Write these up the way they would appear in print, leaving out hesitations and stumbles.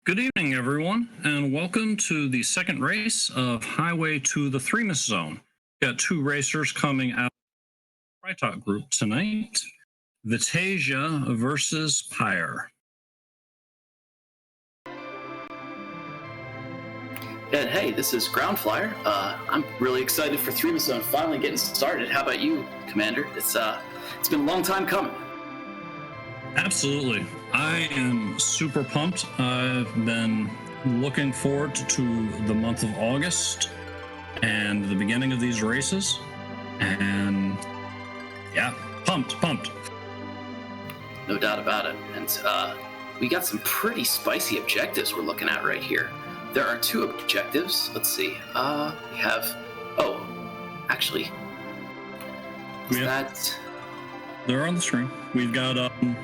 Good evening, everyone, and welcome to the second race of Highway to the Threemus Zone. Got two racers coming out of the Tri-Talk group tonight. Vitasia versus Pyre. And hey, this is Groundflier. I'm really excited for Threemus Zone finally getting started. How about you, Commander? It's been a long time coming. Absolutely. I am super pumped. I've been looking forward to the month of August and the beginning of these races. And yeah, pumped. No doubt about it. And we got some pretty spicy objectives we're looking at right here. There are two objectives. Let's see. We have... Oh, actually... They're on the screen. We've got... in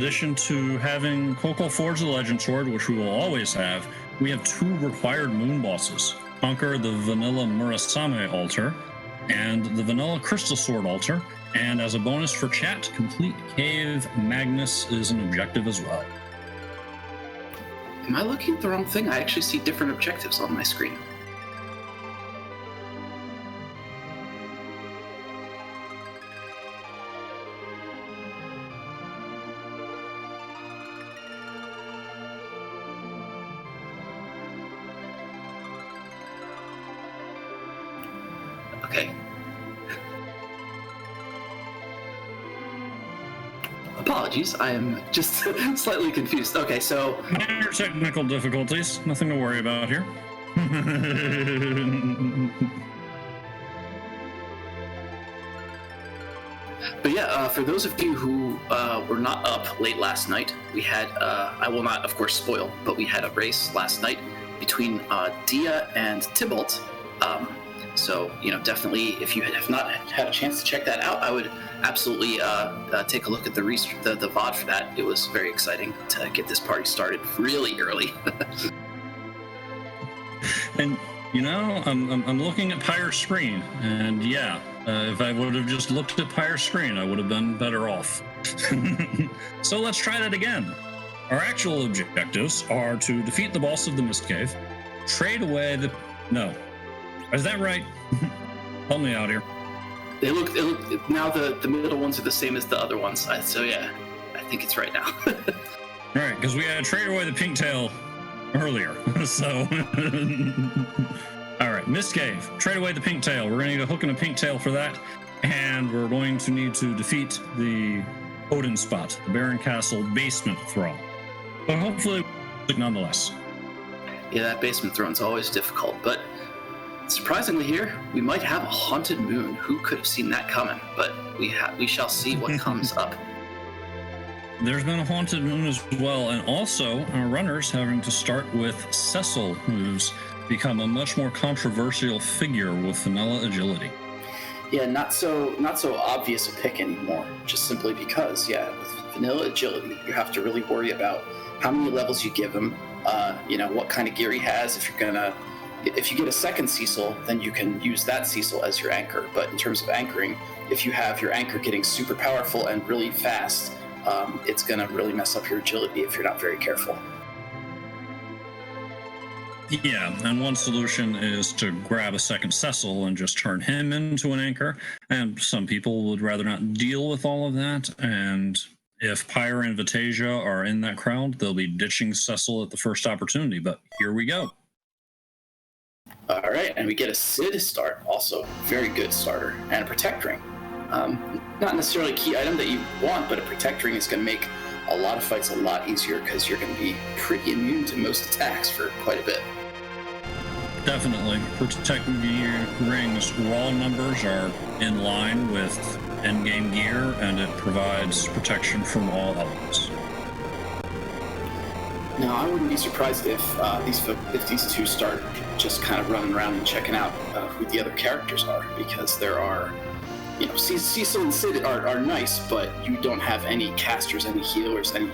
addition to having Coco Forge the Legend Sword, which we will always have, we have two required moon bosses. Conquer the Vanilla Murasame altar and the Vanilla Crystal Sword altar. And as a bonus for chat, complete Cave Magnus is an objective as well. Am I looking at the wrong thing? I actually see different objectives on my screen. Okay. Apologies, I am just slightly confused. Okay, so... Minor technical difficulties, nothing to worry about here. But yeah, for those of you who were not up late last night, we had, I will not, of course, spoil, but we had a race last night between Dia and Tybalt. So, definitely, if you have not had a chance to check that out, I would absolutely take a look at the VOD for that. It was very exciting to get this party started really early. And, I'm looking at Pyre's screen, and yeah, if I would have just looked at Pyre's screen, I would have been better off. So let's try that again. Our actual objectives are to defeat the boss of the Mist Cave, trade away the... No. Is that right? Help me out here. They look now the middle ones are the same as the other ones. So yeah, I think it's right now. All right, because we had trade away the pink tail earlier. So, all right, Mist Cave, trade away the pink tail. We're going to need a hook and a pink tail for that, and we're going to need to defeat the Odin spot, the Baron Castle basement throne. But hopefully, nonetheless. Yeah, that basement throne's always difficult, but. Surprisingly here, we might have a haunted moon. Who could have seen that coming? But we shall see what comes up. There's been a haunted moon as well, and also our runners having to start with Cecil, who's become a much more controversial figure with vanilla agility. Yeah, not so obvious a pick anymore. Just simply because, with vanilla agility, you have to really worry about how many levels you give him. What kind of gear he has. If you get a second Cecil, then you can use that Cecil as your anchor. But in terms of anchoring, if you have your anchor getting super powerful and really fast, it's going to really mess up your agility if you're not very careful. Yeah, and one solution is to grab a second Cecil and just turn him into an anchor. And some people would rather not deal with all of that. And if Pyre and Vitasia are in that crowd, they'll be ditching Cecil at the first opportunity. But here we go. All right, and we get a Sid start, also very good starter, and a Protect Ring. Not necessarily a key item that you want, but a Protect Ring is going to make a lot of fights a lot easier because you're going to be pretty immune to most attacks for quite a bit. Definitely. Protect Ring's raw numbers are in line with endgame gear, and it provides protection from all elements. Now, I wouldn't be surprised if these two start just kind of running around and checking out who the other characters are, because there are, Cecil and Sid are nice, but you don't have any casters, any healers, any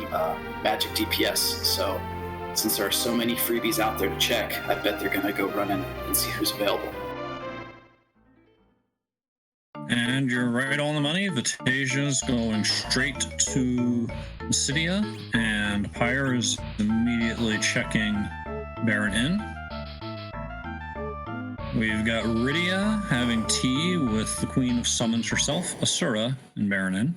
magic DPS. So, since there are so many freebies out there to check, I bet they're going to go run in and see who's available. And And you're right on the money. Vitasia's going straight to Mysidia, and Pyre is immediately checking Baron Inn. We've got Rydia having tea with the Queen of Summons herself, Asura, in Baron Inn.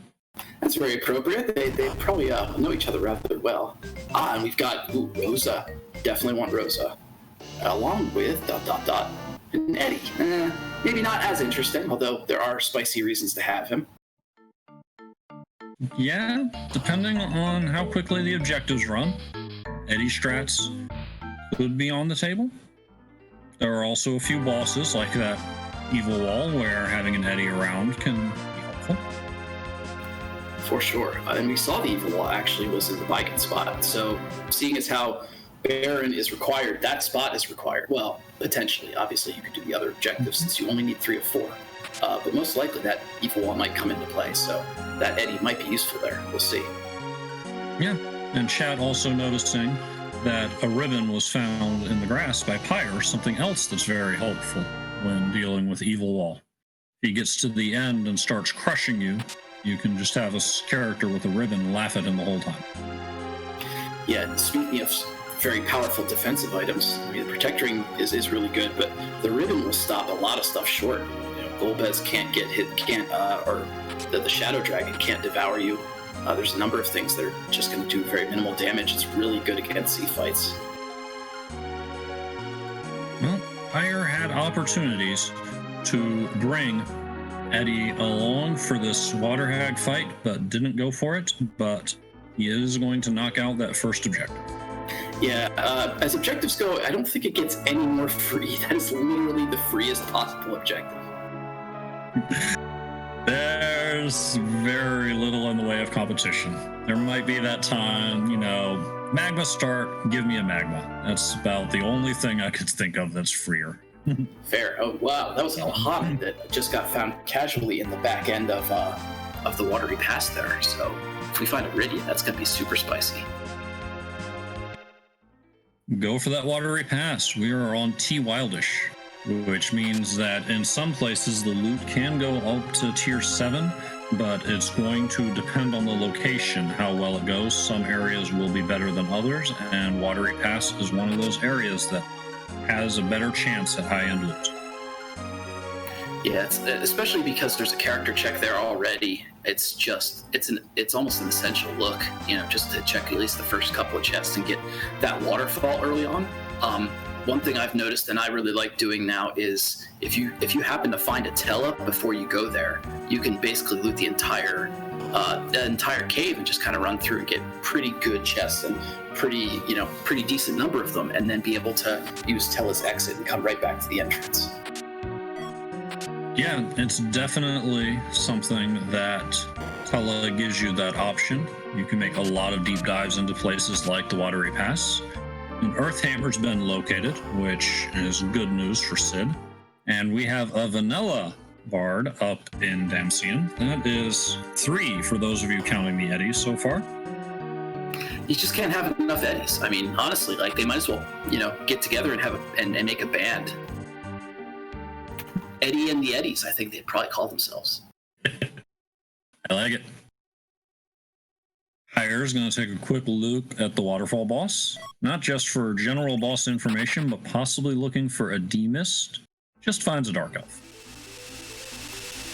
That's very appropriate. They probably know each other rather well. And we've got Rosa. Definitely want Rosa. Along with ... and Eddie. Maybe not as interesting, although there are spicy reasons to have him. Yeah, depending on how quickly the objectives run, Eddie strats could be on the table. There are also a few bosses like that Evil Wall where having an Eddie around can be helpful. For sure. And we saw the Evil Wall actually was in the Viking spot. So seeing as how Baron is required, that spot is required. Well, potentially. Obviously, you could do the other objectives since you only need 3 of 4. But most likely that Evil Wall might come into play. So that Eddie might be useful there. We'll see. Yeah. And chat also noticing that a ribbon was found in the grass by Pyre, something else that's very helpful when dealing with Evil Wall. If he gets to the end and starts crushing you, you can just have a character with a ribbon laugh at him the whole time. Yeah, speaking of very powerful defensive items, I mean, the Protect Ring is really good, but the ribbon will stop a lot of stuff short. You know, Golbez can't get hit, or the Shadow Dragon can't devour you. There's a number of things that are just going to do very minimal damage. It's really good against sea fights. Well, Pyre had opportunities to bring Eddie along for this Water Hag fight, but didn't go for it. But he is going to knock out that first objective. Yeah, as objectives go, I don't think it gets any more free. That is literally the freest possible objective. There's very little in the way of competition. There might be that time, magma start, give me a magma. That's about the only thing I could think of that's freer. Fair. Oh, wow. That was a hobby that just got found casually in the back end of the Watery Pass there. So if we find Iridia, that's going to be super spicy. Go for that Watery Pass. We are on T Wildish, which means that in some places the loot can go up to tier 7, but it's going to depend on the location, how well it goes. Some areas will be better than others, and Watery Pass is one of those areas that has a better chance at high-end loot. Yeah, especially because there's a character check there already. It's almost an essential look, just to check at least the first couple of chests and get that waterfall early on. One thing I've noticed and I really like doing now is if you happen to find a Tella before you go there, you can basically loot the entire cave and just kind of run through and get pretty good chests and pretty decent number of them, and then be able to use Tella's exit and come right back to the entrance. Yeah, it's definitely something that Tella gives you that option. You can make a lot of deep dives into places like the Watery Pass. And Earthhammer's been located, which is good news for Sid. And we have a vanilla bard up in Damcian. That is 3 for those of you counting the Eddies so far. You just can't have enough Eddies. I mean, honestly, they might as well, get together and have and make a band. Eddie and the Eddies, I think they'd probably call themselves. I like it. Pyre's going to take a quick look at the waterfall boss, not just for general boss information, but possibly looking for a demist. Just finds a dark elf.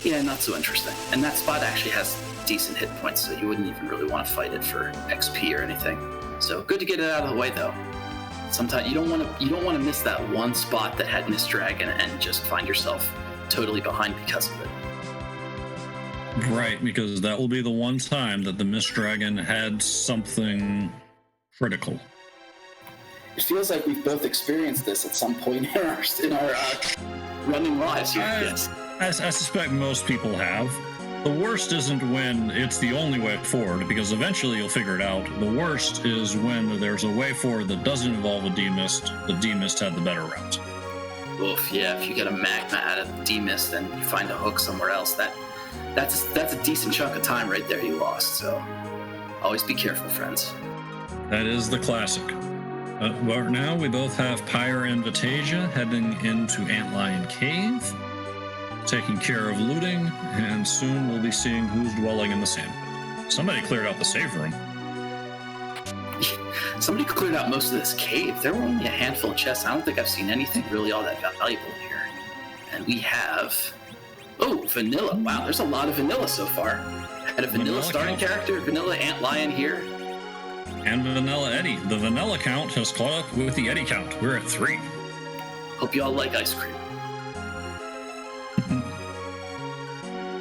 Yeah, not so interesting. And that spot actually has decent hit points, so you wouldn't even really want to fight it for XP or anything. So good to get it out of the way, though. Sometimes you don't want to miss that one spot that had Mist Dragon and just find yourself totally behind because of it. Right, because that will be the one time that the Mist Dragon had something critical. It feels like we've both experienced this at some point in our running lives here. Yes. I suspect most people have. The worst isn't when it's the only way forward, because eventually you'll figure it out. The worst is when there's a way forward that doesn't involve a demist. The demist had the better route. Oof, yeah, if you get a magma out of the demist and you find a hook somewhere else, that's a decent chunk of time right there you lost. So always be careful, friends. That is the classic. But now we both have Pyre and Vitasia heading into Antlion Cave. taking care of looting, and soon we'll be seeing who's dwelling in the sand pit. Somebody cleared out the save room. Somebody cleared out most of this cave. There were only a handful of chests. I don't think I've seen anything really all that valuable here. And we have... Oh, vanilla. Wow, there's a lot of vanilla so far. Had a vanilla starting character, vanilla Antlion here. And vanilla Eddie. The vanilla count has caught up with the Eddie count. We're at 3. Hope you all like ice cream.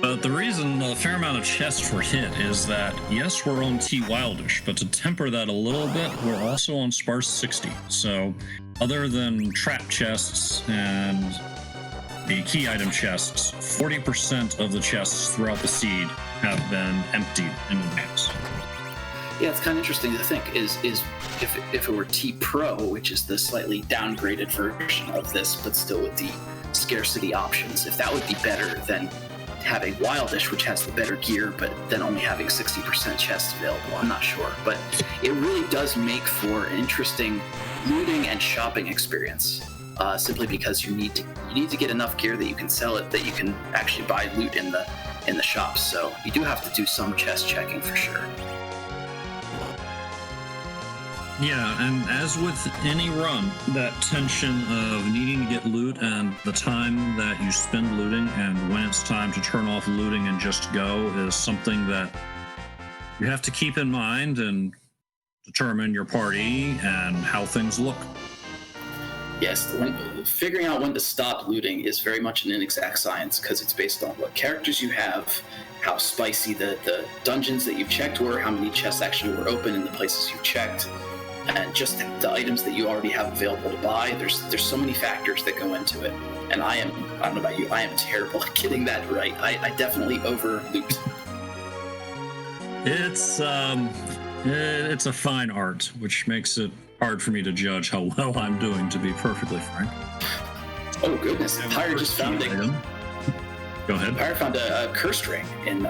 But the reason a fair amount of chests were hit is that, yes, we're on T Wildish, but to temper that a little bit, we're also on Sparse 60. So other than trap chests and the key item chests, 40% of the chests throughout the seed have been emptied in advance. Yeah, it's kind of interesting to think is if it were T Pro, which is the slightly downgraded version of this, but still with the scarcity options, if that would be better than having Wildish, which has the better gear, but then only having 60% chests available. I'm not sure, but it really does make for an interesting looting and shopping experience. Simply because you need to get enough gear that you can sell it, that you can actually buy loot in the shops. So you do have to do some chest checking for sure. Yeah, and as with any run, that tension of needing to get loot and the time that you spend looting and when it's time to turn off looting and just go is something that you have to keep in mind and determine your party and how things look. Yes, figuring out when to stop looting is very much an inexact science because it's based on what characters you have, how spicy the dungeons that you've checked were, how many chests actually were open in the places you've checked, and just the items that you already have available to buy. There's so many factors that go into it. And I don't know about you, I am terrible at getting that right. I definitely over loot. It's a fine art, which makes it hard for me to judge how well I'm doing, to be perfectly frank. Oh goodness, Pyre just found it. Go ahead. Pyre found a curse ring in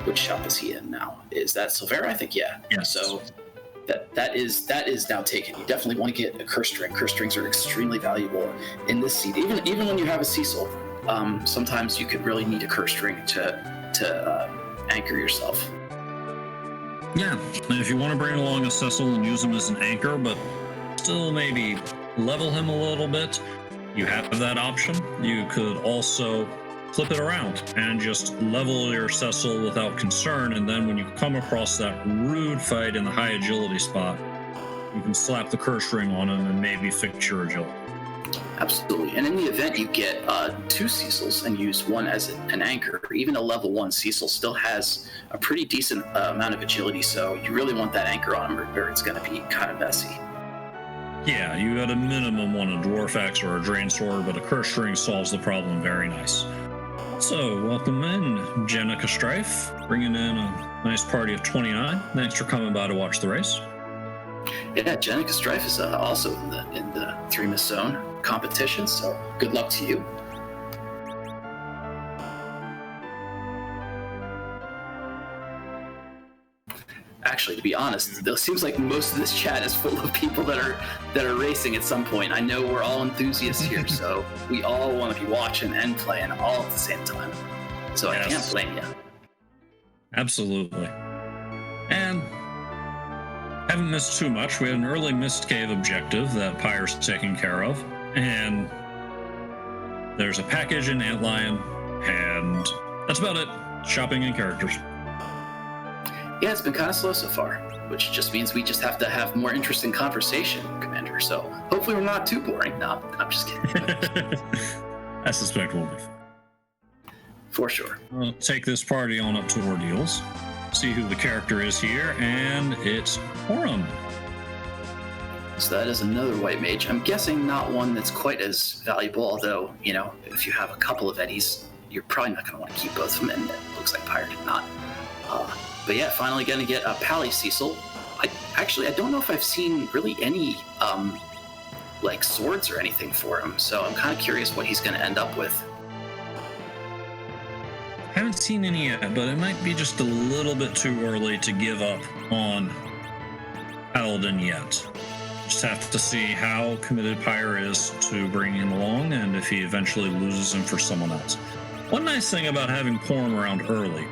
which shop is he in now? Is that Silvera? I think, yeah. Yes. So that is now taken. You definitely want to get a curse ring. Curse rings are extremely valuable in this seed. Even when you have a Cecil, sometimes you could really need a curse ring to anchor yourself. Yeah, and if you want to bring along a Cecil and use him as an anchor, but still maybe level him a little bit, you have that option. You could also flip it around and just level your Cecil without concern, and then when you come across that rude fight in the high agility spot, you can slap the curse ring on him and maybe fix your agility. Absolutely. And in the event you get 2 Cecils and use one as an anchor, even a level 1 Cecil still has a pretty decent amount of agility, so you really want that anchor on him or it's going to be kind of messy. Yeah, you at a minimum want a Dwarf Axe or a Drain Sword, but a Curse Ring solves the problem very nice. So, welcome in, Jenica Strife, bringing in a nice party of 29. Thanks for coming by to watch the race. Yeah, Jenica Strife is also in the Threemus zone competition, so good luck to you. Actually, to be honest, it seems like most of this chat is full of people that are racing at some point. I know we're all enthusiasts here, so we all want to be watching and playing all at the same time. So yes. I can't blame you. Absolutely. And haven't missed too much. We had an early Mist Cave objective that Pyre's taking care of, and there's a package in Antlion, and that's about it. Shopping and characters. Yeah, it's been kind of slow so far, which just means we just have to have more interesting conversation, Commander. So hopefully we're not too boring. No, I'm just kidding. I suspect we'll be fine. For sure. I'll take this party on up to Ordeals, see who the character is here, and it's Horum. So that is another white mage. I'm guessing not one that's quite as valuable, although, you know, if you have a couple of Eddies, you're probably not going to want to keep both of them, and it looks like Pyre did not. But yeah, finally going to get a Pally Cecil. I don't know if I've seen really any like swords or anything for him, so I'm kind of curious what he's going to end up with. Haven't seen any yet, but it might be just a little bit too early to give up on Paladin yet. Just have to see how committed Pyre is to bringing him along and if he eventually loses him for someone else. One nice thing about having Porn around early,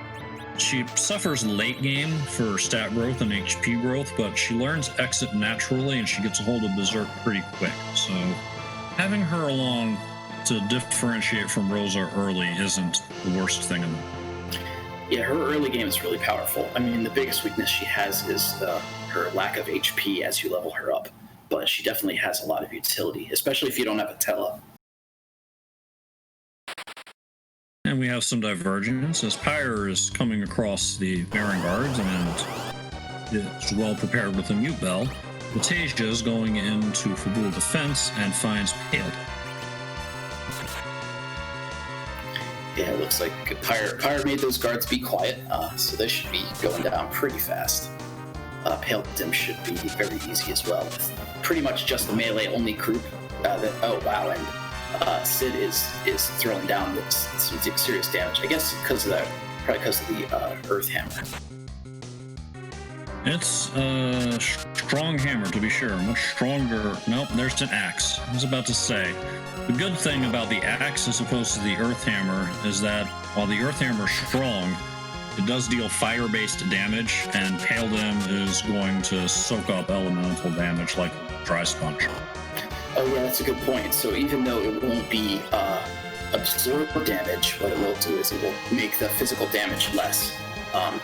she suffers late game for stat growth and HP growth, but she learns Exit naturally and she gets a hold of Berserk pretty quick. So having her along to differentiate from Rosa early isn't the worst thing in the world. Yeah, her early game is really powerful. I mean, the biggest weakness she has is her lack of HP as you level her up. But she definitely has a lot of utility, especially if you don't have a Tela. And we have some divergence as Pyre is coming across the Baron Guards and is well prepared with a Mute Bell. Vitasia is going into Fabul defense and finds Paled. Yeah, it looks like Pyre made those guards be quiet, so they should be going down pretty fast. Paled Dim should be very easy as well. With pretty much just the melee-only group. Oh wow, and Sid is throwing down with some serious damage. I guess because of that, probably because of the Earth Hammer. It's a strong hammer, to be sure. Much stronger. Nope, there's an axe. I was about to say. The good thing about the axe as opposed to the Earth Hammer is that while the Earth Hammer is strong, it does deal fire-based damage, and Paladin is going to soak up elemental damage like Dry Sponge. Oh yeah, that's a good point. So even though it won't be absorb damage, what it will do is it will make the physical damage less.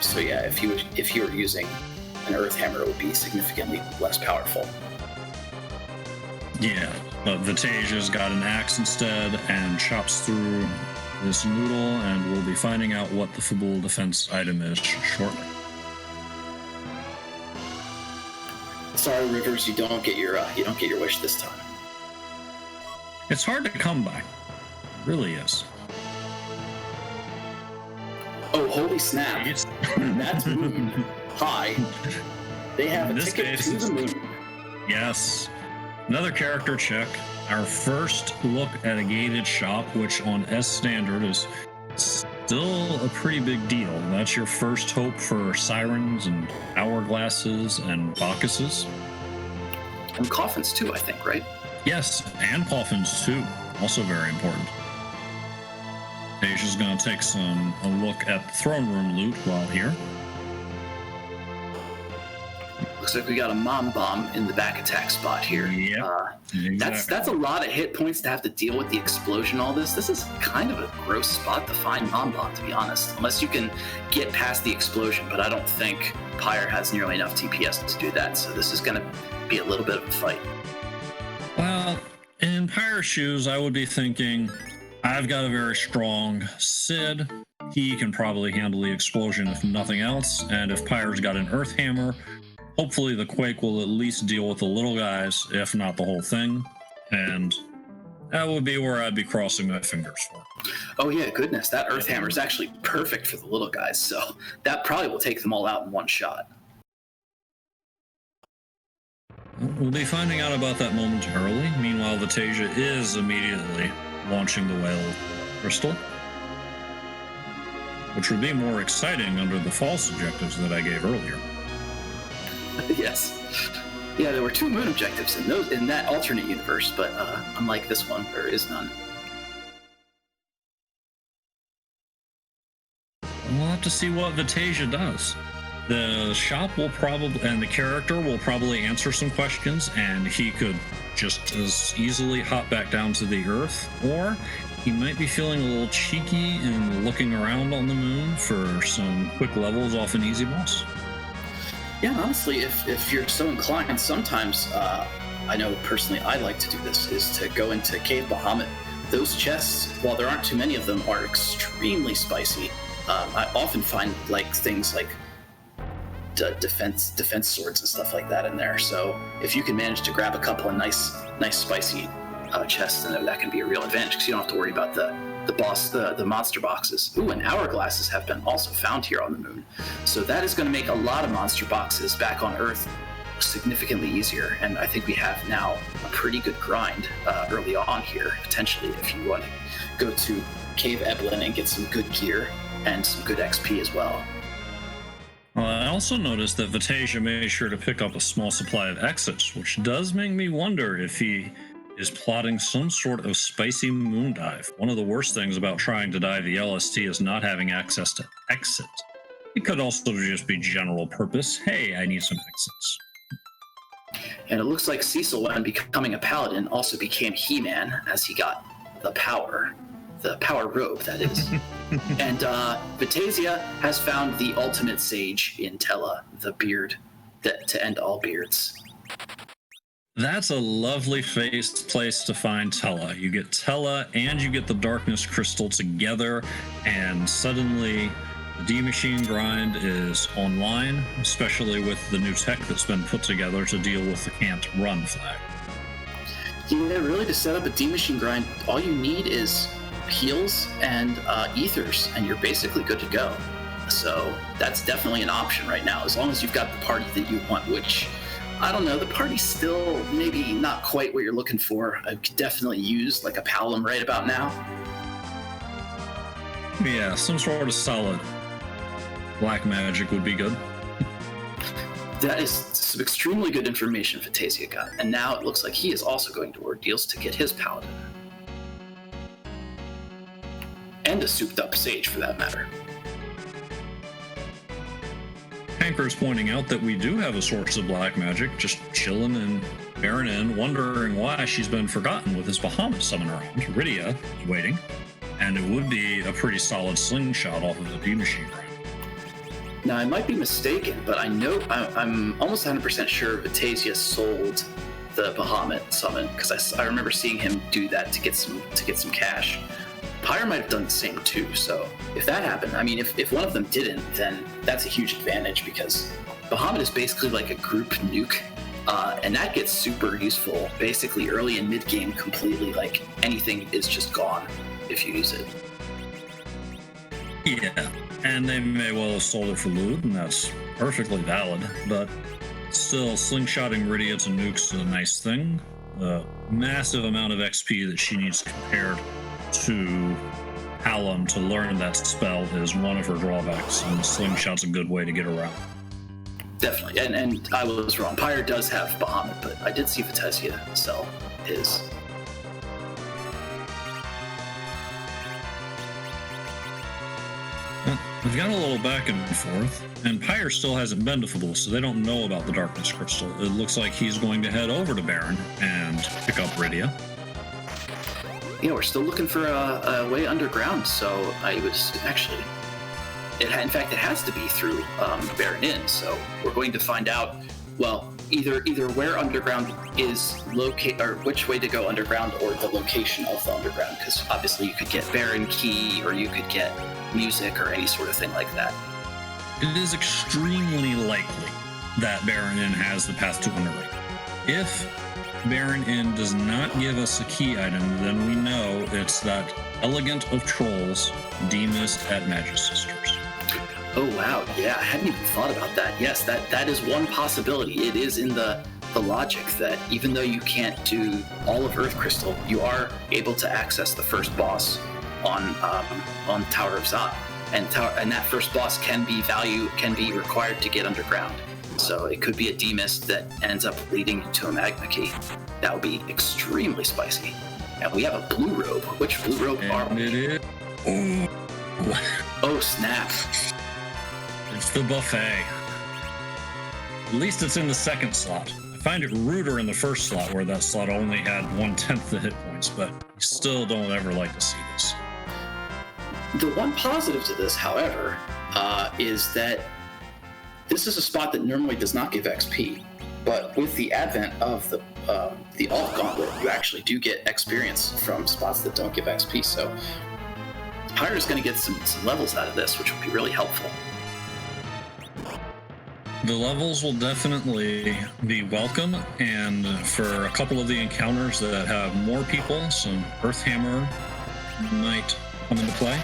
So yeah, if you were using an Earth Hammer, it would be significantly less powerful. Yeah, but Vitasia's got an axe instead and chops through this noodle, and we'll be finding out what the Fabul defense item is shortly. Sorry, Rivers, you don't get your wish this time. It's hard to come by. It really is. Oh, holy snap! That's Moon. Hi. They have a ticket to the moon. Yes. Another character check. Our first look at a gated shop, which on S standard is still a pretty big deal. That's your first hope for sirens and hourglasses and Bacchuses. And coffins too, I think, right? Yes, and coffins too. Also very important. Asia's going to take a look at the throne room loot while here. Looks like we got a mom bomb in the back attack spot here. Yeah, exactly. That's a lot of hit points to have to deal with the explosion. All this is kind of a gross spot to find mom bomb, to be honest. Unless you can get past the explosion, but I don't think Pyre has nearly enough TPS to do that. So this is going to be a little bit of a fight. Well, in Pyre's shoes, I would be thinking, I've got a very strong Sid. He can probably handle the explosion if nothing else. And if Pyre's got an Earth Hammer, hopefully the Quake will at least deal with the little guys, if not the whole thing. And that would be where I'd be crossing my fingers for. Oh yeah, goodness, that Earth Hammer is actually perfect for the little guys, so that probably will take them all out in one shot. We'll be finding out about that momentarily. Meanwhile, Vitasia is immediately launching the Whale Crystal, which would be more exciting under the false objectives that I gave earlier. Yes. Yeah, there were 2 moon objectives in that alternate universe, but unlike this one, there is none. We'll have to see what Vitasia does. The shop will probably, and the character will probably answer some questions, and he could just as easily hop back down to the Earth, or he might be feeling a little cheeky and looking around on the moon for some quick levels off an easy boss. Yeah, honestly, if you're so inclined, sometimes, I know personally I like to do this, is to go into Cave Bahamut. Those chests, while there aren't too many of them, are extremely spicy. I often find things like defense swords and stuff like that in there. So if you can manage to grab a couple of nice spicy chests, then that can be a real advantage because you don't have to worry about the monster boxes. Ooh, and hourglasses have been also found here on the moon. So that is going to make a lot of monster boxes back on Earth significantly easier. And I think we have now a pretty good grind early on here, potentially, if you want to go to Cave Eblin and get some good gear and some good XP as well. Well, I also noticed that Vitasia made sure to pick up a small supply of exits, which does make me wonder if he is plotting some sort of spicy moon dive. One of the worst things about trying to dive the LST is not having access to exit. It could also just be general purpose. Hey, I need some exits. And it looks like Cecil, when becoming a paladin, also became He-Man as he got the power robe, that is. And Vitasia has found the ultimate sage in Tella, the beard to end all beards. That's a lovely place to find Tella. You get Tella and you get the darkness crystal together, and suddenly the D-Machine grind is online, especially with the new tech that's been put together to deal with the can't run flag. Yeah, really, to set up a D-Machine grind, all you need is heals and ethers, and you're basically good to go. So that's definitely an option right now, as long as you've got the party that you want, which, I don't know, the party's still maybe not quite what you're looking for. I could definitely use like a Paladin right about now. Yeah, some sort of solid black magic would be good. That is some extremely good information Vitasia got, and now it looks like he is also going to Ordeals to get his Paladin. And a souped up sage, for that matter. Hanker's pointing out that we do have a source of black magic just chilling in Baron Inn, wondering why she's been forgotten with his Bahamut summon around. Rydia is waiting, and it would be a pretty solid slingshot off of the D-Machine grind. Now, I might be mistaken, but I know I'm almost 100% sure Vitasia sold the Bahamut summon, because I remember seeing him do that to get some cash. Pyre might have done the same too, so if that happened, I mean, if one of them didn't, then that's a huge advantage, because Bahamut is basically like a group nuke, and that gets super useful basically early and mid-game completely. Like, anything is just gone if you use it. Yeah, and they may well have sold it for loot, and that's perfectly valid, but still, slingshotting Rydia to nukes is a nice thing. The massive amount of XP that she needs compared to Hallam to learn that spell is one of her drawbacks, and slingshot's a good way to get around. Definitely, and I was wrong. Pyre does have Bahamut, but I did see Vitasia sell his. We've got a little back and forth, and Pyre still hasn't been to Fabul, so they don't know about the Darkness Crystal. It looks like he's going to head over to Baron and pick up Rydia. Yeah, we're still looking for a way underground, so I was actually... in fact, it has to be through Baron Inn, so we're going to find out, well, either where underground is located, or which way to go underground, or the location of the underground, because obviously you could get Baron Key, or you could get music, or any sort of thing like that. It is extremely likely that Baron Inn has the path to underground. If Baron Inn does not give us a key item, then we know it's that Elegant of Trolls demist at Magic Sisters. Oh wow, yeah, I hadn't even thought about that. Yes, that is one possibility. It is in the logic that even though you can't do all of Earth Crystal, you are able to access the first boss on Tower of Zot, and that first boss can be required to get underground. So it could be a demist that ends up leading to a magma key. That would be extremely spicy. And we have a blue robe. Which blue robe are we? It is. Ooh. Oh snap! It's the buffet. At least it's in the second slot. I find it ruder in the first slot, where that slot only had 1/10 the hit points, but you still don't ever like to see this. The one positive to this, however, is that this is a spot that normally does not give XP, but with the advent of the Alt Gauntlet, you actually do get experience from spots that don't give XP, so Pyre is going to get some levels out of this, which will be really helpful. The levels will definitely be welcome, and for a couple of the encounters that have more people, some Earthhammer might come into play,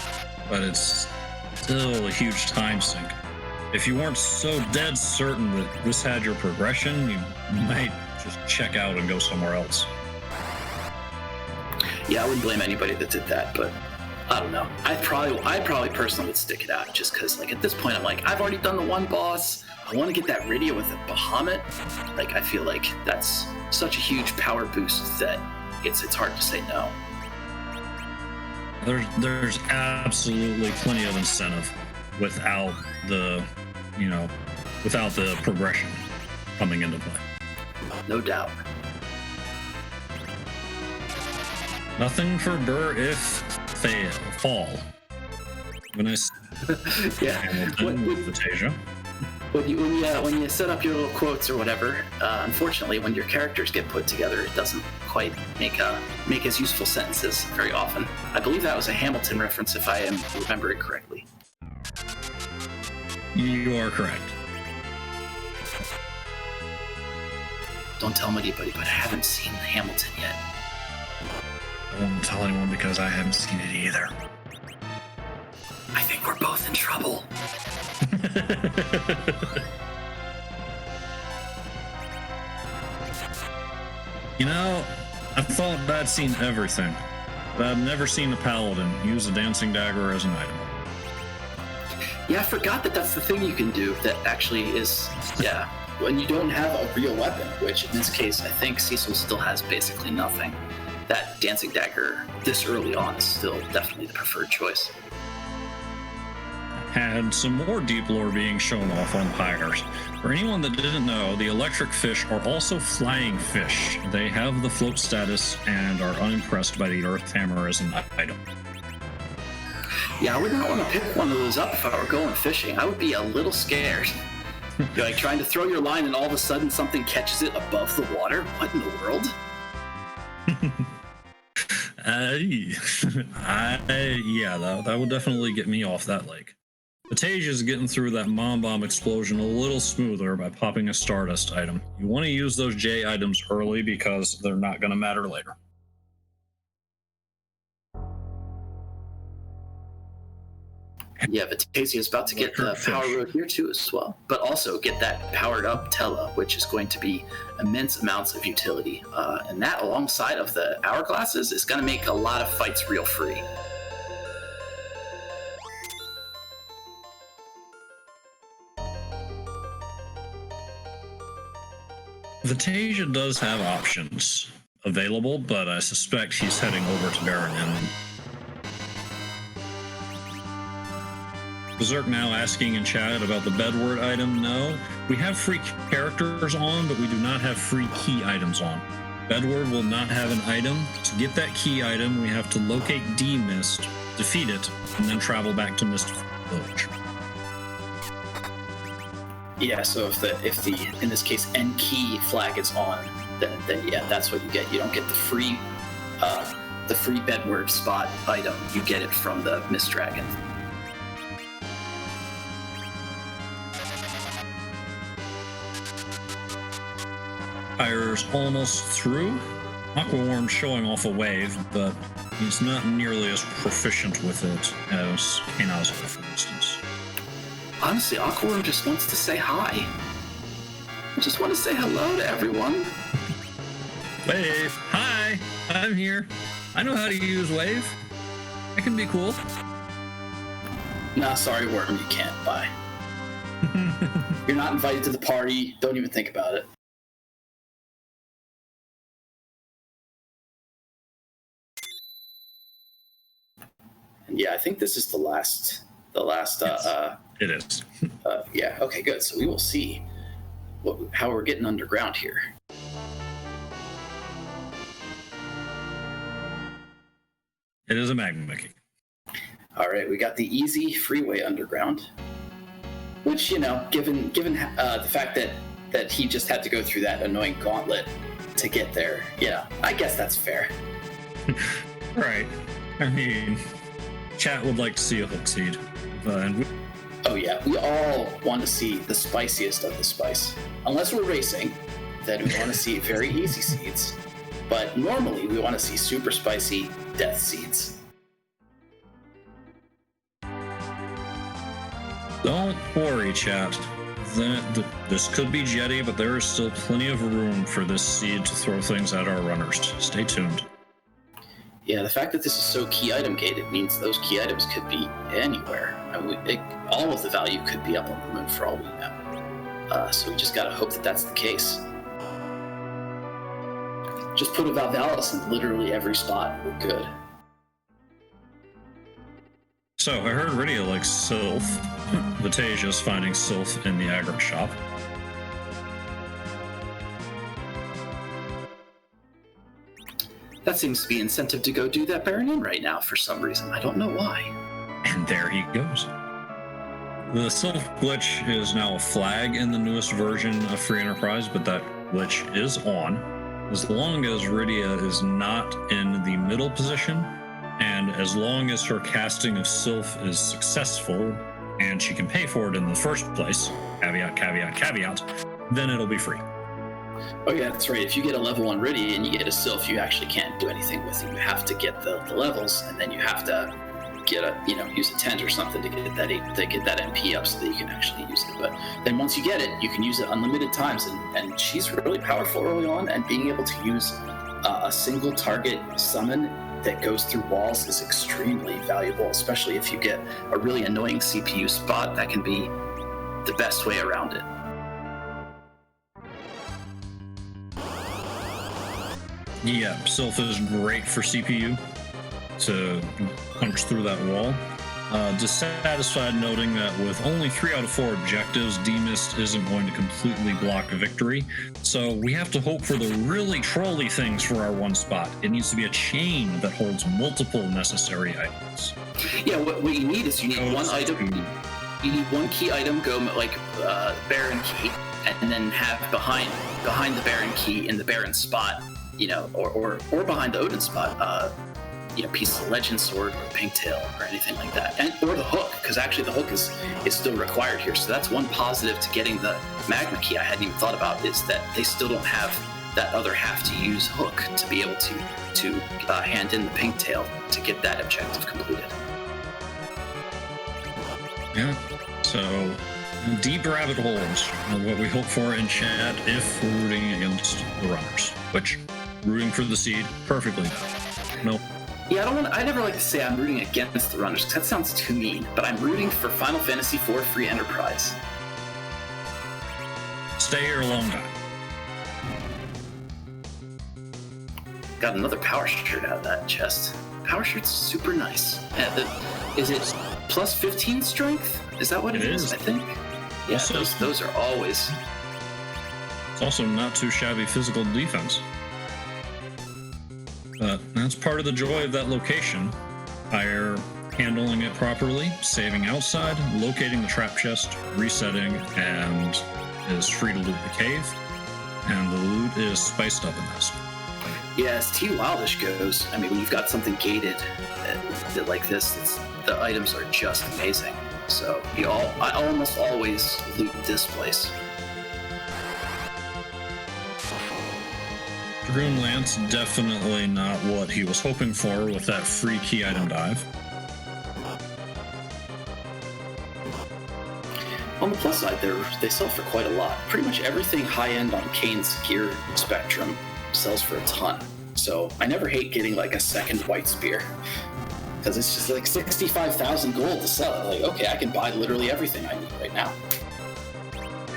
but it's still a huge time sink. If you weren't so dead certain that this had your progression, you might just check out and go somewhere else. Yeah, I wouldn't blame anybody that did that, but I don't know. I probably personally would stick it out, just because, like, at this point, I'm like, I've already done the one boss. I want to get that radio with a Bahamut. Like, I feel like that's such a huge power boost that it's hard to say no. There's absolutely plenty of incentive without the progression coming into play. No doubt. Nothing for Burr if fall. When I yeah. Hamilton with Vitasia. When you set up your little quotes or whatever, unfortunately, when your characters get put together, it doesn't quite make as useful sentences very often. I believe that was a Hamilton reference, if I am remembering correctly. You are correct. Don't tell anybody, but I haven't seen Hamilton yet. I won't tell anyone because I haven't seen it either. I think we're both in trouble. You know, I thought I'd seen everything, but I've never seen a paladin use a dancing dagger as an item. Yeah, I forgot that that's the thing you can do that actually is, yeah, when you don't have a real weapon, which in this case, I think Cecil still has basically nothing. That dancing dagger this early on is still definitely the preferred choice. Had some more deep lore being shown off on pyres. For anyone that didn't know, the electric fish are also flying fish. They have the float status and are unimpressed by the earth hammer as an item. Yeah, I would not want to pick one of those up if I were going fishing. I would be a little scared. You're like trying to throw your line and all of a sudden something catches it above the water? What in the world? That would definitely get me off that lake. Vitasia's getting through that mom bomb explosion a little smoother by popping a Stardust item. You want to use those J items early because they're not going to matter later. Yeah, Vitasia is about to get the power road here too as well, but also get that powered up Tella, which is going to be immense amounts of utility. And that alongside of the hourglasses is going to make a lot of fights real free. Vitasia does have options available, but I suspect he's heading over to Baron Inman. Berserk now asking in chat about the bedward item. No, we have free characters on, but we do not have free key items on. Bedward will not have an item. To get that key item, we have to locate D-Mist, defeat it, and then travel back to Mist Village. Yeah, so if the in this case N key flag is on, then yeah, that's what you get. You don't get the free bedward spot item. You get it from the Mist Dragon. Pyre's almost through. Aquaworm's showing off a wave, but he's not nearly as proficient with it as Kanazor, for instance. Honestly, Aquaworm just wants to say hi. I just want to say hello to everyone. Wave, hi, I'm here. I know how to use Wave. I can be cool. Nah, sorry, Worm, you can't. Bye. You're not invited to the party. Don't even think about it. And yeah, I think this is the last. It is. Yeah. Okay. Good. So we will see how we're getting underground here. It is a Magma Mickey. All right, we got the easy freeway underground, which, you know, given the fact that he just had to go through that annoying gauntlet to get there, yeah, I guess that's fair. Right. I mean, chat would like to see a hook seed. Oh yeah, we all want to see the spiciest of the spice. Unless we're racing, then we want to see very easy seeds. But normally we want to see super spicy death seeds. Don't worry, chat. This could be Jetty, but there is still plenty of room for this seed to throw things at our runners. Stay tuned. Yeah, the fact that this is so key item gated means those key items could be anywhere. I mean, all of the value could be up on the moon for all we know. So we just gotta hope that that's the case. Just put a Valvalis in literally every spot. We're good. So I heard Rydia likes Sylph. Vitasia's finding Sylph in the aggro shop. That seems to be incentive to go do that Baron in right now for some reason. I don't know why. And there he goes. The Sylph glitch is now a flag in the newest version of Free Enterprise, but that glitch is on. As long as Rydia is not in the middle position, and as long as her casting of Sylph is successful, and she can pay for it in the first place, caveat, caveat, caveat, then it'll be free. Oh yeah, that's right. If you get a level 1 Rydia and you get a Sylph, you actually can't do anything with it. You have to get the levels, and then you have to get a, use a tent or something to get that MP up so that you can actually use it. But then once you get it, you can use it unlimited times, and she's really powerful early on, and being able to use a single target summon that goes through walls is extremely valuable, especially if you get a really annoying CPU spot. That can be the best way around it. Yeah, Sylph is great for CPU to punch through that wall. Dissatisfied noting that with only 3 out of 4 objectives, Demist isn't going to completely block victory. So we have to hope for the really trolly things for our one spot. It needs to be a chain that holds multiple necessary items. Yeah, what you need is you need one item. You need one key item, go like Baron key, and then have behind the Baron key in the Baron spot, or behind the Odin spot, pieces of Legend Sword or Pink Tail or anything like that, or the hook, because actually the hook is still required here. So that's one positive to getting the Magma key I hadn't even thought about, is that they still don't have that other half to use hook to be able to hand in the Pink Tail to get that objective completed. Yeah, so deep rabbit holes are what we hope for in chat if we're rooting against the runners, which rooting for the seed perfectly. No. Yeah, I never like to say I'm rooting against the runners, because that sounds too mean, but I'm rooting for Final Fantasy IV Free Enterprise. Stay here a long time. Got another power shirt out of that chest. Power shirt's super nice. Is it plus 15 strength? Is that what it is? I think. Yeah, Also, those are always. It's also not too shabby physical defense. But that's part of the joy of that location. Pyre handling it properly, saving outside, locating the trap chest, resetting, and is free to loot the cave. And the loot is spiced up in this. Yeah, as T Wildish goes, I mean, when you've got something gated like this, the items are just amazing. So I almost always loot this place. Dragoon Lance, definitely not what he was hoping for with that free key item dive. On the plus side, they sell for quite a lot. Pretty much everything high-end on Kane's gear spectrum sells for a ton. So I never hate getting like a second white spear, because it's just like 65,000 gold to sell it. Like, okay, I can buy literally everything I need right now.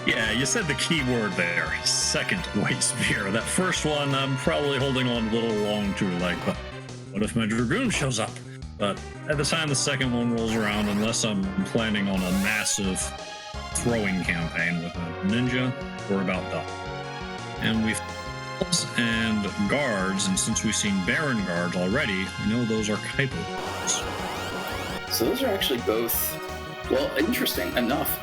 Yeah, you said the key word there, second white spear. That first one I'm probably holding on a little long to, like, but what if my Dragoon shows up? But at the time the second one rolls around, unless I'm planning on a massive throwing campaign with a ninja, we're about done. And we've and guards, and since we've seen Baron guards already, we know those are Kaipo guards. So those are actually both, well, interesting enough,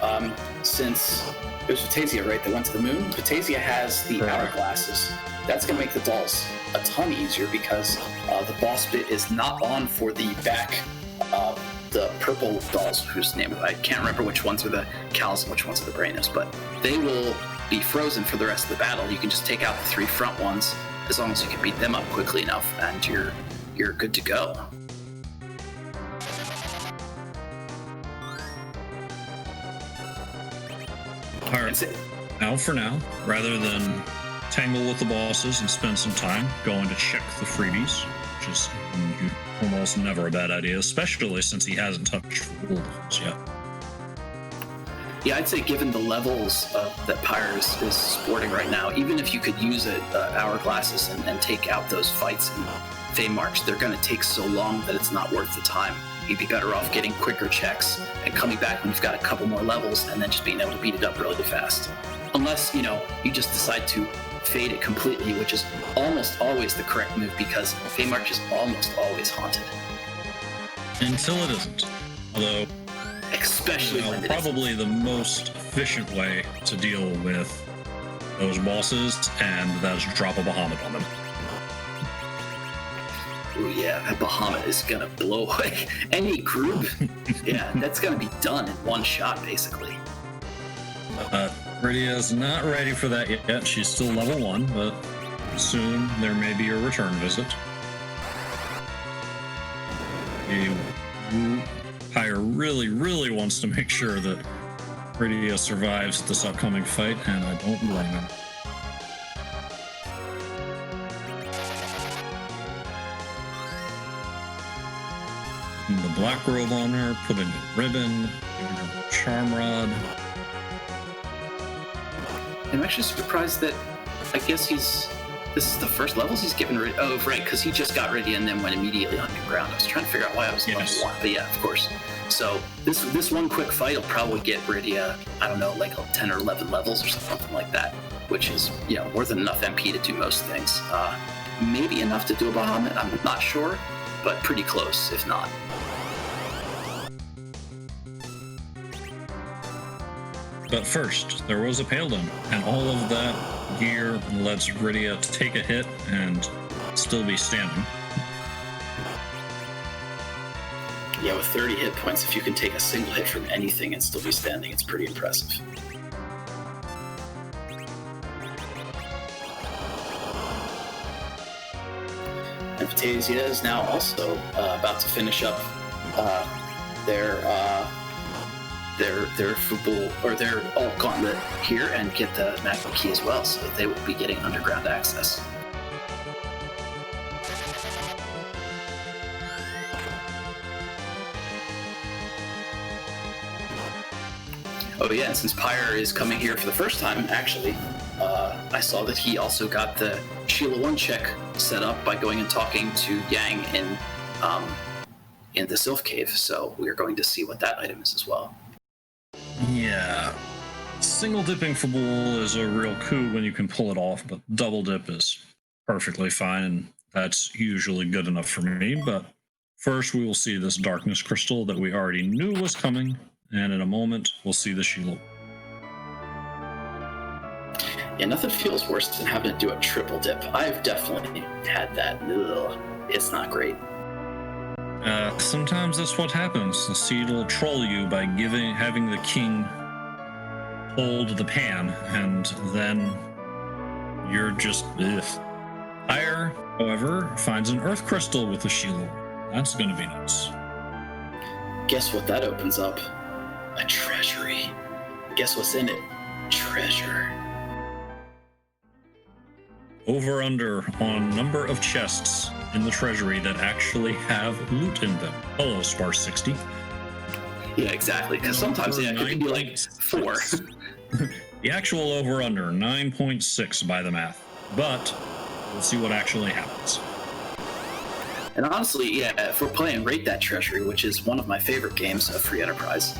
since it was Vitasia, right, that went to the moon. Vitasia has the hourglasses. That's going to make the dolls a ton easier, because the boss bit is not on for the back, the purple dolls, whose name I can't remember which ones are the cows and which ones are the Brainas, but they will be frozen for the rest of the battle. You can just take out the 3 front ones, as long as you can beat them up quickly enough, and you're good to go. All right, now for now, rather than tangle with the bosses and spend some time going to check the freebies, which is almost never a bad idea, especially since he hasn't touched rules yet. Yeah, I'd say given the levels that Pyre is sporting right now, even if you could use hourglasses and take out those fights in Feymarch, they're going to take so long that it's not worth the time. You'd be better off getting quicker checks and coming back when you've got a couple more levels and then just being able to beat it up really fast. Unless, you just decide to fade it completely, which is almost always the correct move because Feymarch is almost always haunted. Until it isn't. Although, especially when probably the most efficient way to deal with those bosses, and that's drop a Bahamut on them. Oh yeah, that Bahamut is gonna blow away any group. Yeah, that's gonna be done in one shot, basically. Rydia's not ready for that yet. She's still level 1, but soon there may be a return visit. Pyre really wants to make sure that Rydia survives this upcoming fight, and I don't blame him. The black robe on her, putting the ribbon, giving her the charm rod. I'm actually surprised that I guess this is the first levels he's given Rydia. Oh, right, because he just got Rydia and then went immediately underground. I was trying to figure out why I was level 1, but yeah, of course. So this one quick fight will probably get Rydia, I don't know, like 10 or 11 levels or something like that, which is, more than enough MP to do most things. Maybe enough to do a Bahamut, I'm not sure, but pretty close, if not. But first, there was a Paladin, and all of that gear lets Rydia take a hit and still be standing. Yeah, with 30 hit points, if you can take a single hit from anything and still be standing, it's pretty impressive. And Vitasia is now also about to finish up their football or their alt gauntlet here and get the magic key as well, so they will be getting underground access. Oh yeah, and since Pyre is coming here for the first time, actually, I saw that he also got the Sheila 1 check set up by going and talking to Yang in the Sylph Cave, so we are going to see what that item is as well. Yeah. Single dipping for bull is a real coup when you can pull it off, but double dip is perfectly fine, and that's usually good enough for me. But first, we will see this darkness crystal that we already knew was coming, and in a moment, we'll see the shield. Yeah, nothing feels worse than having to do a triple dip. I've definitely had that. Ugh, it's not great. Sometimes that's what happens. The seed will troll you by having the king hold the pan, and then you're just ugh. Pyre, however, finds an earth crystal with a shield. That's going to be nice. Guess what that opens up? A treasury. Guess what's in it? Treasure. Over under on number of chests in the treasury that actually have loot in them. Hello, Sparse 60. Yeah, exactly. Because sometimes it could be like 4. The actual over under 9.6 by the math, but we'll see what actually happens. And honestly, yeah, if we're playing Rate That Treasury, which is one of my favorite games of Free Enterprise,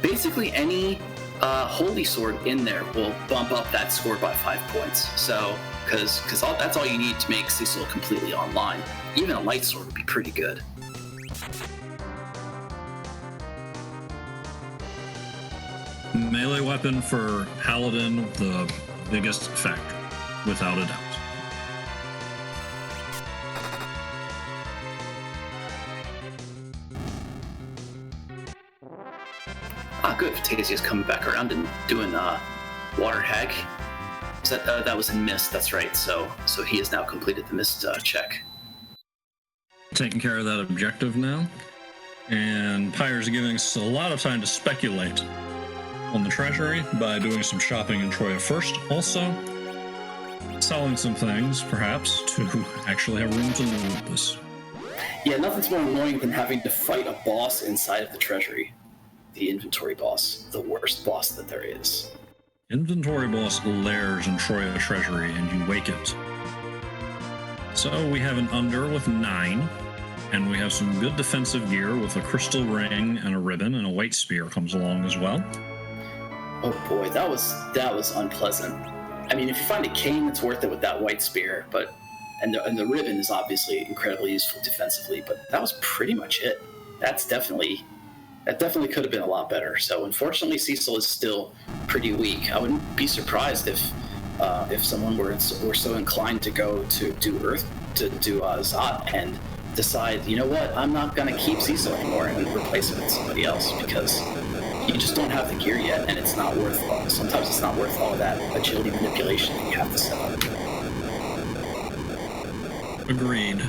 basically any Holy Sword in there will bump up that score by 5 points. So, because that's all you need to make Cecil completely online. Even a Light Sword would be pretty good. Melee weapon for Paladin, the biggest factor, without a doubt. Good. Vitasia's coming back around and doing Water Hag. That was in Mist, that's right. So he has now completed the Mist check. Taking care of that objective now. And Pyre's giving us a lot of time to speculate on the treasury by doing some shopping in Troya first. Also, selling some things, perhaps, to actually have room to loot this. Yeah, nothing's more annoying than having to fight a boss inside of the treasury. the inventory boss, the worst boss that there is. Inventory boss lairs in Troya Treasury, and you wake it. So we have an under with 9, and we have some good defensive gear with a crystal ring and a ribbon, and a white spear comes along as well. Oh boy, that was unpleasant. I mean, if you find a cane, it's worth it with that white spear, but and the ribbon is obviously incredibly useful defensively, but that was pretty much it. That definitely could have been a lot better. So unfortunately, Cecil is still pretty weak. I wouldn't be surprised if someone were so inclined to go to do Zot and decide, you know what, I'm not going to keep Cecil anymore and replace him with somebody else, because you just don't have the gear yet, and it's not worth sometimes it's not worth all that agility manipulation that you have to set up. Agreed.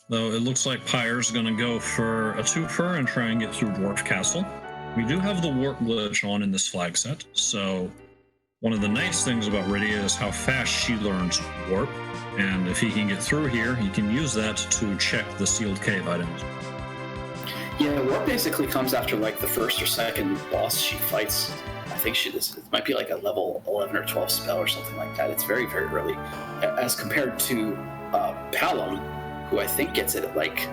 Though it looks like Pyre's going to go for a twofer and try and get through Dwarf Castle. We do have the warp glitch on in this flag set, so one of the nice things about Rydia is how fast she learns warp, and if he can get through here, he can use that to check the sealed cave items. Yeah, warp basically comes after like the first or second boss she fights. I think it might be like a level 11 or 12 spell or something like that. It's very, very early, as compared to Palom, who I think gets it at like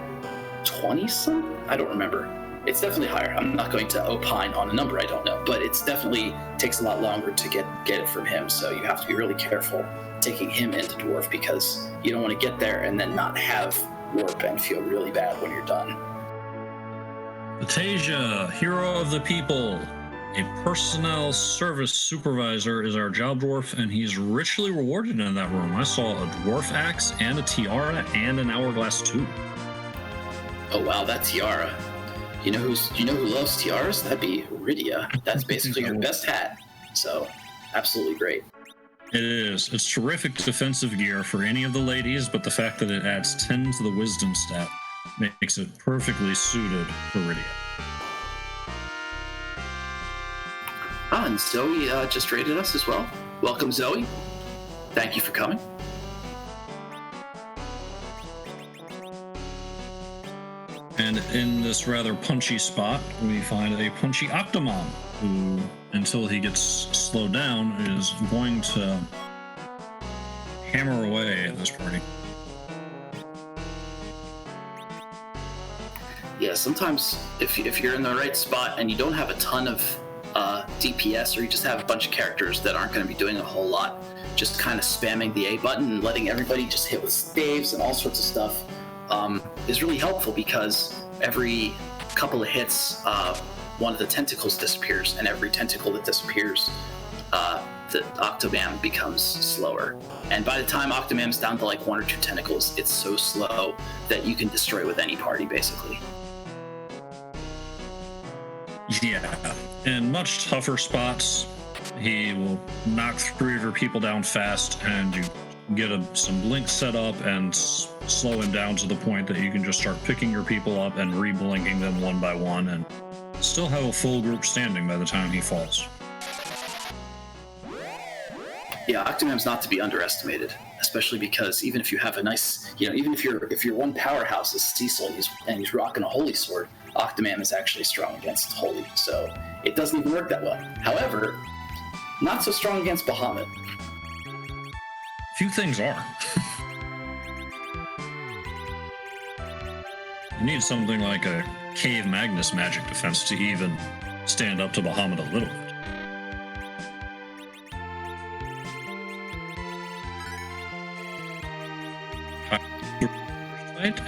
20-some? I don't remember. It's definitely higher. I'm not going to opine on a number, I don't know, but it's definitely takes a lot longer to get it from him, so you have to be really careful taking him into Dwarf, because you don't want to get there and then not have warp and feel really bad when you're done. Vitasia, hero of the people, a personnel service supervisor, is our job dwarf, and he's richly rewarded in that room. I saw a dwarf axe and a tiara and an hourglass too. Oh wow, that tiara! You know who loves tiaras? That'd be Rydia. That's basically her best hat. So, absolutely great. It is. It's terrific defensive gear for any of the ladies, but the fact that it adds 10 to the wisdom stat makes it perfectly suited for Rydia. And Zoe just raided us as well. Welcome, Zoe. Thank you for coming. And in this rather punchy spot, we find a punchy Octomom, who, until he gets slowed down, is going to hammer away at this party. Yeah, sometimes if you're in the right spot and you don't have a ton of DPS, or you just have a bunch of characters that aren't going to be doing a whole lot, just kind of spamming the A button and letting everybody just hit with staves and all sorts of stuff is really helpful, because every couple of hits, one of the tentacles disappears, and every tentacle that disappears, the Octomam becomes slower. And by the time Octomam's down to like 1 or 2 tentacles, it's so slow that you can destroy with any party, basically. Yeah, in much tougher spots, he will knock 3 of your people down fast, and you get some blink set up and slow him down to the point that you can just start picking your people up and re-blinking them one by one, and still have a full group standing by the time he falls. Yeah, Octomam's not to be underestimated, especially because even if you have a nice, even if your one powerhouse is Cecil and he's rocking a holy sword, Octomam is actually strong against holy, so it doesn't even work that well. However, not so strong against Bahamut. Few things are. You need something like a Cave Magnus magic defense to even stand up to Bahamut a little bit.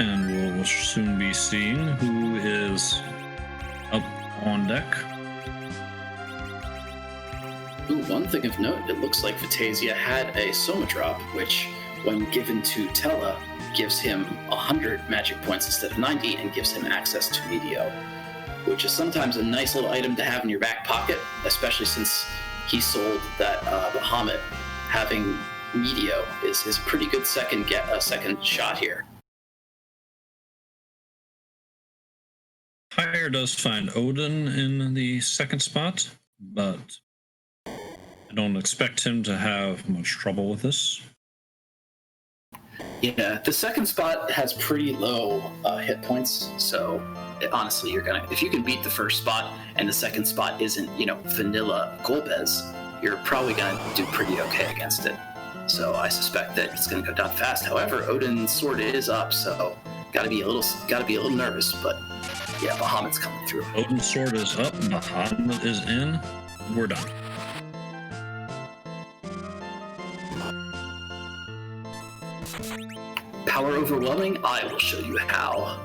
And we'll soon be seeing who is up on deck. Ooh, one thing of note, it looks like Vitasia had a Soma drop, which, when given to Tella, gives him 100 magic points instead of 90 and gives him access to Medio, which is sometimes a nice little item to have in your back pocket, especially since he sold that Bahamut. Having Medio is a pretty good second shot here. Pyre does find Odin in the second spot, but I don't expect him to have much trouble with this. Yeah, the second spot has pretty low hit points, so honestly, if you can beat the first spot and the second spot isn't, vanilla Golbez, you're probably gonna do pretty okay against it. So I suspect that it's gonna go down fast. However, Odin's sword is up, so gotta be a little nervous, but yeah, Bahamut's coming through. Odin's sword is up, Bahamut is in, we're done. Power overwhelming, I will show you how.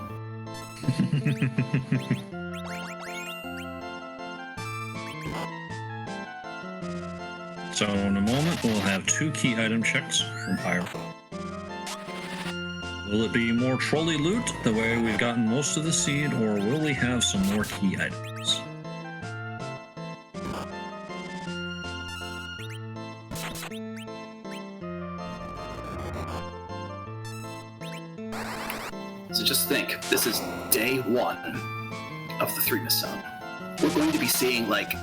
So in a moment, we'll have 2 key item checks from Pyre. Will it be more trolley loot, the way we've gotten most of the seed, or will we have some more key items? So just think, this is day 1 of the Threemus zone. We're going to be seeing like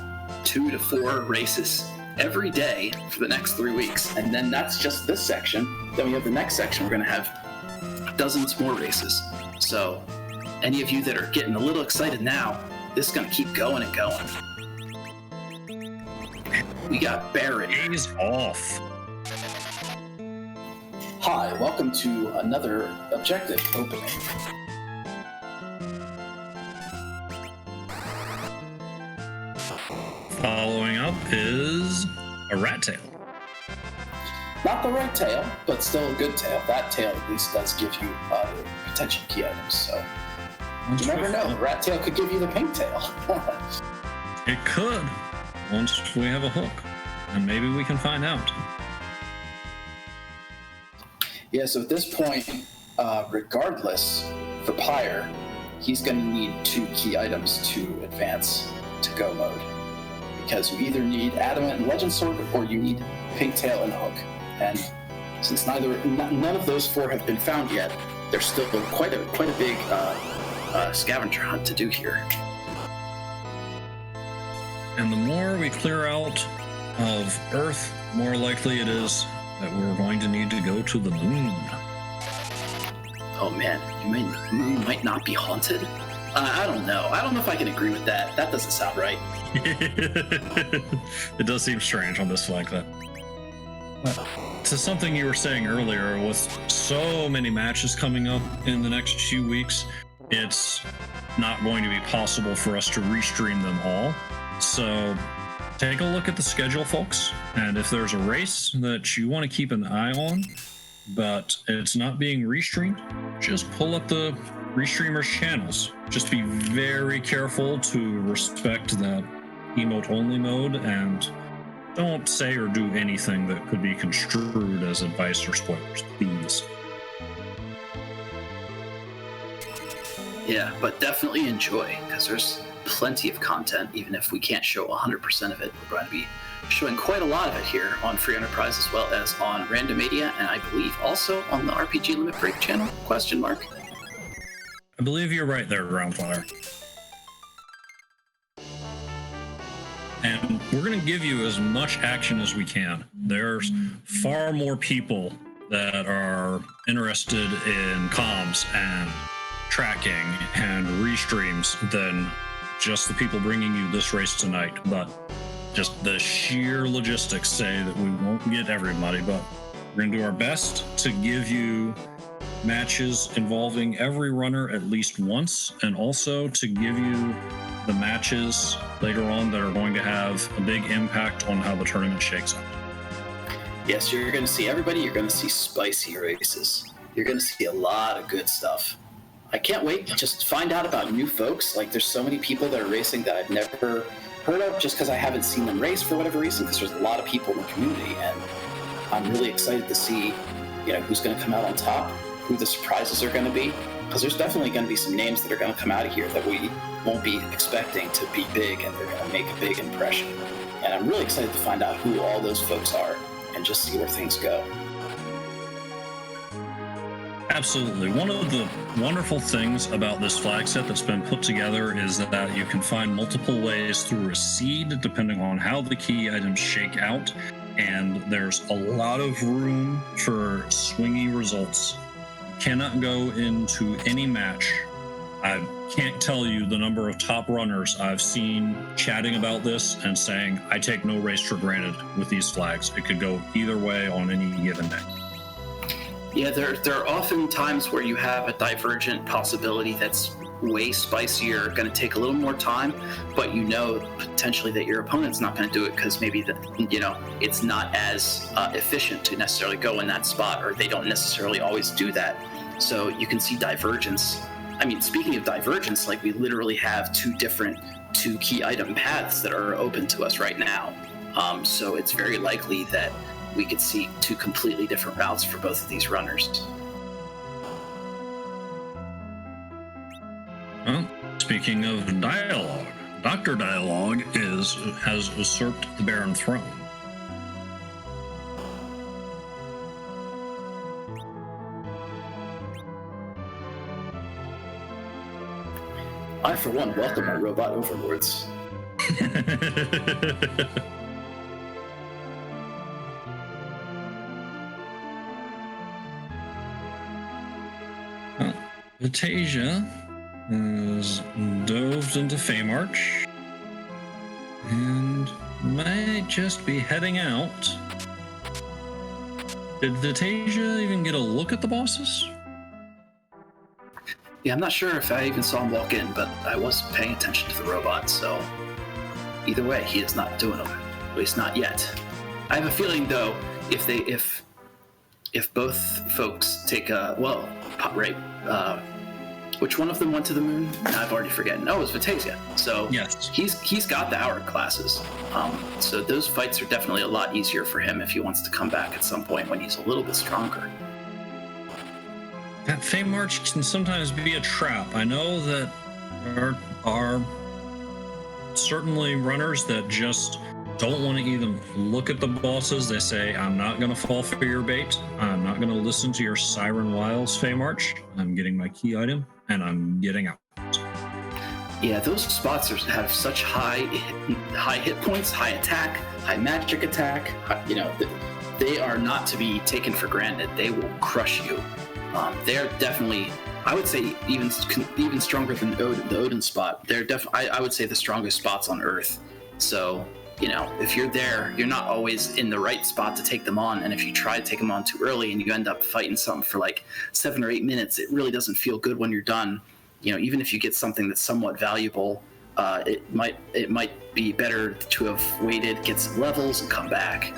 2 to 4 races every day for the next 3 weeks. And then that's just this section. Then we have the next section. We're going to have dozens more races. So any of you that are getting a little excited now, this is going to keep going and going. We got Baron. Days off. Hi, welcome to another objective opening. Following up is a rat tail. Not the right tail, but still a good tail. That tail at least does give you potential key items, so you never know. The rat tail could give you the pink tail. It could, once we have a hook, and maybe we can find out. Yeah, so at this point, regardless, for Pyre, he's going to need 2 key items to advance to go mode. Because you either need Adamant and Legend Sword, or you need Pigtail and Hook. And since none of those 4 have been found yet, there's still quite a big scavenger hunt to do here. And the more we clear out of Earth, more likely it is that we're going to need to go to the moon. Oh man, the moon might not be haunted? I don't know. I don't know if I can agree with that. That doesn't sound right. It does seem strange on this flag, that. To something you were saying earlier, with so many matches coming up in the next few weeks, it's not going to be possible for us to restream them all. So take a look at the schedule, folks, and if there's a race that you want to keep an eye on, but it's not being restreamed, just pull up the restreamers' channels. Just be very careful to respect that emote-only mode, and don't say or do anything that could be construed as advice or spoilers, please. Yeah, but definitely enjoy, because there's plenty of content. Even if we can't show 100% of it, we're going to be showing quite a lot of it here on Free Enterprise, as well as on Randomadia, and I believe also on the RPG Limit Break channel, ? I believe you're right there, Groundflier. And we're going to give you as much action as we can. There's far more people that are interested in comms and tracking and restreams than just the people bringing you this race tonight. But just the sheer logistics say that we won't get everybody, but we're going to do our best to give you matches involving every runner at least once, and also to give you the matches later on that are going to have a big impact on how the tournament shakes out. Yes, you're going to see everybody. You're going to see spicy races. You're going to see a lot of good stuff. I can't wait to just find out about new folks. Like, there's so many people that are racing that I've never heard of just because I haven't seen them race for whatever reason, because there's a lot of people in the community, and I'm really excited to see, who's going to come out on top, who the surprises are going to be, because there's definitely going to be some names that are going to come out of here that we won't be expecting to be big, and they're going to make a big impression. And I'm really excited to find out who all those folks are and just see where things go. Absolutely. One of the wonderful things about this flag set that's been put together is that you can find multiple ways through a seed depending on how the key items shake out, and there's a lot of room for swingy results. Cannot go into any match I can't tell you the number of top runners I've seen chatting about this and saying, I take no race for granted with these flags. It could go either way on any given day. Yeah, there are often times where you have a divergent possibility that's way spicier, going to take a little more time, but you know potentially that your opponent's not going to do it because maybe it's not as efficient to necessarily go in that spot, or they don't necessarily always do that. So you can see divergence. I mean, speaking of divergence, like we literally have two key item paths that are open to us right now. So it's very likely that we could see two completely different routes for both of these runners. Well, speaking of dialogue, Dr. Dialogue has usurped the Baron throne. I, for one, welcome our robot overlords. Well, Vitasia is dove into Feymarch and might just be heading out. Did Vitasia even get a look at the bosses? Yeah, I'm not sure if I even saw him walk in, but I was paying attention to the robot, so either way, he is not doing them. At least not yet. I have a feeling, though, if both folks take which one of them went to the moon? I've already forgotten. Oh, it was Vitasia. So yes, he's got the hourglasses. So those fights are definitely a lot easier for him if he wants to come back at some point when he's a little bit stronger. That Feymarch can sometimes be a trap. I know that there are certainly runners that just don't want to even look at the bosses. They say, I'm not going to fall for your bait. I'm not going to listen to your siren wiles, Feymarch. I'm getting my key item, and I'm getting out. Yeah, those spots have such high hit points, high attack, high magic attack. They are not to be taken for granted. They will crush you. They're definitely, I would say, even stronger than the Odin spot. They're I would say the strongest spots on Earth. So, if you're there, you're not always in the right spot to take them on. And if you try to take them on too early and you end up fighting something for like 7 or 8 minutes, it really doesn't feel good when you're done. Even if you get something that's somewhat valuable, it might be better to have waited, get some levels, and come back.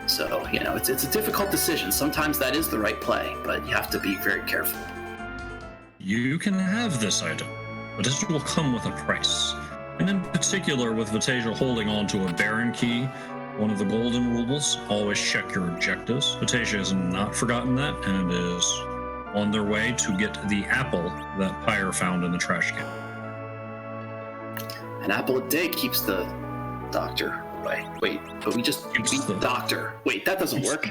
So, it's a difficult decision. Sometimes that is the right play, but you have to be very careful. You can have this item, but it will come with a price. And in particular, with Vitasia holding on to a Baron key, one of the golden rules, always check your objectives. Vitasia has not forgotten that and is on their way to get the apple that Pyre found in the trash can. An apple a day keeps the doctor away. Wait, but we just beat the doctor. Wait, that doesn't work.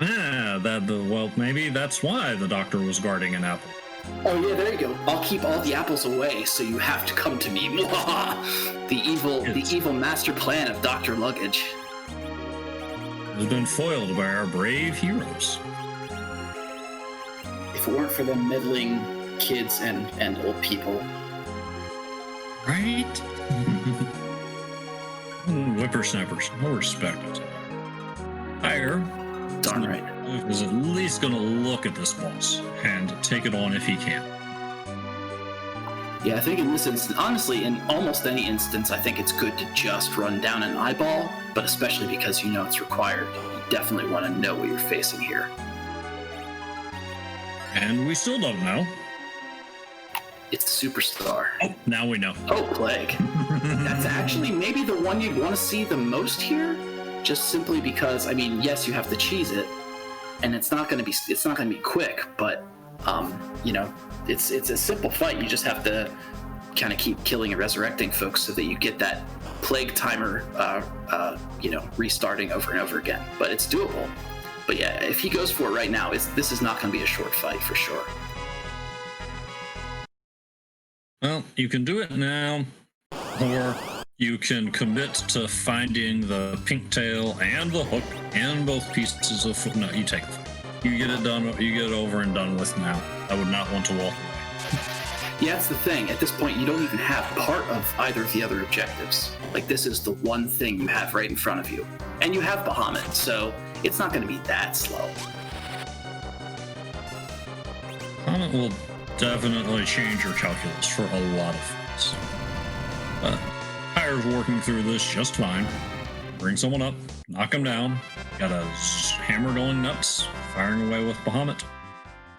Yeah, well, maybe that's why the doctor was guarding an apple. Oh yeah, there you go. I'll keep all the apples away, so you have to come to me. The evil master plan of Dr. Luggage has been foiled by our brave heroes. If it weren't for them meddling kids and old people. Right? Whippersnappers, no respect. Pyre, darn right, is at least going to look at this boss and take it on if he can. Yeah, I think in this instance, honestly, in almost any instance, I think it's good to just run down an eyeball, but especially because it's required. You definitely want to know what you're facing here. And we still don't know. It's the Superstar. Oh, now we know. Oh, Plague. That's actually maybe the one you'd want to see the most here, just simply because, yes, you have to cheese it, and it's not going to be quick, but it's a simple fight. You just have to kind of keep killing and resurrecting folks so that you get that plague timer restarting over and over again. But it's doable. But yeah, if he goes for it right now, this is not going to be a short fight for sure. Well, you can do it now, or you can commit to finding the pink tail and the hook and both pieces of foot. No, you take it. You get it done. You get it over and done with now. I would not want to walk away. Yeah, that's the thing. At this point, you don't even have part of either of the other objectives. Like, this is the one thing you have right in front of you. And you have Bahamut, so it's not going to be that slow. Bahamut will definitely change your calculus for a lot of things. But Pyre's working through this just fine. Bring someone up, knock him down, got a hammer going nuts, firing away with Bahamut.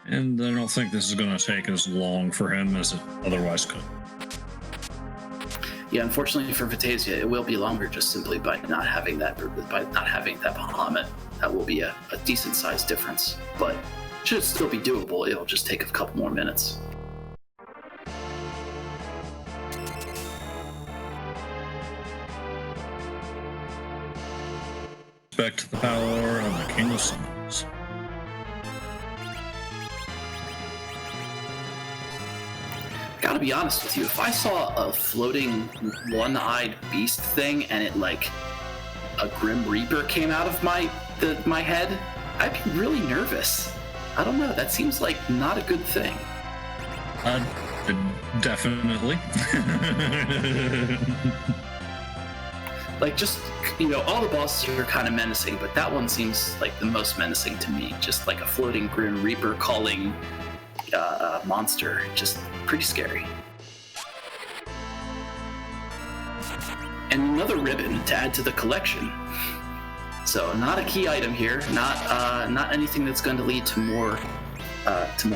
And I don't think this is going to take as long for him as it otherwise could. Yeah, unfortunately for Vitasia, it will be longer just simply by not having that Bahamut. That will be a decent sized difference, but should still be doable. It'll just take a couple more minutes. Respect the power of the King of Summons. Gotta be honest with you, if I saw a floating one-eyed beast thing and it like a Grim Reaper came out of my head, I'd be really nervous. I don't know, that seems like not a good thing. Definitely. Like, just, you know, all the bosses are kind of menacing, but that one seems like the most menacing to me. Just like a floating Grim Reaper calling monster, just pretty scary. And another ribbon to add to the collection. So not a key item here, not anything that's going to lead to more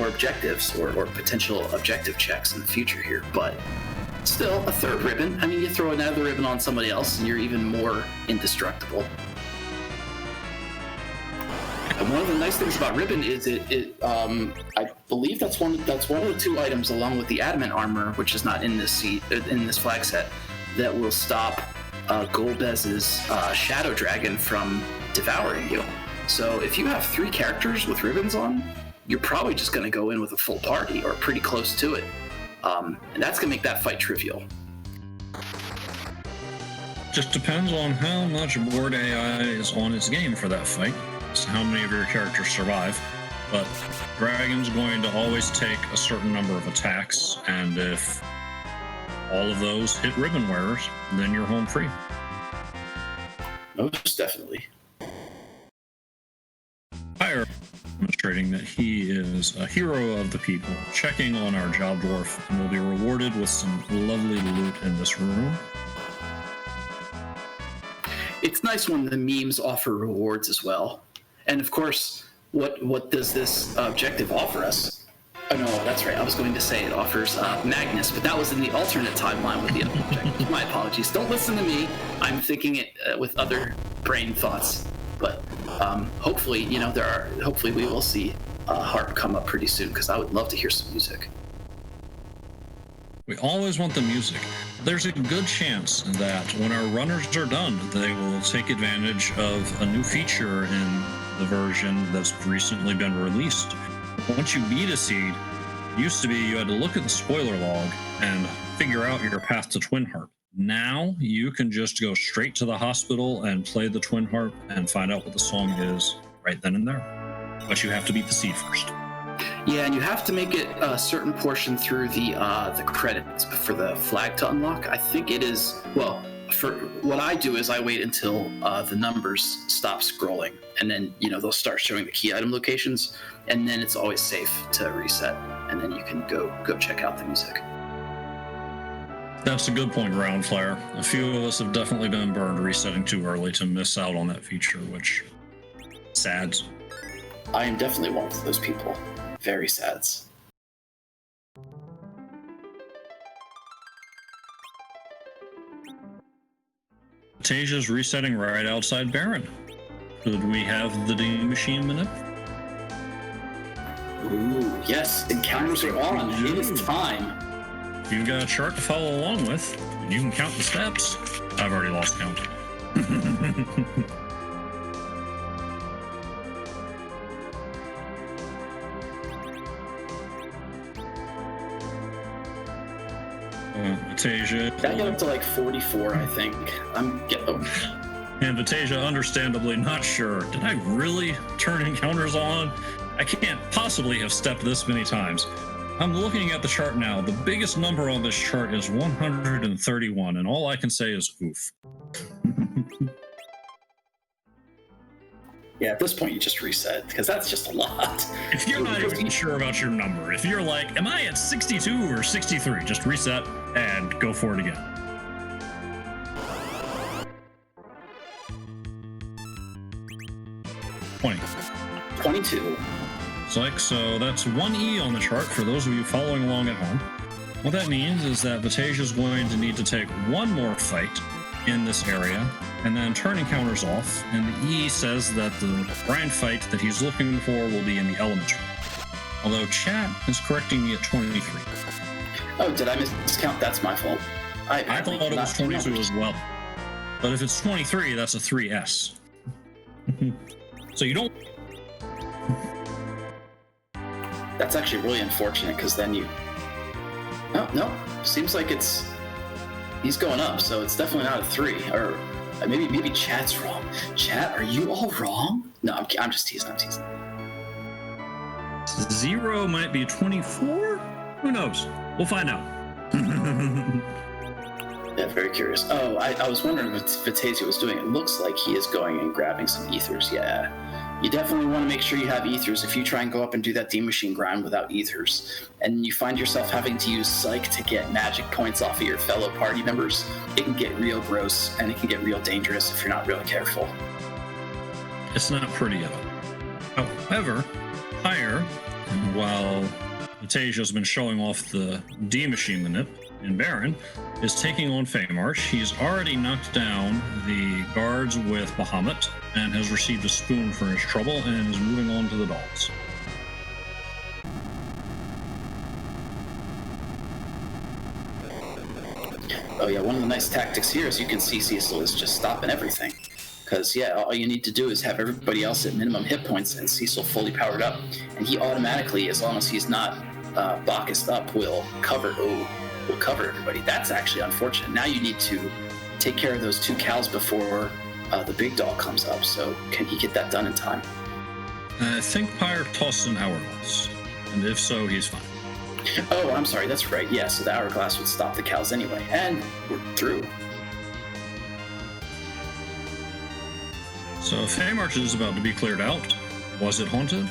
objectives or potential objective checks in the future here, but still a third ribbon. I mean, you throw another ribbon on somebody else and you're even more indestructible. And one of the nice things about ribbon is I believe that's one of the two items along with the adamant armor, which is not in this flag set, that will stop Golbez's Shadow Dragon from devouring you. So if you have 3 characters with ribbons on, you're probably just going to go in with a full party or pretty close to it. And that's going to make that fight trivial. Just depends on how much board AI is on its game for that fight. So how many of your characters survive. But Dragon's going to always take a certain number of attacks, and if all of those hit ribbon wearers, then you're home free. Most definitely. Pyre demonstrating that he is a hero of the people, checking on our job dwarf, and will be rewarded with some lovely loot in this room. It's nice when the memes offer rewards as well. And of course, what does this objective offer us? Oh no, that's right. I was going to say it offers Magnus, but that was in the alternate timeline with the other objective. My apologies. Don't listen to me. I'm thinking it with other brain thoughts. But hopefully, you know, hopefully we will see Harp come up pretty soon, because I would love to hear some music. We always want the music. There's a good chance that when our runners are done, they will take advantage of a new feature in the version that's recently been released. Once you beat a seed, it used to be you had to look at the spoiler log and figure out your path to Twin Harp. Now you can just go straight to the hospital and play the Twin Harp and find out what the song is right then and there. But you have to beat the seed first. Yeah, and you have to make it a certain portion through the credits for the flag to unlock. I think it is, well, for what I do is I wait until the numbers stop scrolling, and then, you know, they'll start showing the key item locations, and then it's always safe to reset, and then you can go check out the music. That's a good point, groundflier. A few of us have definitely been burned resetting too early to miss out on that feature, which sad. I am definitely one of those people. Very sad. Tasia's resetting right outside Baron. Could we have the D machine minute? Ooh, yes, encounters are on. It is time. You've got a chart to follow along with, and you can count the steps. I've already lost count. Vitasia. I got up to like 44, I think. I'm getting. And Vitasia, understandably not sure. Did I really turn encounters on? I can't possibly have stepped this many times. I'm looking at the chart now. The biggest number on this chart is 131, and all I can say is oof. Yeah, at this point you just reset because that's just a lot. If you're not even sure about your number, if you're like, am I at 62 or 63? Just reset and go for it again. $20. 22. So that's 1E on the chart for those of you following along at home. What that means is that Vitasia is going to need to take one more fight in this area, and then turn encounters off, and the E says that the grind fight that he's looking for will be in the elements room. Although chat is correcting me at 23. Oh, did I miscount? That's my fault. I thought it was 22 as well. But if it's 23, that's a 3S. So you don't... That's actually really unfortunate, because then you... No. Seems like it's... He's going up, so it's definitely not a 3. Or maybe chat's wrong. Chat, are you all wrong? No, I'm just teasing. I'm teasing. 0 might be 24? Who knows? We'll find out. Yeah, very curious. Oh, I was wondering what Vitasia was doing. It looks like he is going and grabbing some ethers. Yeah. You definitely want to make sure you have ethers. If you try and go up and do that D-Machine grind without ethers, and you find yourself having to use Psych to get magic points off of your fellow party members, it can get real gross, and it can get real dangerous if you're not really careful. It's not pretty at all. However, Pyre, while Vitasia's been showing off the D-Machine manip in Baron, is taking on Feymarch. He's already knocked down the guards with Bahamut and has received a spoon for his trouble and is moving on to the dolls. Oh yeah, one of the nice tactics here is you can see Cecil is just stopping everything. Because, yeah, all you need to do is have everybody else at minimum hit points and Cecil fully powered up. And he automatically, as long as he's not Bacchused up, will cover everybody. That's actually unfortunate. Now you need to take care of those 2 cows before the big dog comes up. So can he get that done in time? I think Pyre tossed an hourglass. And if so, he's fine. Oh, I'm sorry. That's right. Yeah, so the hourglass would stop the cows anyway. And we're through. So Feymarch is about to be cleared out. Was it haunted?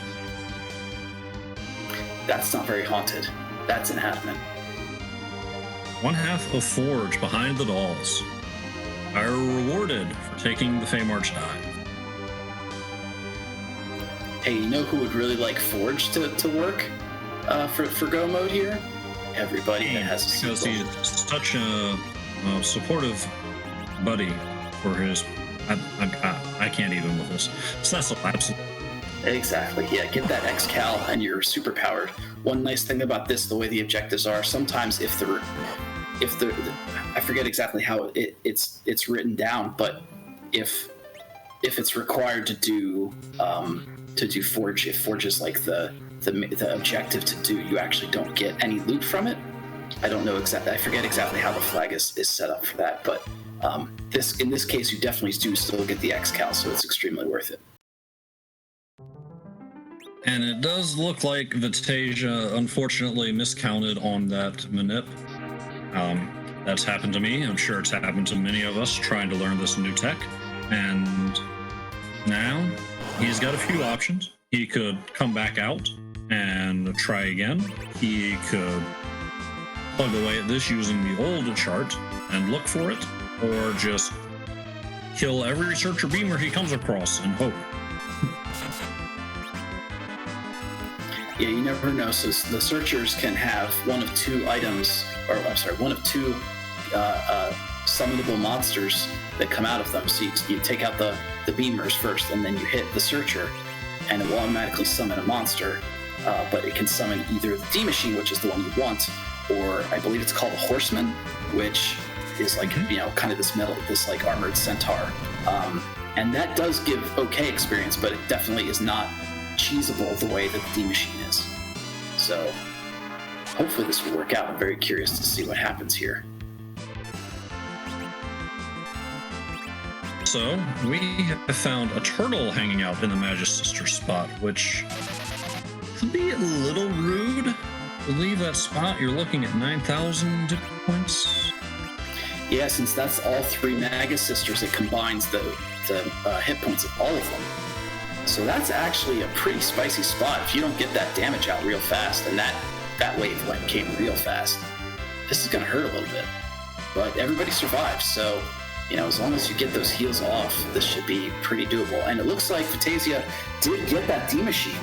That's not very haunted. That's inhabitant. 1/2 of Forge behind the dolls. Pyre rewarded for taking the Feymarch dive. Hey, you know who would really like Forge to work for Go mode here? Everybody that has a because sequel. he's such a supportive buddy for his... I can't even with this. Cecil, absolutely. Exactly. Yeah, get that X-Cal and you're super powered. One nice thing about this, the way the objectives are, sometimes if the I forget exactly how it's written down, but if it's required to do Forge, if Forge is like the objective to do, you actually don't get any loot from it. I don't know exactly. I forget exactly how the flag is set up for that, but in this case, you definitely do still get the X-Cal, so it's extremely worth it. And it does look like Vitasia unfortunately miscounted on that manip. That's happened to me. I'm sure it's happened to many of us trying to learn this new tech. And now he's got a few options. He could come back out and try again. He could plug away at this using the old chart and look for it, or just kill every researcher beamer he comes across and hope. Yeah, you never know. So the searchers can have one of 2 items, or I'm sorry, one of 2 summonable monsters that come out of them. So you take out the beamers first, and then you hit the searcher, and it will automatically summon a monster. But it can summon either the D-Machine, which is the one you want, or I believe it's called a Horseman, which is like, kind of this like armored centaur. And that does give okay experience, but it definitely is not cheesable the way that the D-Machine is. So hopefully this will work out. I'm very curious to see what happens here. So we have found a turtle hanging out in the Magister spot, which could be a little rude, believe that spot you're looking at 9,000 points. Yeah, since that's all 3 Magus Sisters, it combines the hit points of all of them. So that's actually a pretty spicy spot if you don't get that damage out real fast, and that wave came real fast. This is going to hurt a little bit, but everybody survives, so as long as you get those heals off, this should be pretty doable. And it looks like Vitasia did get that D-Machine.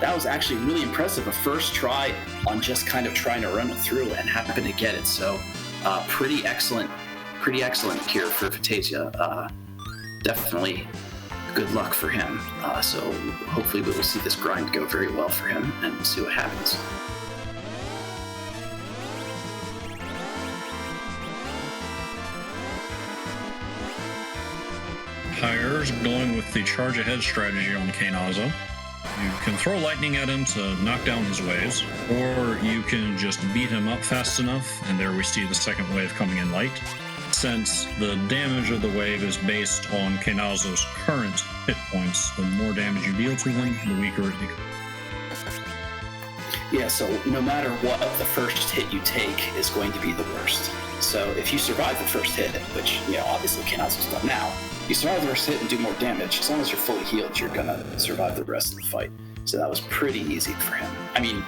That was actually really impressive. A first try on just kind of trying to run it through and happened to get it. So pretty excellent here for Vitasia. Definitely good luck for him. So hopefully we will see this grind go very well for him, and we'll see what happens. Pyre's going with the charge ahead strategy on Kainaza. You can throw lightning at him to knock down his waves, or you can just beat him up fast enough, and there we see the second wave coming in light. Since the damage of the wave is based on Kainaza's current hit points, the more damage you deal to him, the weaker it becomes. Yeah, so no matter what, the first hit you take is going to be the worst. So if you survive the first hit, which, obviously Kainaza's done now, you survive the first hit and do more damage, as long as you're fully healed, you're gonna survive the rest of the fight. So that was pretty easy for him. I mean,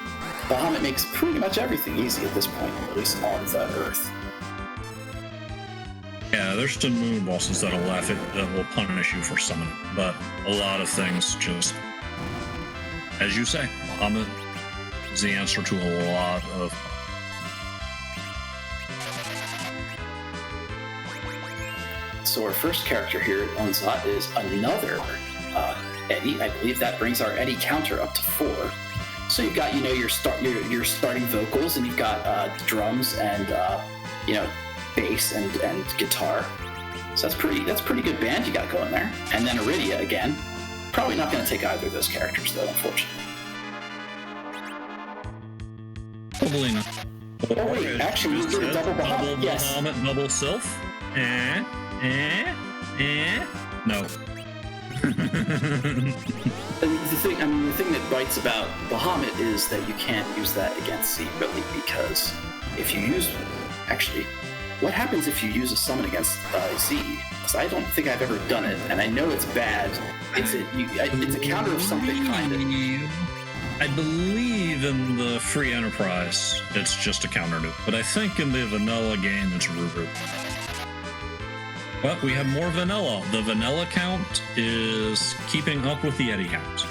Bahamut makes pretty much everything easy at this point, at least on the Earth. Yeah, there's some moon bosses that will punish you for summoning, but a lot of things just, as you say, Bahamut is the answer to a lot of. So our first character here on Zot is another Eddie. I believe that brings our Eddie counter up to 4. So you've got your starting vocals, and you've got drums and bass and guitar. So that's pretty good band you got going there. And then Iridia again. Probably not going to take either of those characters though, unfortunately. Probably not. Oh wait, actually we did a double Bahamut. Yes. Bahamut, double Sylph. No. The thing that bites about Bahamut is that you can't use that against Z, really, because if you use... Actually, what happens if you use a summon against Z? Because I don't think I've ever done it, and I know it's bad. It's a counter of something, kind of. I believe in the free enterprise, it's just a counter nuke, but I think in the vanilla game, it's Ruru. But we have more vanilla. The vanilla count is keeping up with the Eddie count.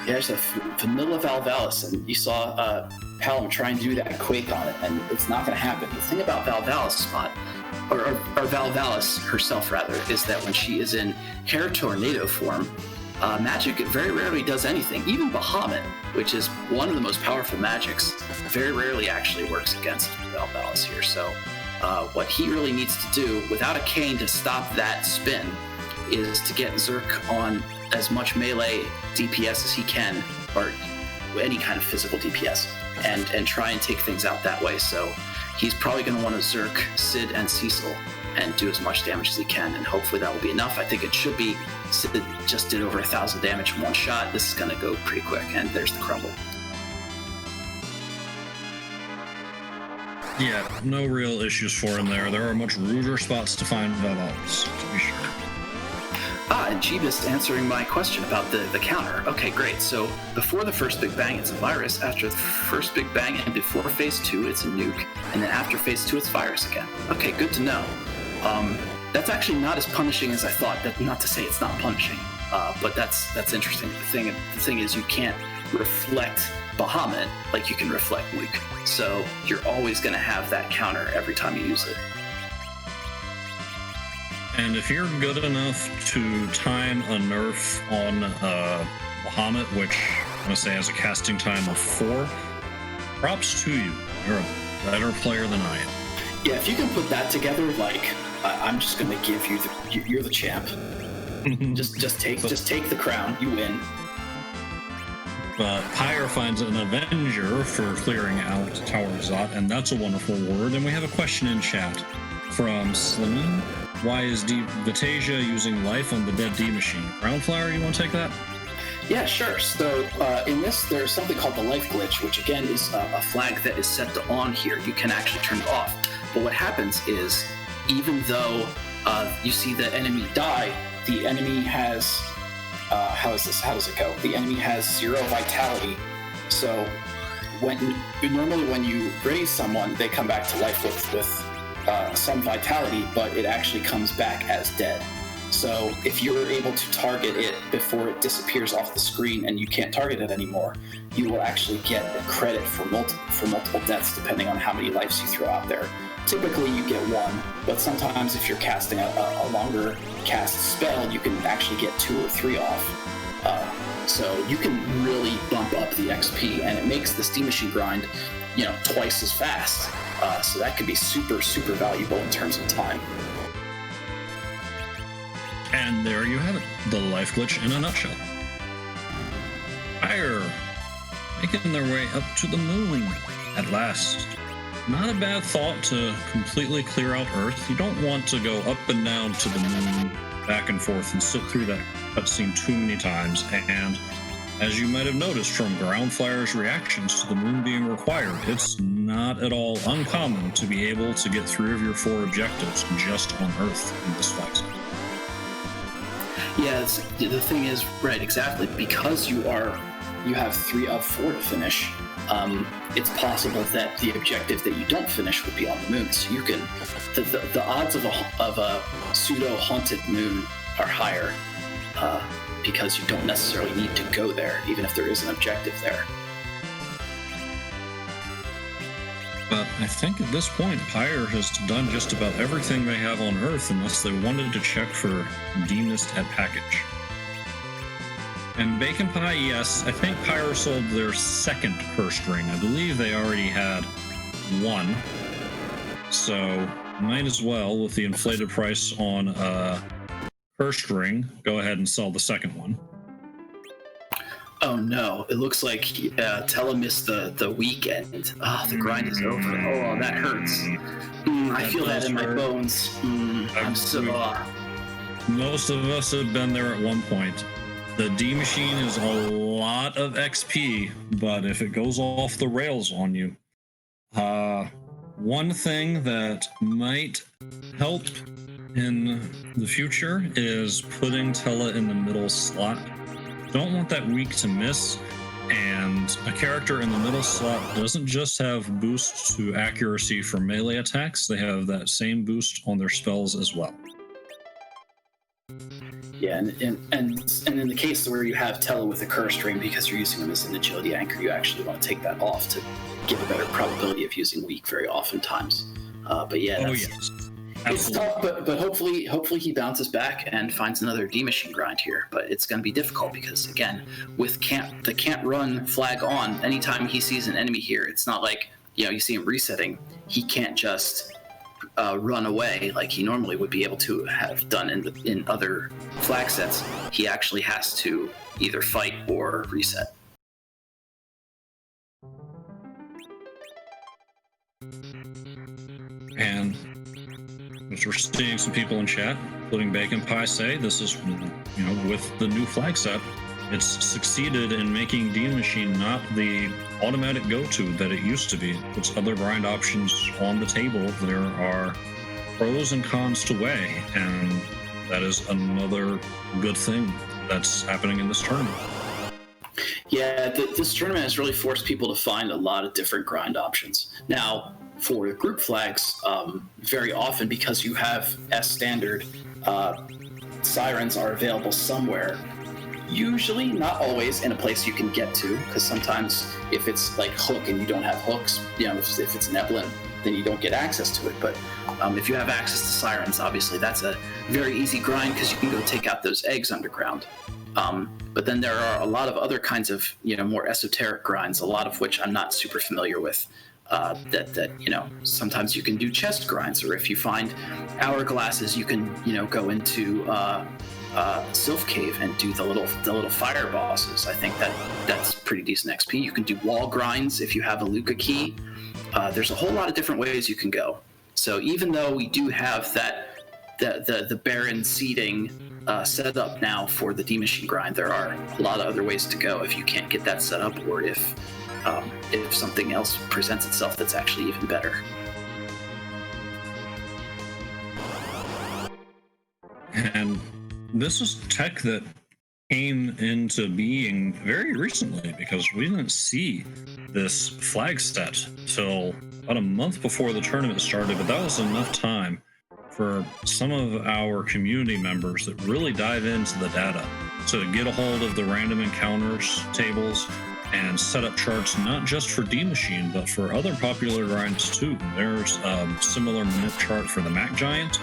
Yeah, there's a vanilla Valvalis, and you saw Palom try and do that Quake on it, and it's not going to happen. The thing about Valvalis or Valvalis herself, rather, is that when she is in Hair Tornado form, magic very rarely does anything. Even Bahamut, which is one of the most powerful magics, very rarely actually works against Valvalis here. So what he really needs to do, without a cane to stop that spin, is to get Zerk on as much melee DPS as he can, or any kind of physical DPS, and try and take things out that way. So he's probably going to want to Zerk, Sid, and Cecil and do as much damage as he can, and hopefully that will be enough. I think it should be. Sid just did over 1,000 damage in one shot. This is going to go pretty quick, and there's the crumble. Yeah, no real issues for him there. There are much ruder spots to find Valvalis, to be sure. And Jeebus answering my question about the counter. Okay, great. So before the first Big Bang, it's a virus. After the first Big Bang and before Phase 2, it's a nuke. And then after Phase 2, it's virus again. Okay, good to know. That's actually not as punishing as I thought. That, not to say it's not punishing, but that's interesting. The thing is, you can't reflect Bahamut like you can reflect nuke. So you're always going to have that counter every time you use it. And if you're good enough to time a nerf on Bahamut, which I'm going to say has a casting time of 4, props to you. You're a better player than I am. Yeah, if you can put that together, I'm just going to give you you're the champ. just take the crown. You win. But Pyre finds an Avenger for clearing out Tower of Zot, and that's a wonderful word. And we have a question in chat from Slimmy. why is Vitasia using life on the dead D machine? Groundflier, you want to take that? Yeah, sure. So in this, there's something called the life glitch, which again is a flag that is set to on here. You can actually turn it off. But what happens is, even though you see the enemy die, the enemy has, how does it go? The enemy has 0 vitality. So normally when you raise someone, they come back to life with some vitality, but it actually comes back as dead. So if you're able to target it before it disappears off the screen and you can't target it anymore, you will actually get a credit for multiple deaths depending on how many lives you throw out there. Typically you get 1, but sometimes if you're casting a longer cast spell, you can actually get 2 or 3 off. So you can really bump up the XP, and it makes the Steam Machine grind, twice as fast. So that could be super, super valuable in terms of time. And there you have it, the life glitch in a nutshell. Pyre, making their way up to the moon at last. Not a bad thought to completely clear out Earth. You don't want to go up and down to the moon, back and forth, and sit through that cutscene too many times. And as you might have noticed from Groundflier's reactions to the moon being required, it's not at all uncommon to be able to get 3 of your 4 objectives just on Earth in this fight. Yeah, the thing is, right, exactly, because you have 3 of 4 to finish, it's possible that the objective that you don't finish would be on the moon. So you can, the odds of a pseudo haunted moon are higher because you don't necessarily need to go there, even if there is an objective there. But I think at this point, Pyre has done just about everything they have on Earth, unless they wanted to check for Demist at package. And Bacon Pie, yes, I think Pyre sold their 2nd cursed ring. I believe they already had 1. So might as well, with the inflated price on cursed ring, go ahead and sell the 2nd one. Oh no, it looks like Tella missed the weekend. Oh, the grind is over. Oh, that hurts. I feel that in my bones. I'm so... Most of us have been there at one point. The D machine is a lot of XP, but if it goes off the rails on you, one thing that might help in the future is putting Tella in the middle slot. Don't want that weak to miss, and a character in the middle slot doesn't just have boost to accuracy for melee attacks, they have that same boost on their spells as well. Yeah, and in the case where you have Tella with a cursed ring, because you're using them as an agility anchor, you actually want to take that off to give a better probability of using weak very oftentimes. But yeah, yes. It's tough, but hopefully he bounces back and finds another D machine grind here. But it's going to be difficult because, again, with the can't run flag on, anytime he sees an enemy here, it's not like you see him resetting. He can't just run away like he normally would be able to have done in other flag sets. He actually has to either fight or reset. And as we're seeing some people in chat, including Bacon Pie, say this is, with the new flag set, it's succeeded in making D Machine not the automatic go-to that it used to be. It puts other grind options on the table. There are pros and cons to weigh, and that is another good thing that's happening in this tournament. Yeah, this tournament has really forced people to find a lot of different grind options. Now, for group flags, very often, because you have S standard, sirens are available somewhere. Usually, not always, in a place you can get to, because sometimes if it's like Hook and you don't have hooks, if it's Neblin, then you don't get access to it. But if you have access to sirens, obviously that's a very easy grind because you can go take out those eggs underground. But then there are a lot of other kinds of more esoteric grinds, a lot of which I'm not super familiar with. That sometimes you can do chest grinds, or if you find hourglasses, you can go into Sylph Cave and do the little fire bosses. I think that's pretty decent XP. You can do wall grinds if you have a Luca key. There's a whole lot of different ways you can go. So even though we do have that the Baron seeding set up now for the D Machine grind. There are a lot of other ways to go if you can't get that set up, or if something else presents itself that's actually even better. And this is tech that came into being very recently, because we didn't see this flag set till about a month before the tournament started, but that was enough time for some of our community members that really dive into the data to get a hold of the random encounters tables and set up charts not just for D Machine, but for other popular grinds too. There's a similar manip chart for the Mac Giant.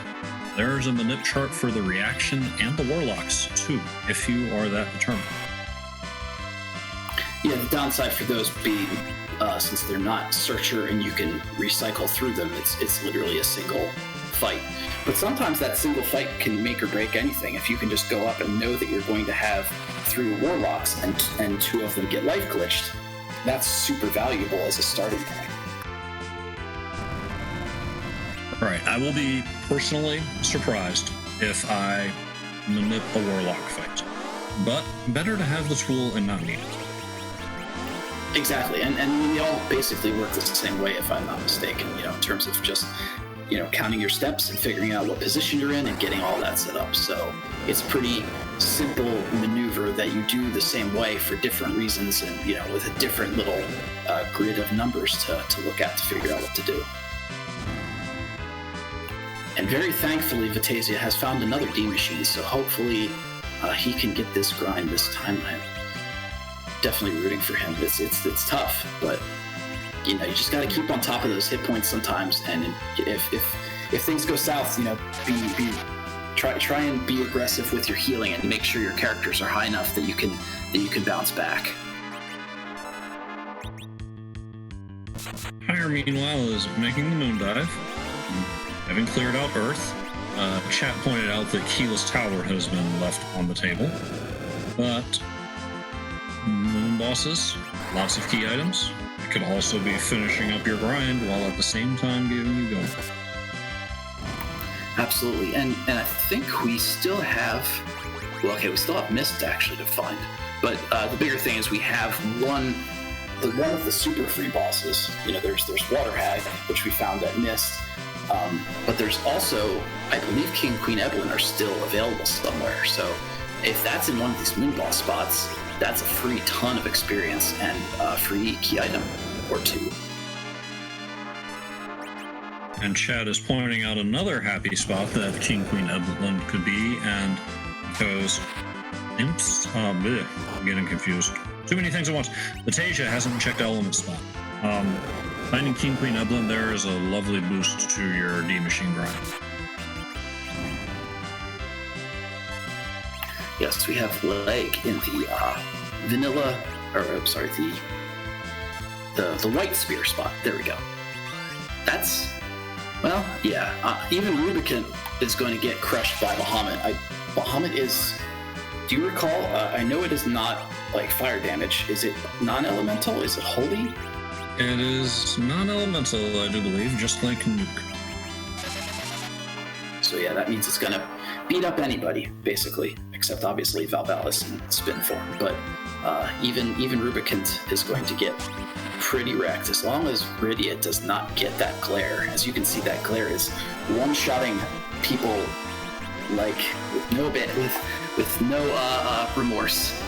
There's a manip chart for the Reaction and the Warlocks too, if you are that determined. Yeah, the downside for those being, since they're not searcher and you can recycle through them, it's literally a single fight. But sometimes that single fight can make or break anything. If you can just go up and know that you're going to have 3 Warlocks and 2 of them get life glitched, that's super valuable as a starting point. All right, I will be personally surprised if I manip a Warlock fight, but better to have the tool and not need it. Exactly, and they all basically work the same way, if I'm not mistaken, in terms of just, counting your steps and figuring out what position you're in and getting all that set up. So it's a pretty simple maneuver that you do the same way for different reasons, and, with a different little grid of numbers to look at to figure out what to do. And very thankfully, Vitasia has found another D Machine, so hopefully he can get this grind this time. I'm definitely rooting for him. It's tough, but you just got to keep on top of those hit points sometimes. And if things go south, try and be aggressive with your healing and make sure your characters are high enough that you can bounce back. Pyre, meanwhile, is making the moon dive. Having cleared out Earth, chat pointed out that Keyless Tower has been left on the table. But moon bosses, lots of key items. It could also be finishing up your grind while at the same time getting you going. Absolutely, and I think we still have, we still have Mist actually to find. But the bigger thing is we have one of the super free bosses. There's Water Hag, which we found at Mist. But there's also, I believe King and Queen Evelyn are still available somewhere. So if that's in one of these moon boss spots, that's a free ton of experience and a free key item or 2. And Chad is pointing out another happy spot that King Queen Evelyn could be, and because imps, I'm getting confused. Too many things at once. Vitasia hasn't checked element spot. Finding King Queen Evelyn there is a lovely boost to your D Machine grind. Yes, we have Leg in the the White Spear spot. There we go. That's, even Rubicon is going to get crushed by Bahamut. Bahamut is, do you recall, I know it is not like fire damage. Is it non-elemental? Is it holy? It is non-elemental, I do believe, just like Nuke. So yeah, that means it's gonna beat up anybody, basically, except obviously Valvalis and Spin Form. But even Rubicant is going to get pretty wrecked, as long as Rydia does not get that glare. As you can see, that glare is one-shotting people like with no remorse.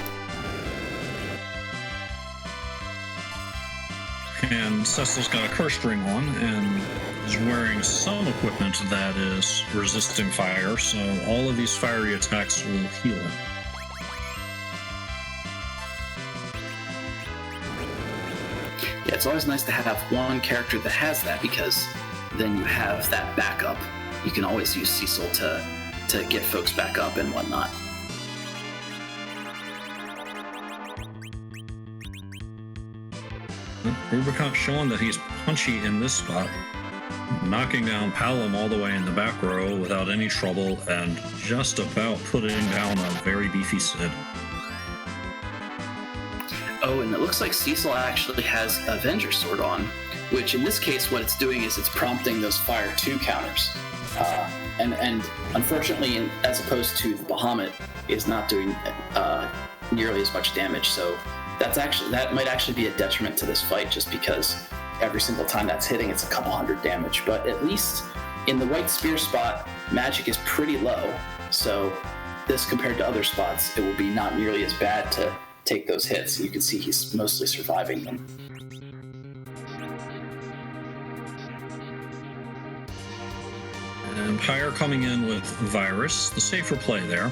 And Cecil's got a curse ring on and is wearing some equipment that is resisting fire, so all of these fiery attacks will heal him. Yeah, it's always nice to have one character that has that, because then you have that backup. You can always use Cecil to get folks back up and whatnot. Rubicon showing that he's punchy in this spot, knocking down Palom all the way in the back row without any trouble, and just about putting down a very beefy Sid. Oh, and it looks like Cecil actually has Avenger Sword on, which in this case, what it's doing is it's prompting those Fire 2 counters. And unfortunately, as opposed to the Bahamut, is not doing nearly as much damage. So that might actually be a detriment to this fight, just because every single time that's hitting, it's a couple hundred damage. But at least in the White Spear spot, magic is pretty low. So this, compared to other spots, it will be not nearly as bad to take those hits. You can see he's mostly surviving them. And Pyre coming in with Virus, the safer play there.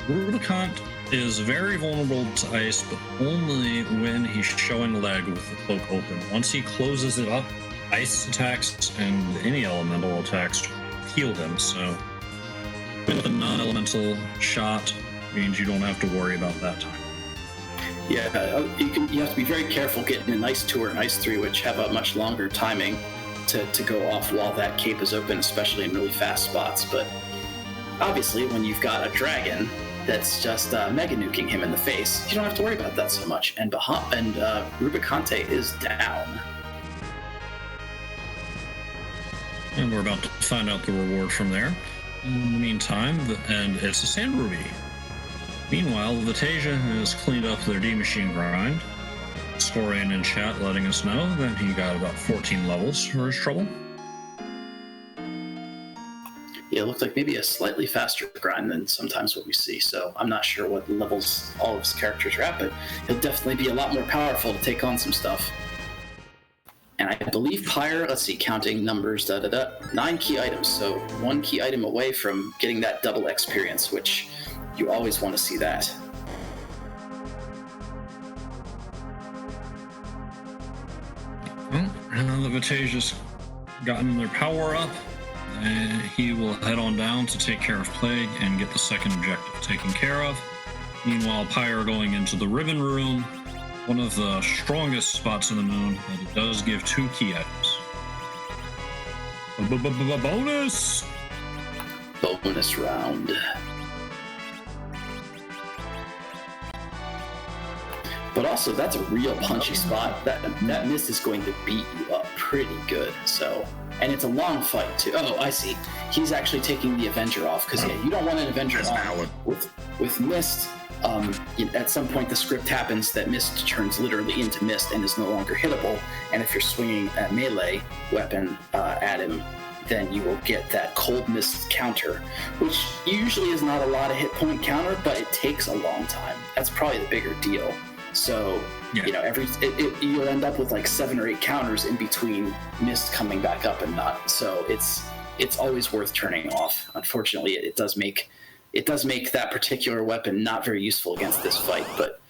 Rubicant is very vulnerable to ice, but only when he's showing leg with the cloak open. Once he closes it up, ice attacks and any elemental attacks heal him, so with a non-elemental shot means you don't have to worry about that time. Yeah, you have to be very careful getting an Ice 2 or an Ice 3, which have a much longer timing to go off while that cape is open, especially in really fast spots. But obviously, when you've got a dragon that's just mega nuking him in the face, you don't have to worry about that so much. And Rubicante is down. And we're about to find out the reward from there. In the meantime, and it's a Sand Ruby. Meanwhile, Vitasia has cleaned up their D-Machine grind. Storian in chat letting us know that he got about 14 levels for his trouble. Yeah, it looked like maybe a slightly faster grind than sometimes what we see, so I'm not sure what levels all of his characters are at, but he'll definitely be a lot more powerful to take on some stuff. And I believe Pyre, let's see, counting numbers, 9 key items, so 1 key item away from getting that double experience, which you always want to see that. Well, the Vitasia's gotten their power up. He will head on down to take care of Plague and get the second objective taken care of. Meanwhile, Pyre going into the Ribbon Room, one of the strongest spots in the moon, but it does give 2 key items. Bonus! Bonus round. But also, that's a real punchy spot. That mist is going to beat you up pretty good. So, and it's a long fight too. Oh, I see. He's actually taking the Avenger off, because yeah, you don't want an Avenger on with mist. At some point, the script happens that mist turns literally into mist and is no longer hittable. And if you're swinging a melee weapon at him, then you will get that cold mist counter, which usually is not a lot of hit point counter, but it takes a long time. That's probably the bigger deal. So, yeah. You'll end up with like 7 or 8 counters in between mist coming back up and not. So it's always worth turning off. Unfortunately, it does make that particular weapon not very useful against this fight. But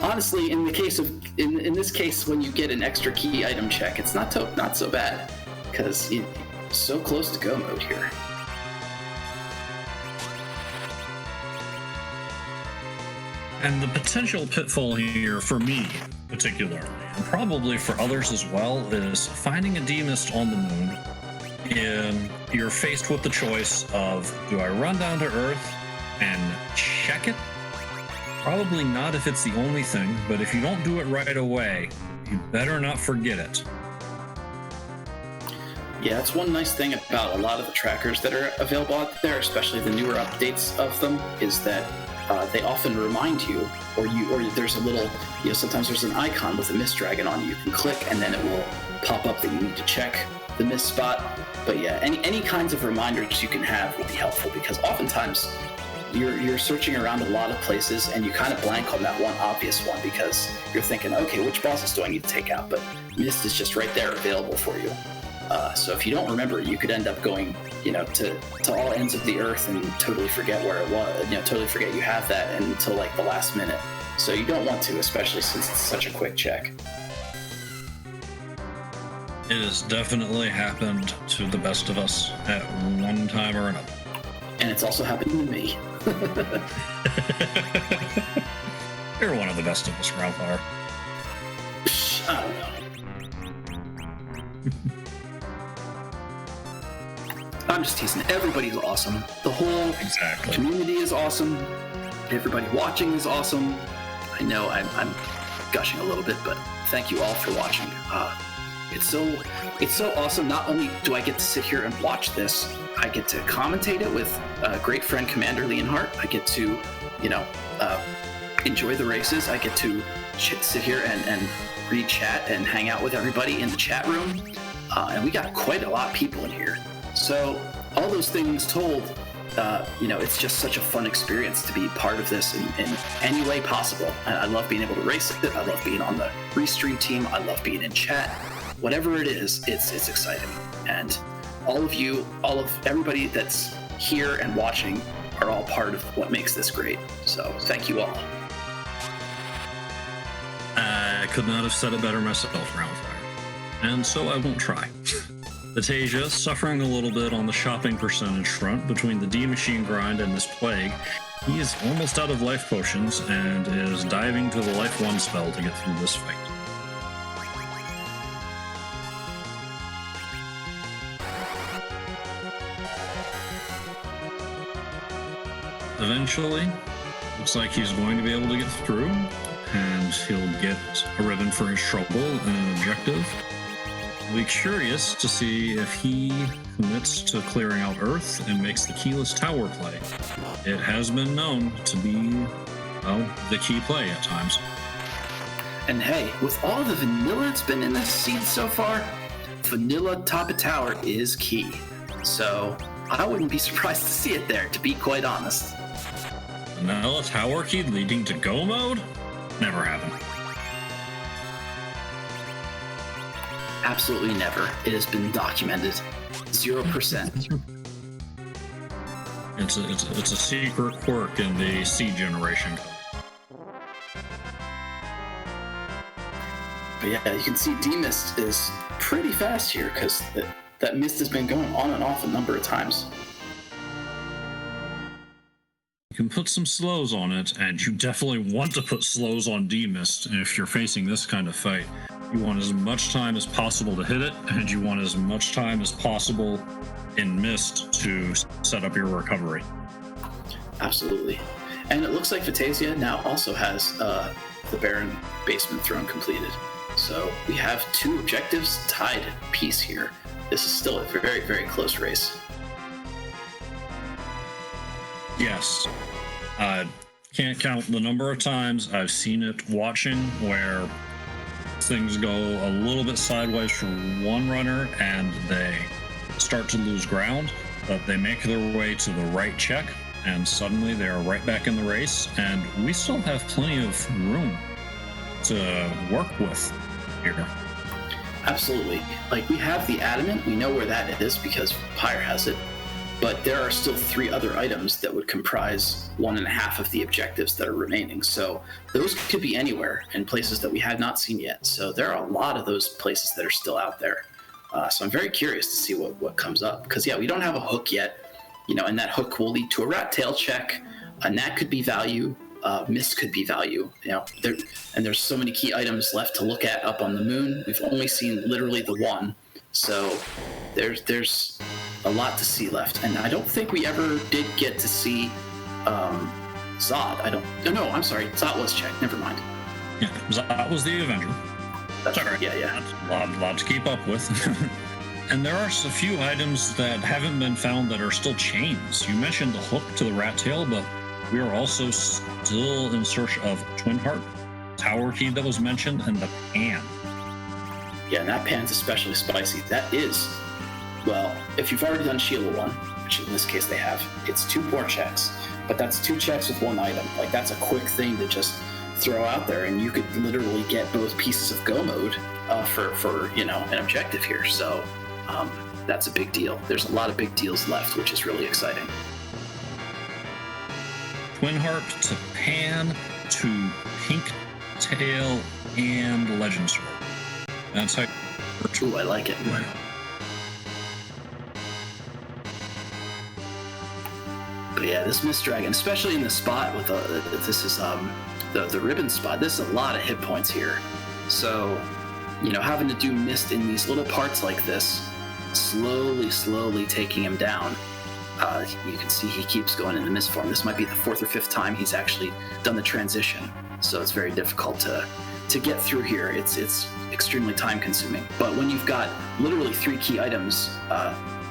honestly, in this case, when you get an extra key item check, it's not so bad, because you're so close to go mode here. And the potential pitfall here, for me particularly, and probably for others as well, is finding a D-Mist on the moon, and you're faced with the choice of, do I run down to Earth and check it? Probably not if it's the only thing, but if you don't do it right away, you better not forget it. Yeah, that's one nice thing about a lot of the trackers that are available out there, especially the newer updates of them, is that they often remind you, or there's a little, sometimes there's an icon with a mist dragon on. You can click, and then it will pop up that you need to check the mist spot. But yeah, any kinds of reminders you can have will be helpful, because oftentimes you're searching around a lot of places and you kind of blank on that one obvious one, because you're thinking, okay, which bosses do I need to take out? But mist is just right there available for you. So if you don't remember it, you could end up going, to all ends of the earth and totally forget where it was. Totally forget you have that until like the last minute. So you don't want to, especially since it's such a quick check. It has definitely happened to the best of us at one time or another. And it's also happened to me. You're one of the best of us, Groundflier. I don't know. I'm just teasing. Everybody's awesome. The whole community is awesome. Everybody watching is awesome. I know I'm gushing a little bit, but thank you all for watching. It's so awesome. Not only do I get to sit here and watch this, I get to commentate it with a great friend, CommanderLeonhart. I get to, enjoy the races. I get to sit here and read chat and hang out with everybody in the chat room. And we got quite a lot of people in here. So all those things told, it's just such a fun experience to be part of this in any way possible. And I love being able to race it. I love being on the Restreamed team. I love being in chat. Whatever it is, it's exciting. And all of everybody that's here and watching are all part of what makes this great. So thank you all. I could not have said it better myself, Groundflier. And so I won't try. Vitasia, suffering a little bit on the shopping percentage front between the D-Machine grind and this plague, he is almost out of life potions and is diving to the Life 1 spell to get through this fight. Eventually, looks like he's going to be able to get through, and he'll get a ribbon for his trouble and an objective. I'll be curious to see if he commits to clearing out Earth and makes the keyless tower play. It has been known to be, the key play at times. And hey, with all the vanilla that's been in this seed so far, vanilla top of tower is key. So I wouldn't be surprised to see it there, to be quite honest. Vanilla tower key leading to go mode? Never happened. Absolutely never. It has been documented. 0%. It's a secret quirk in the seed generation. But yeah, you can see D-Mist is pretty fast here because that mist has been going on and off a number of times. You can put some slows on it, and you definitely want to put slows on D-Mist if you're facing this kind of fight. You want as much time as possible to hit it, and you want as much time as possible in mist to set up your recovery. Absolutely. And it looks like Vitasia now also has the Baron Basement Throne completed. So we have 2 objectives tied piece here. This is still a very, very close race. Yes. Can't count the number of times I've seen it watching where things go a little bit sideways for one runner and they start to lose ground, but they make their way to the right check and suddenly they're right back in the race, and we still have plenty of room to work with here. Absolutely. Like, we have the adamant, we know where that is because Pyre has it, but there are still 3 other items that would comprise 1.5 of the objectives that are remaining. So those could be anywhere in places that we have not seen yet. So there are a lot of those places that are still out there. So I'm very curious to see what comes up. Because, yeah, we don't have a hook yet, and that hook will lead to a rat tail check. A gnat could be value. Mist could be value. And there's so many key items left to look at up on the moon. We've only seen literally the one. So there's a lot to see left, and I don't think we ever did get to see Zod. No, I'm sorry, Zod was checked. Never mind. Yeah, Zod was the Avenger. That's right. Yeah. A lot to keep up with. And there are a few items that haven't been found that are still chains. You mentioned the hook to the rat tail, but we are also still in search of Twin Heart, Tower Key that was mentioned, and the pan. Yeah, and that pan's especially spicy. That is, well, if you've already done Sheila 1, which in this case they have, it's 2 more checks, but that's 2 checks with 1 item. Like, that's a quick thing to just throw out there, and you could literally get both pieces of go mode for an objective here. So that's a big deal. There's a lot of big deals left, which is really exciting. Twin Heart to pan to Pink Tail and Legend Sword. That's how. Ooh, I like it. But yeah, this Mist Dragon, especially in the spot with this is the ribbon spot. This is a lot of hit points here. So, having to do Mist in these little parts like this, slowly taking him down. You can see he keeps going into Mist form. This might be the 4th or 5th time he's actually done the transition. So it's very difficult to to get through here, it's extremely time consuming. But when you've got literally 3 key items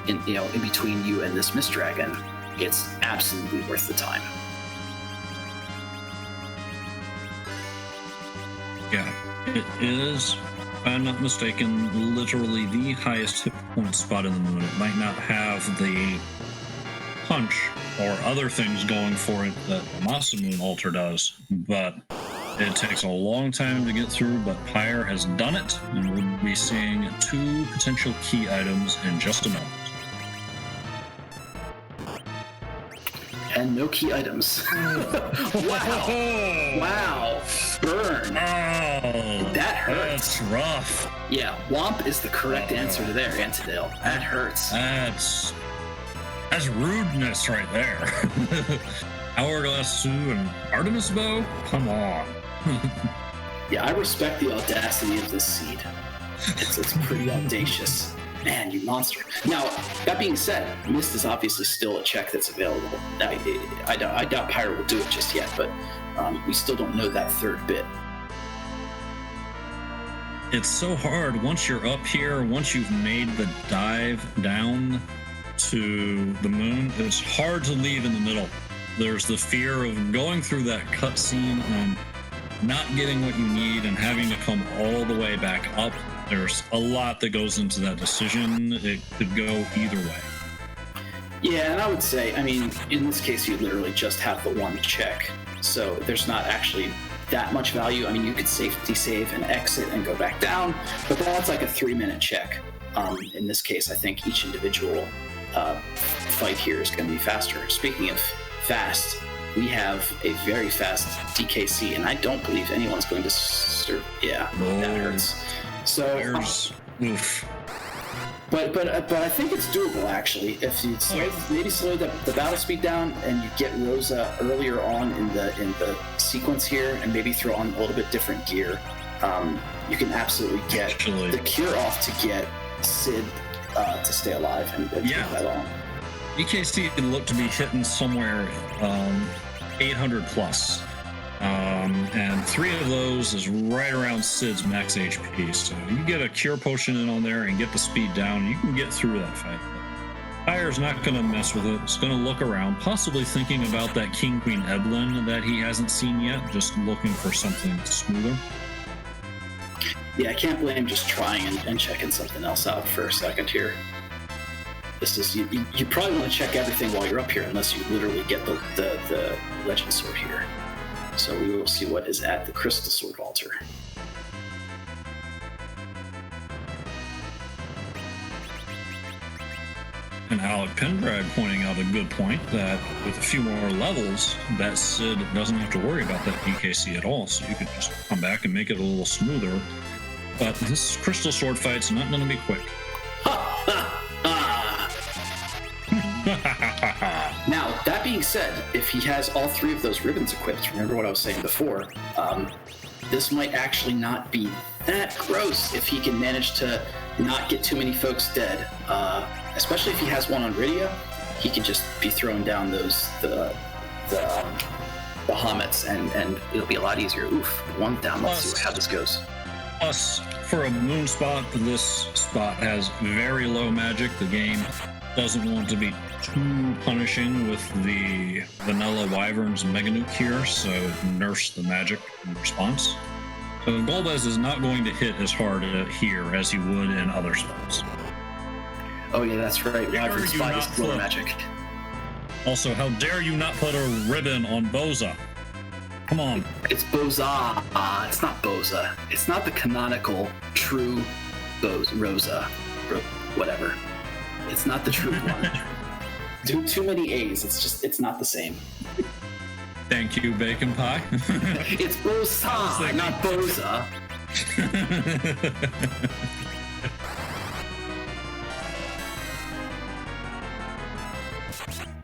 in between you and this Mist Dragon, it's absolutely worth the time. Yeah, it is, if I'm not mistaken, literally the highest hit point spot in the moon. It might not have the punch or other things going for it that the Masamune altar does, but it takes a long time to get through. But Pyre has done it, and we'll be seeing 2 potential key items in just a moment. And no key items. Wow. Burn. Oh, That hurts. That's rough. Yeah, Womp is the correct answer to there, Antidale. That hurts. That's rudeness right there. Hourglass Sue and Artemis Bow? Come on. Yeah, I respect the audacity of this seed. It's pretty audacious. Man, you monster. Now, that being said, Mist is obviously still a check that's available. I doubt Pyre will do it just yet, but we still don't know that 3rd bit. It's so hard once you're up here, once you've made the dive down to the moon, it's hard to leave in the middle. There's the fear of going through that cutscene and not getting what you need and having to come all the way back up. There's a lot that goes into that decision. It could go either way. Yeah, and I would say, I mean, in this case, you literally just have the 1 check, so there's not actually that much value. I mean, you could safety save and exit and go back down, but that's like a 3-minute check. In this case, I think each individual fight here is going to be faster. Speaking of fast, we have a very fast DKC, and I don't believe anyone's going to serve. Yeah, that hurts. So, oof. But I think it's doable actually. If you slow the battle speed down and you get Rosa earlier on in the sequence here, and maybe throw on a little bit different gear, you can absolutely get the cure off to get Sid to stay alive and take that on. EKC can look to be hitting somewhere 800 plus. And 3 of those is right around Sid's max HP. So you get a cure potion in on there and get the speed down, you can get through that fight. But Pyre's not going to mess with it. It's going to look around, possibly thinking about that King Queen Eblin that he hasn't seen yet, just looking for something smoother. Yeah, I can't blame him just trying and checking something else out for a second here. This is you probably want to check everything while you're up here, unless you literally get the Legend Sword here. So we will see what is at the Crystal Sword altar. And Alec Pendrag pointing out a good point that with a few more levels, that Sid doesn't have to worry about that DKC at all. So you could just come back and make it a little smoother. But this Crystal Sword fight's not going to be quick. Now, that being said, if he has all 3 of those ribbons equipped, remember what I was saying before, this might actually not be that gross if he can manage to not get too many folks dead. Especially if he has one on Rydia, he can just be throwing down the Bahamets, and it'll be a lot easier. Oof, 1 down. Let's see how this goes. Plus, for a moon spot, this spot has very low magic. The game doesn't want to be too punishing with the vanilla Wyvern's Mega Nuke here, so nurse the magic in response. So Golbez is not going to hit as hard here as he would in other spots. Oh yeah, that's right. Wyvern's spot is low magic. Also, how dare you not put a ribbon on Boza? Come on. It's Boza. It's not Boza. It's not the canonical true Rosa. Whatever. It's not the true one. Too many A's. It's not the same. Thank you, Bacon Pie. It's Boza, not Boza.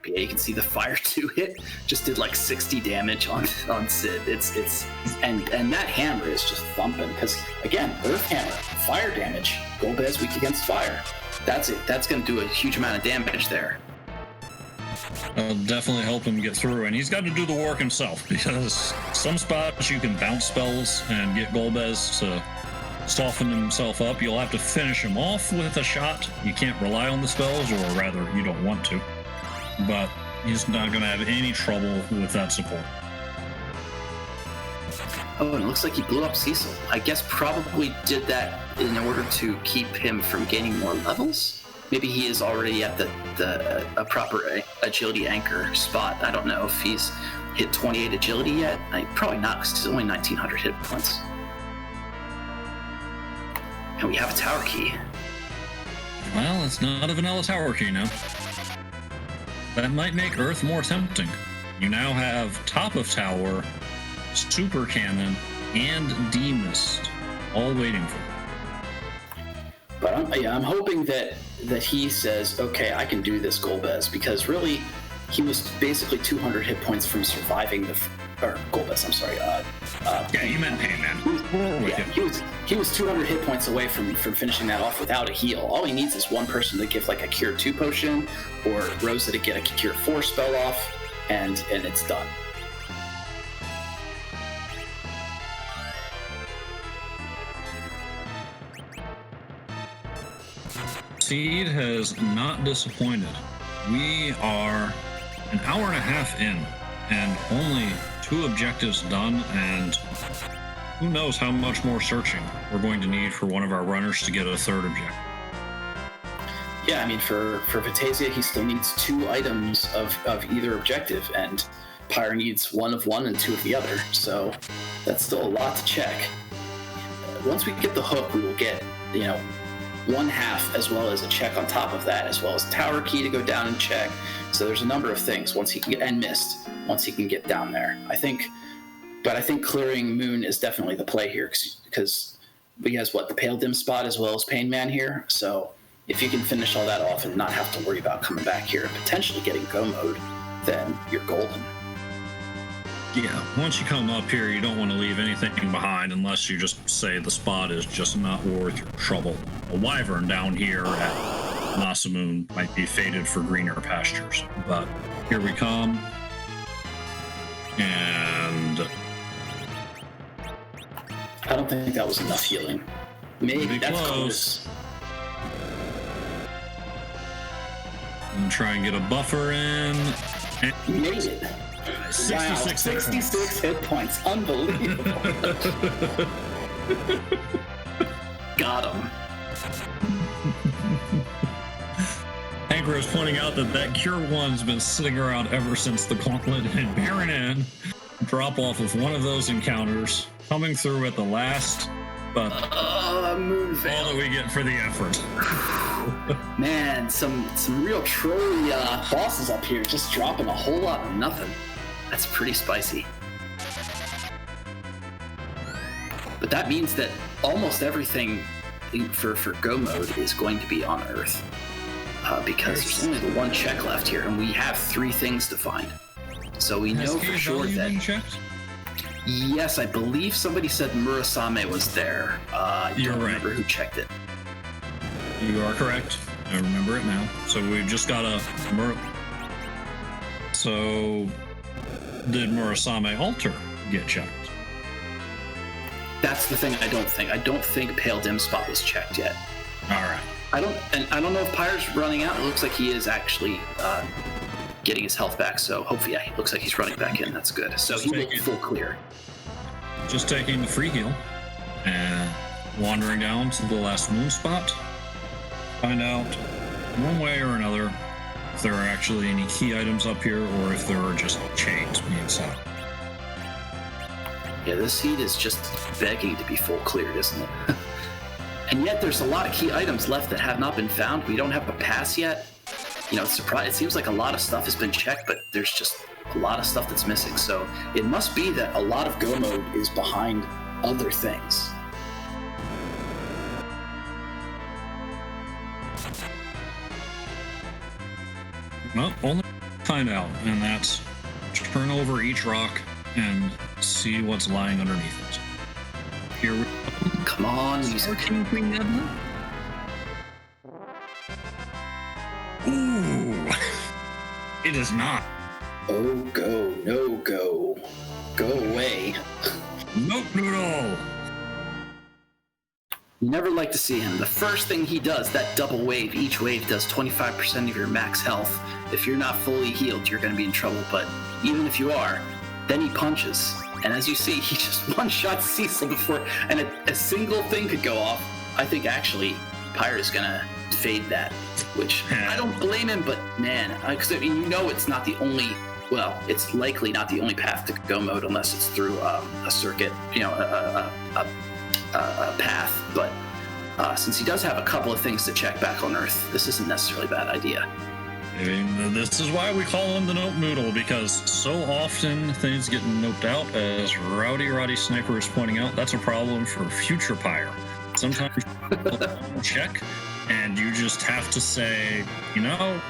Yeah, you can see the Fire 2 hit just did like 60 damage on Sid. And that hammer is just thumping because again, Earth Hammer, fire damage. Golbez weak against fire. That's it. That's going to do a huge amount of damage there. That'll definitely help him get through, and he's got to do the work himself, because some spots you can bounce spells and get Golbez to soften himself up. You'll have to finish him off with a shot. You can't rely on the spells, or rather, you don't want to. But he's not going to have any trouble with that support. Oh, and it looks like he blew up Cecil. I guess probably did that in order to keep him from gaining more levels? Maybe he is already at a proper agility anchor spot. I don't know if he's hit 28 agility yet. Probably not, because he's only 1900 hit points. And we have a tower key. Well, it's not a vanilla tower key now. That might make Earth more tempting. You now have top of tower, super cannon, and D-mist all waiting for you. But I'm hoping that he says, okay, I can do this, Golbez, because really, he was basically 200 hit points from surviving Golbez, I'm sorry. Yeah, you meant Pain Man. He was 200 hit points away from finishing that off without a heal. All he needs is one person to give like a Cure 2 potion, or Rosa to get a Cure 4 spell off, and it's done. Seed has not disappointed. We are an hour and a half in, and only 2 objectives done, and who knows how much more searching we're going to need for one of our runners to get a 3rd objective. Yeah, I mean, for Vitasia, he still needs 2 items of either objective, and Pyre needs 1 of one and 2 of the other, so that's still a lot to check. Once we get the hook, we will get, 1/2 as well as a check on top of that, as well as tower key to go down and check. So there's a number of things once he can get, and mist once he can get down there. I think clearing Moon is definitely the play here, because he has the Pale Dim spot as well as Pain Man here. So if you can finish all that off and not have to worry about coming back here and potentially getting go mode, then you're golden. Yeah, once you come up here, you don't want to leave anything behind unless you just say the spot is just not worth your trouble. A wyvern down here at Masamune might be fated for greener pastures, but here we come. And I don't think that was enough healing. Maybe that's close. And try and get a buffer in. You made it. 66 hit points. Unbelievable. Got him. Anchor is pointing out that Cure 1's been sitting around ever since the Gauntlet and Baron N drop off of one of those encounters, coming through at the last, but Moonveil. all that we get for the effort. Man, some real trolly bosses up here, just dropping a whole lot of nothing. That's pretty spicy. But that means that almost everything for go mode is going to be on Earth. Because there's only the 1 check left here, and we have 3 things to find. So we know for sure that... checked? Yes, I believe somebody said Murasame was there. You're don't right. remember who checked it. You are correct. I remember it now. So we've just got a... So... Did Murasame Altar get checked? That's the thing I don't think. I don't think Pale Dim spot was checked yet. All right. I don't know if Pyre's running out. It looks like he is actually getting his health back. So hopefully, yeah, it looks like he's running back in. That's good. So he will full clear. Just taking the free heal and wandering down to the last moon spot. Find out one way or another if there are actually any key items up here, or if there are just chains being set. Yeah, this seed is just begging to be full cleared, isn't it? And yet there's a lot of key items left that have not been found. We don't have a pass yet. It seems like a lot of stuff has been checked, but there's just a lot of stuff that's missing. So it must be that a lot of go mode is behind other things. Well, only find out, and that's turn over each rock and see what's lying underneath it. Here we go. Come on, music. Ooh. It is not. Oh, go, no go. Go away. Nope, noodle. You never like to see him. The first thing he does, that double wave, each wave does 25% of your max health. If you're not fully healed, you're going to be in trouble. But even if you are, then he punches. And as you see, he just one-shot Cecil before, and a single thing could go off. I think actually Pyre is going to fade that, which I don't blame him, but man, because I mean, you know it's not the only, well, it's likely not the only path to go mode unless it's through a circuit, you know, a path, but since he does have a couple of things to check back on Earth, this isn't necessarily a bad idea. This is why we call him the Nope Noodle, because so often things get noped out, as Rowdy Sniper is pointing out. That's a problem for future Pyre. Sometimes you check, and you just have to say, you know,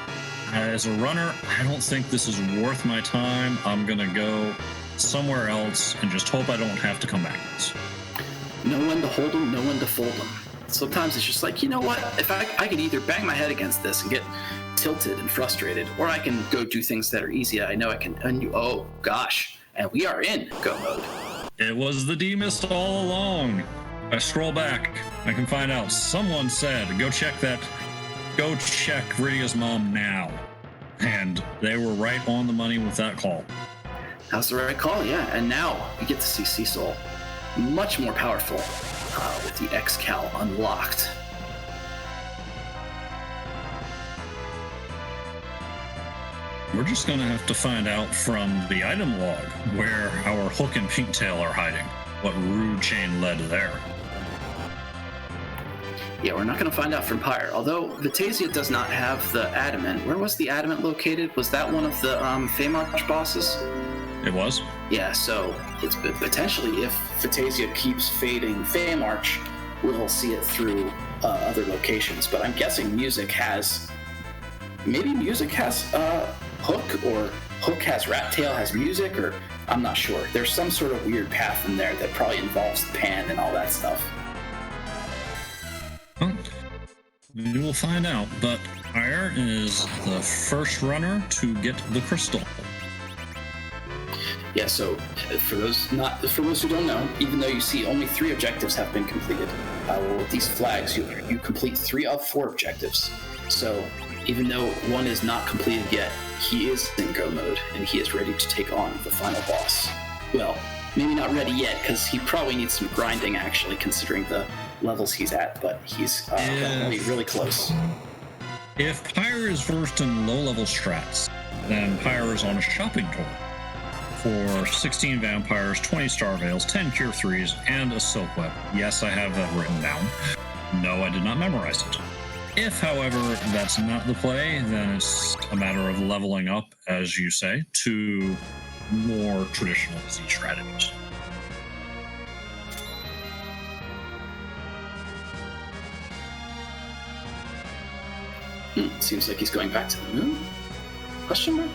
as a runner, I don't think this is worth my time. I'm going to go somewhere else and just hope I don't have to come back to this. Know when to hold them, know when to fold them. Sometimes it's just like, you know what? If I could either bang my head against this and get tilted and frustrated, or I can go do things that are easy. I know I can undo. Oh gosh, and we are in go mode. It was the D-Mist all along. I scroll back, I can find out. Someone said, go check Viridia's mom now. And they were right on the money with that call. That's the right call, yeah. And now we get to see Cecil much more powerful with the X-Cal unlocked. We're just going to have to find out from the item log where our Hook and Pinktail are hiding. What rude chain led there. Yeah, we're not going to find out from Pyre. Although Vitasia does not have the adamant. Where was the adamant located? Was that one of the Feymarch bosses? It was. Yeah, so it's potentially if Vitasia keeps fading Feymarch, we'll see it through other locations. But I'm guessing Music has Hook, or Hook has Rat Tail has Music, or I'm not sure. There's some sort of weird path in there that probably involves Pan and all that stuff. Well, we will find out, but Pyre is the first runner to get the crystal. Yeah, so for those who don't know, even though you see only 3 objectives have been completed, with these flags, you complete 3 of 4 objectives. So even though one is not completed yet, he is in go mode, and he is ready to take on the final boss. Well, maybe not ready yet, because he probably needs some grinding, actually, considering the levels he's at, but he's really close. If Pyre is versed in low-level strats, then Pyre is on a shopping tour for 16 vampires, 20 star veils, 10 cure 3s, and a silk web. Yes, I have that written down. No, I did not memorize it. If, however, that's not the play, then it's a matter of leveling up, as you say, to more traditional Z strategies. Seems like he's going back to the moon? Question mark?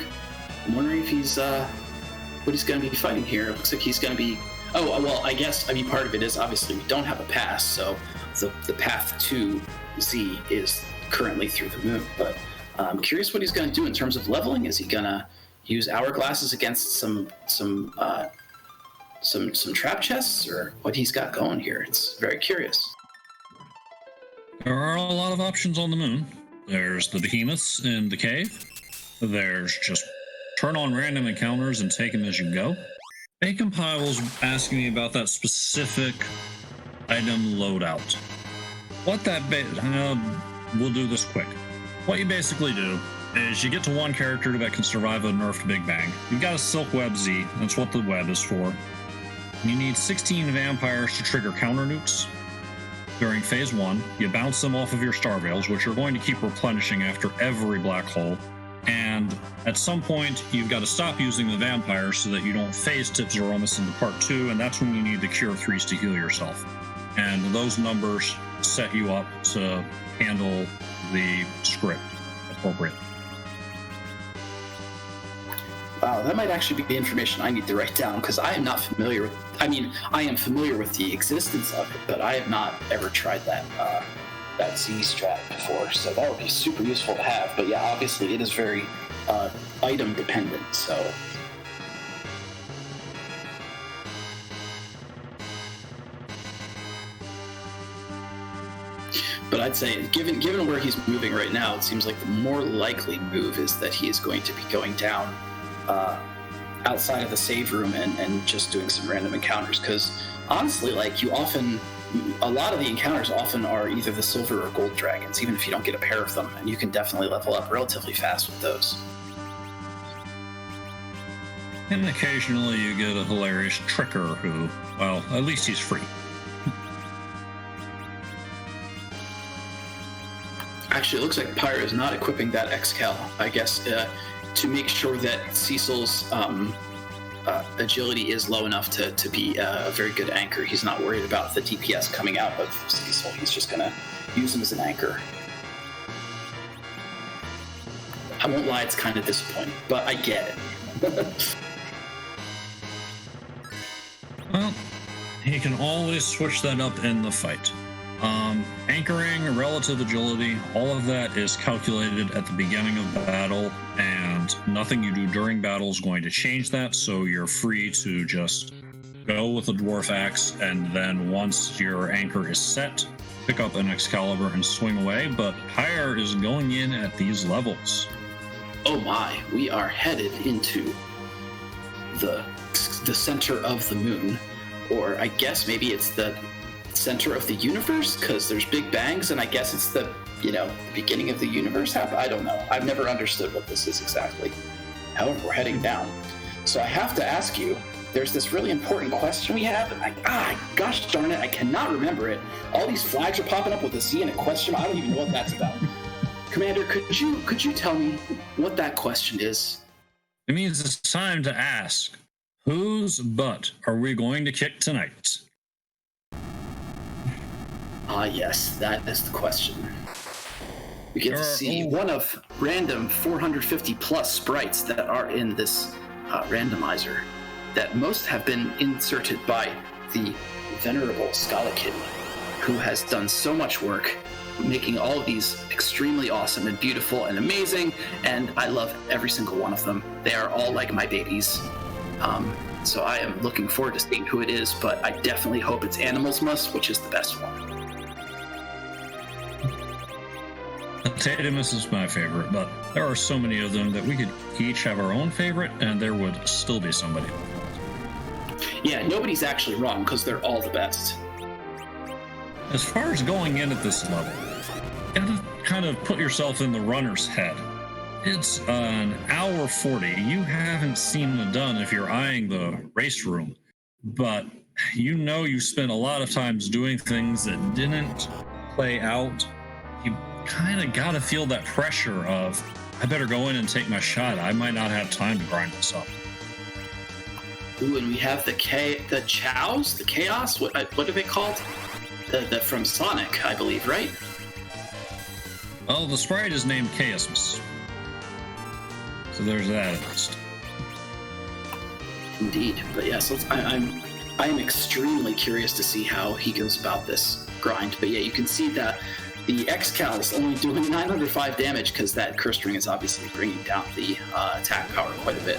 I'm wondering if he's, what he's going to be fighting here. It looks like he's going to be... Oh, well, I mean, part of it is obviously we don't have a pass, so the path to Z is currently through the moon, but I'm curious what he's going to do in terms of leveling. Is he going to use hourglasses against some trap chests, or what he's got going here? It's very curious. There are a lot of options on the moon. There's the behemoths in the cave. There's just turn on random encounters and take them as you go. Bacon Pie was asking me about that specific item loadout. What that we'll do this quick. What you basically do is you get to one character that can survive a nerfed Big Bang. You've got a Silk Web Z. That's what the web is for. You need 16 vampires to trigger counter nukes. During phase 1, you bounce them off of your star veils, which are going to keep replenishing after every black hole. And at some point, you've got to stop using the vampires so that you don't phase tip Zeromus into part 2, and that's when you need the cure 3s to heal yourself. And those numbers set you up to handle the script appropriately. Wow, that might actually be information I need to write down, because I am not familiar with... I mean, I am familiar with the existence of it, but I have not ever tried that Z strat before, so that would be super useful to have. But yeah, obviously it is very item dependent. So. But I'd say, given where he's moving right now, it seems like the more likely move is that he is going to be going down outside of the save room and just doing some random encounters. Because honestly, like a lot of the encounters often are either the silver or gold dragons, even if you don't get a pair of them, and you can definitely level up relatively fast with those. And occasionally you get a hilarious tricker who, well, at least he's free. Actually, it looks like Pyre is not equipping that Excal, I guess, to make sure that Cecil's agility is low enough to be a very good anchor. He's not worried about the DPS coming out of Cecil. He's just going to use him as an anchor. I won't lie, it's kind of disappointing, but I get it. Well, he can always switch that up in the fight. Anchoring, relative agility, all of that is calculated at the beginning of battle, and nothing you do during battle is going to change that, so you're free to just go with a dwarf axe, and then once your anchor is set, pick up an Excalibur and swing away. But Pyre is going in at these levels. Oh my, we are headed into the center of the moon, or I guess maybe it's the center of the universe, because there's big bangs, and I guess it's the beginning of the universe. I don't know. I've never understood what this is exactly. However, we're heading down. So I have to ask you, there's this really important question we have, and gosh darn it, I cannot remember it. All these flags are popping up with a C and a question. I don't even know what that's about. Commander, could you tell me what that question is? It means it's time to ask, whose butt are we going to kick tonight? Yes, that is the question. We get to see one of random 450 plus sprites that are in this randomizer, that most have been inserted by the venerable Scalakid, who has done so much work making all of these extremely awesome and beautiful and amazing, and I love every single one of them. They are all like my babies. So I am looking forward to seeing who it is, but I definitely hope it's Animals Must, which is the best one. Threemus is my favorite, but there are so many of them that we could each have our own favorite, and there would still be somebody. Yeah, nobody's actually wrong, because they're all the best. As far as going in at this level, you gotta kind of put yourself in the runner's head. It's an hour 40. You haven't seen it done if you're eyeing the race room, but you spent a lot of times doing things that didn't play out. You kind of got to feel that pressure of, I better go in and take my shot. I might not have time to grind this up. Ooh, and we have the Chows, the Chaos. What are they called? The from Sonic, I believe, right? Well, the sprite is named Chaosmus. So there's that at least. Indeed, but yes, I am extremely curious to see how he goes about this grind. But yeah, you can see that the Excal is only doing 905 damage because that Cursed Ring is obviously bringing down the attack power quite a bit.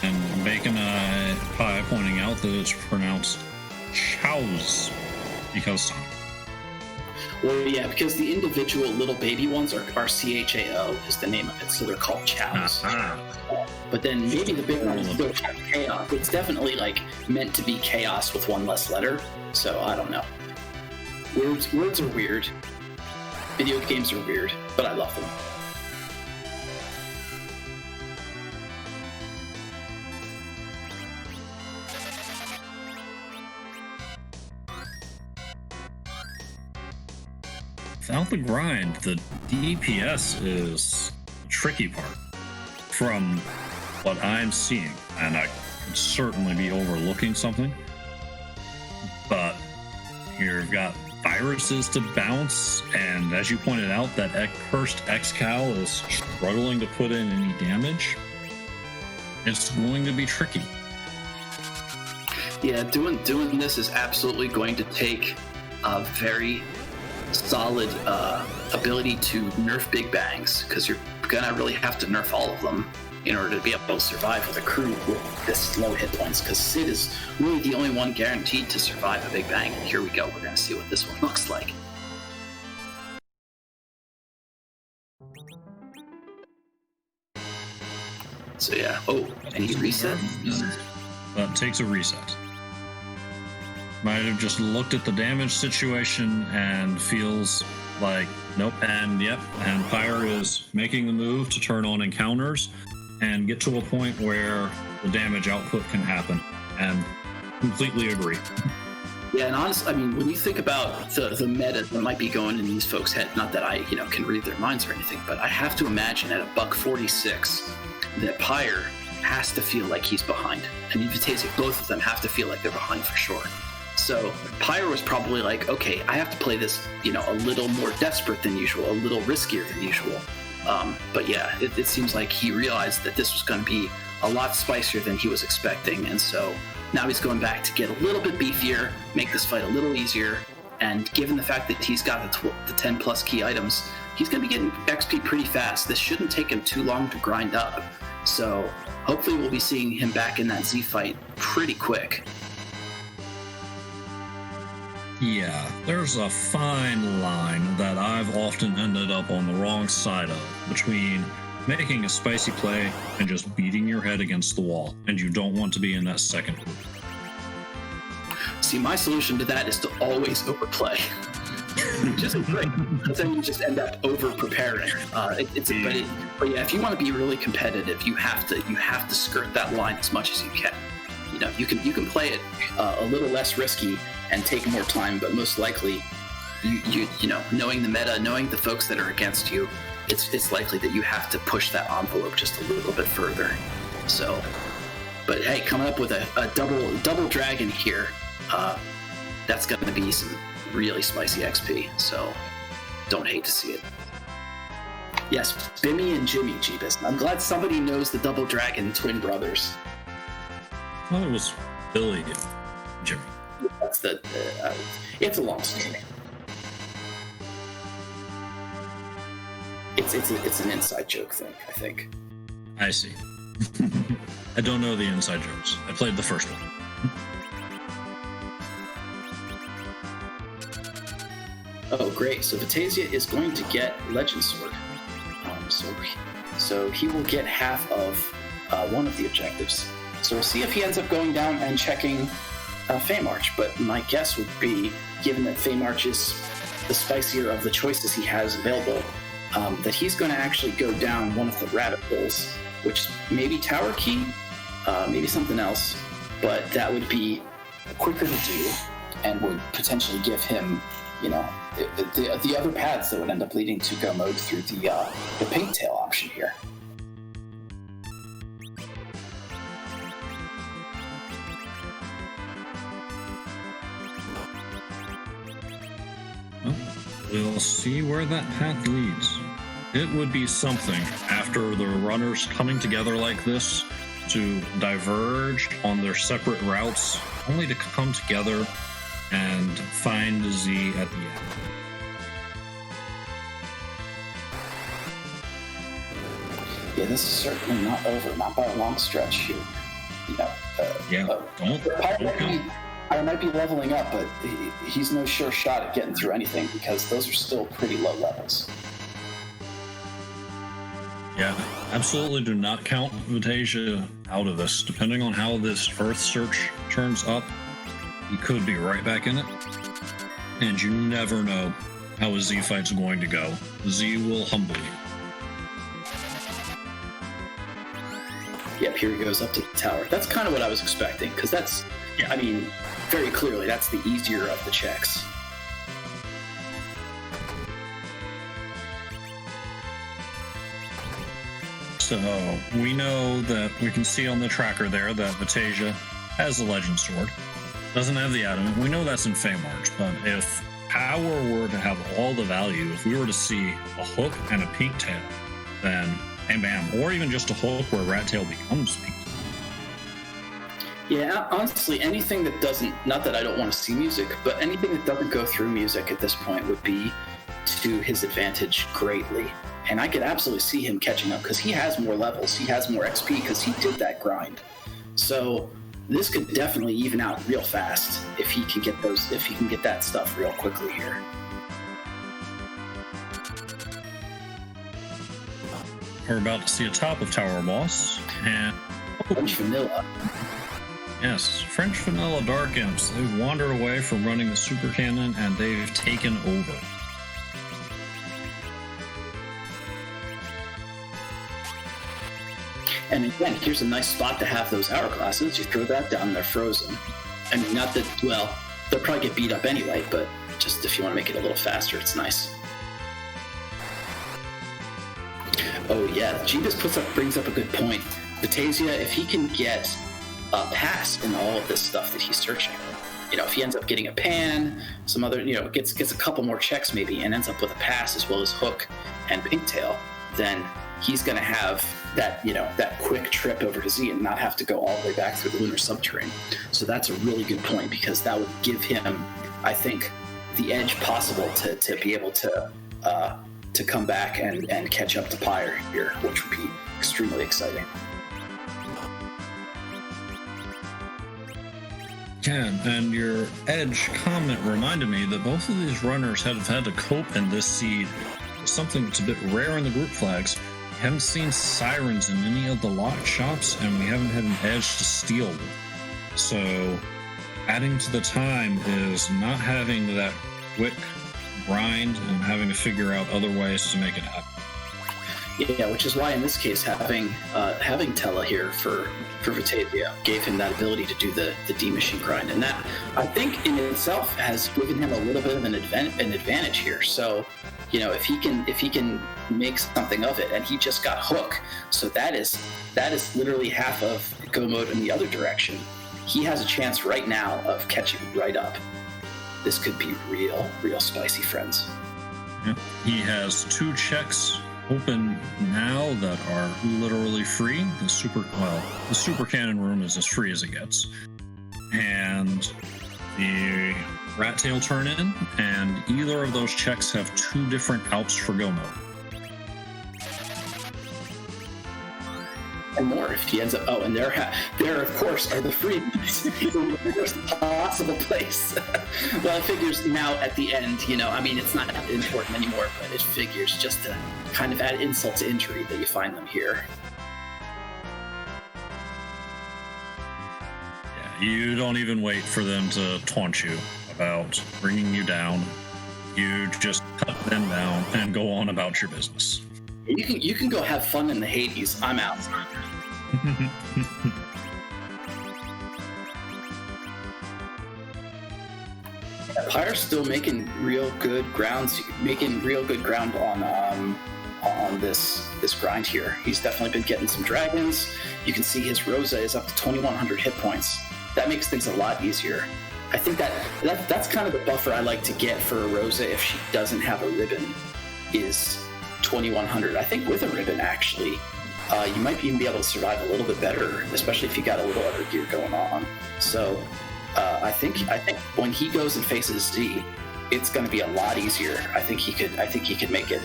And Bacon Pie pointing out that it's pronounced Chows because. Well, yeah, because the individual little baby ones are CHAO is the name of it, so they're called Chows. But then maybe the big one is still Chaos. It's definitely like meant to be chaos with one less letter, so I don't know. Words are weird. Video games are weird, but I love them. Without the grind, the DPS is the tricky part from what I'm seeing, and I could certainly be overlooking something, but you've got viruses to bounce, and as you pointed out, that cursed Excal is struggling to put in any damage. It's going to be tricky. Yeah, doing this is absolutely going to take a very solid ability to nerf big bangs, because you're gonna really have to nerf all of them in order to be able to survive with a crew with this low hit points, because Sid is really the only one guaranteed to survive a big bang. And here we go, we're gonna see what this one looks like. So yeah, oh, and he reset? Takes a reset. Might have just looked at the damage situation and feels like, nope. And yep, and Pyre is making the move to turn on encounters and get to a point where the damage output can happen. And completely agree. Yeah, and honestly, I mean, when you think about the meta that might be going in these folks' head, not that I, can read their minds or anything, but I have to imagine at $146 that Pyre has to feel like he's behind. And Vitasia, both of them have to feel like they're behind for sure. So Pyre was probably like, okay, I have to play this, a little more desperate than usual, a little riskier than usual. But yeah, it seems like he realized that this was going to be a lot spicier than he was expecting. And so now he's going back to get a little bit beefier, make this fight a little easier. And given the fact that he's got the 10 plus key items, he's going to be getting XP pretty fast. This shouldn't take him too long to grind up. So hopefully we'll be seeing him back in that Z fight pretty quick. Yeah, there's a fine line that I've often ended up on the wrong side of between making a spicy play and just beating your head against the wall, and you don't want to be in that second group. See, my solution to that is to always overplay. Just great. But then you just end up over preparing. But yeah, if you want to be really competitive, you have to skirt that line as much as you can. You can play it a little less risky and take more time, but most likely, knowing the meta, knowing the folks that are against you, it's likely that you have to push that envelope just a little bit further. So, but hey, coming up with a double dragon here, that's going to be some really spicy XP. So, don't hate to see it. Yes, Bimmy and Jimmy, Jeebus. I'm glad somebody knows the double dragon twin brothers. Well, it was Billy and Jimmy. That's it's a long story. It's an inside joke thing, I think. I see. I don't know the inside jokes. I played the first one. Oh, great. So Vitasia is going to get Legend Sword. So he will get half of one of the objectives. So we'll see if he ends up going down and checking Feymarch. But my guess would be, given that Feymarch is the spicier of the choices he has available, that he's going to actually go down one of the rabbit holes, which maybe Tower Key, maybe something else, but that would be quicker to do and would potentially give him, the other paths that would end up leading to go mode through the pigtail option here. We'll see where that path leads. It would be something after the runners coming together like this to diverge on their separate routes, only to come together and find Z at the end. Yeah, this is certainly not over, not by a long stretch here. Pyre might be leveling up, but he's no sure shot at getting through anything because those are still pretty low levels. Yeah, absolutely do not count Vitasia out of this. Depending on how this Earth Search turns up, he could be right back in it. And you never know how a Z fight's going to go. Z will humble you. Yep, here he goes up to the tower. That's kind of what I was expecting, because that's, I mean, very clearly, that's the easier of the checks. So we know that we can see on the tracker there that Vitasia has the Legend Sword. Doesn't have the Adamant. We know that's in Feymarch, but if power were to have all the value, if we were to see a hook and a pink tail, then bam bam, or even just a hook where Rat Tail becomes pink. Yeah, honestly, anything that doesn't, not that I don't want to see music, but anything that doesn't go through music at this point would be to his advantage greatly. And I could absolutely see him catching up because he has more levels, he has more XP because he did that grind. So this could definitely even out real fast if he can get those, if he can get that stuff real quickly here. We're about to see a top of tower boss, and French vanilla. yes, French vanilla dark imps. They've wandered away from running the super cannon, and they've taken over. And again, here's a nice spot to have those hourglasses. You throw that down, they're frozen. I mean, not that, well, they'll probably get beat up anyway, but just if you want to make it a little faster, it's nice. Oh yeah, Jeebus brings up a good point. Vitasia, if he can get a pass in all of this stuff that he's searching, you know, if he ends up getting a pan, some other, you know, gets a couple more checks maybe, and ends up with a pass as well as hook and pigtail, then he's going to have that, you know, that quick trip over to Z and not have to go all the way back through the lunar subterranean. So that's a really good point because that would give him, I think, the edge possible to be able to come back and catch up to Pyre here, which would be extremely exciting. Yeah, and your edge comment reminded me that both of these runners have had to cope in this seed. Something that's a bit rare in the group flags. We haven't seen sirens in any of the locked shops, and we haven't had an edge to steal them. So, adding to the time is not having that quick grind and having to figure out other ways to make it happen. Yeah, which is why in this case having Tella here for Vitasia gave him that ability to do the D machine grind, and that I think in itself has given him a little bit of an advantage here. So, you know, if he can make something of it, and he just got hook, so that is literally half of go mode in the other direction. He has a chance right now of catching right up. This could be real spicy, friends. Yeah. He has 2 checks open now that are literally free. The super cannon room is as free as it gets. And the rat tail turn in, and either of those checks have 2 different outs for go mode. And more if he ends up. Oh, and there of course are the free. The worst possible place. Well, it figures now at the end. You know, I mean, it's not important anymore, but it figures just to kind of add insult to injury that you find them here. Yeah, you don't even wait for them to taunt you about bringing you down. You just cut them down and go on about your business. You can go have fun in the Hades. I'm out. Pyre's still making real good ground on this grind here. He's definitely been getting some dragons. You can see his Rosa is up to 2,100 hit points. That makes things a lot easier. I think that's kind of the buffer I like to get for a Rosa if she doesn't have a ribbon, is 2,100. I think with a ribbon, actually, you might even be able to survive a little bit better, especially if you got a little other gear going on. So I think when he goes and faces Z, it's going to be a lot easier. I think he could make it.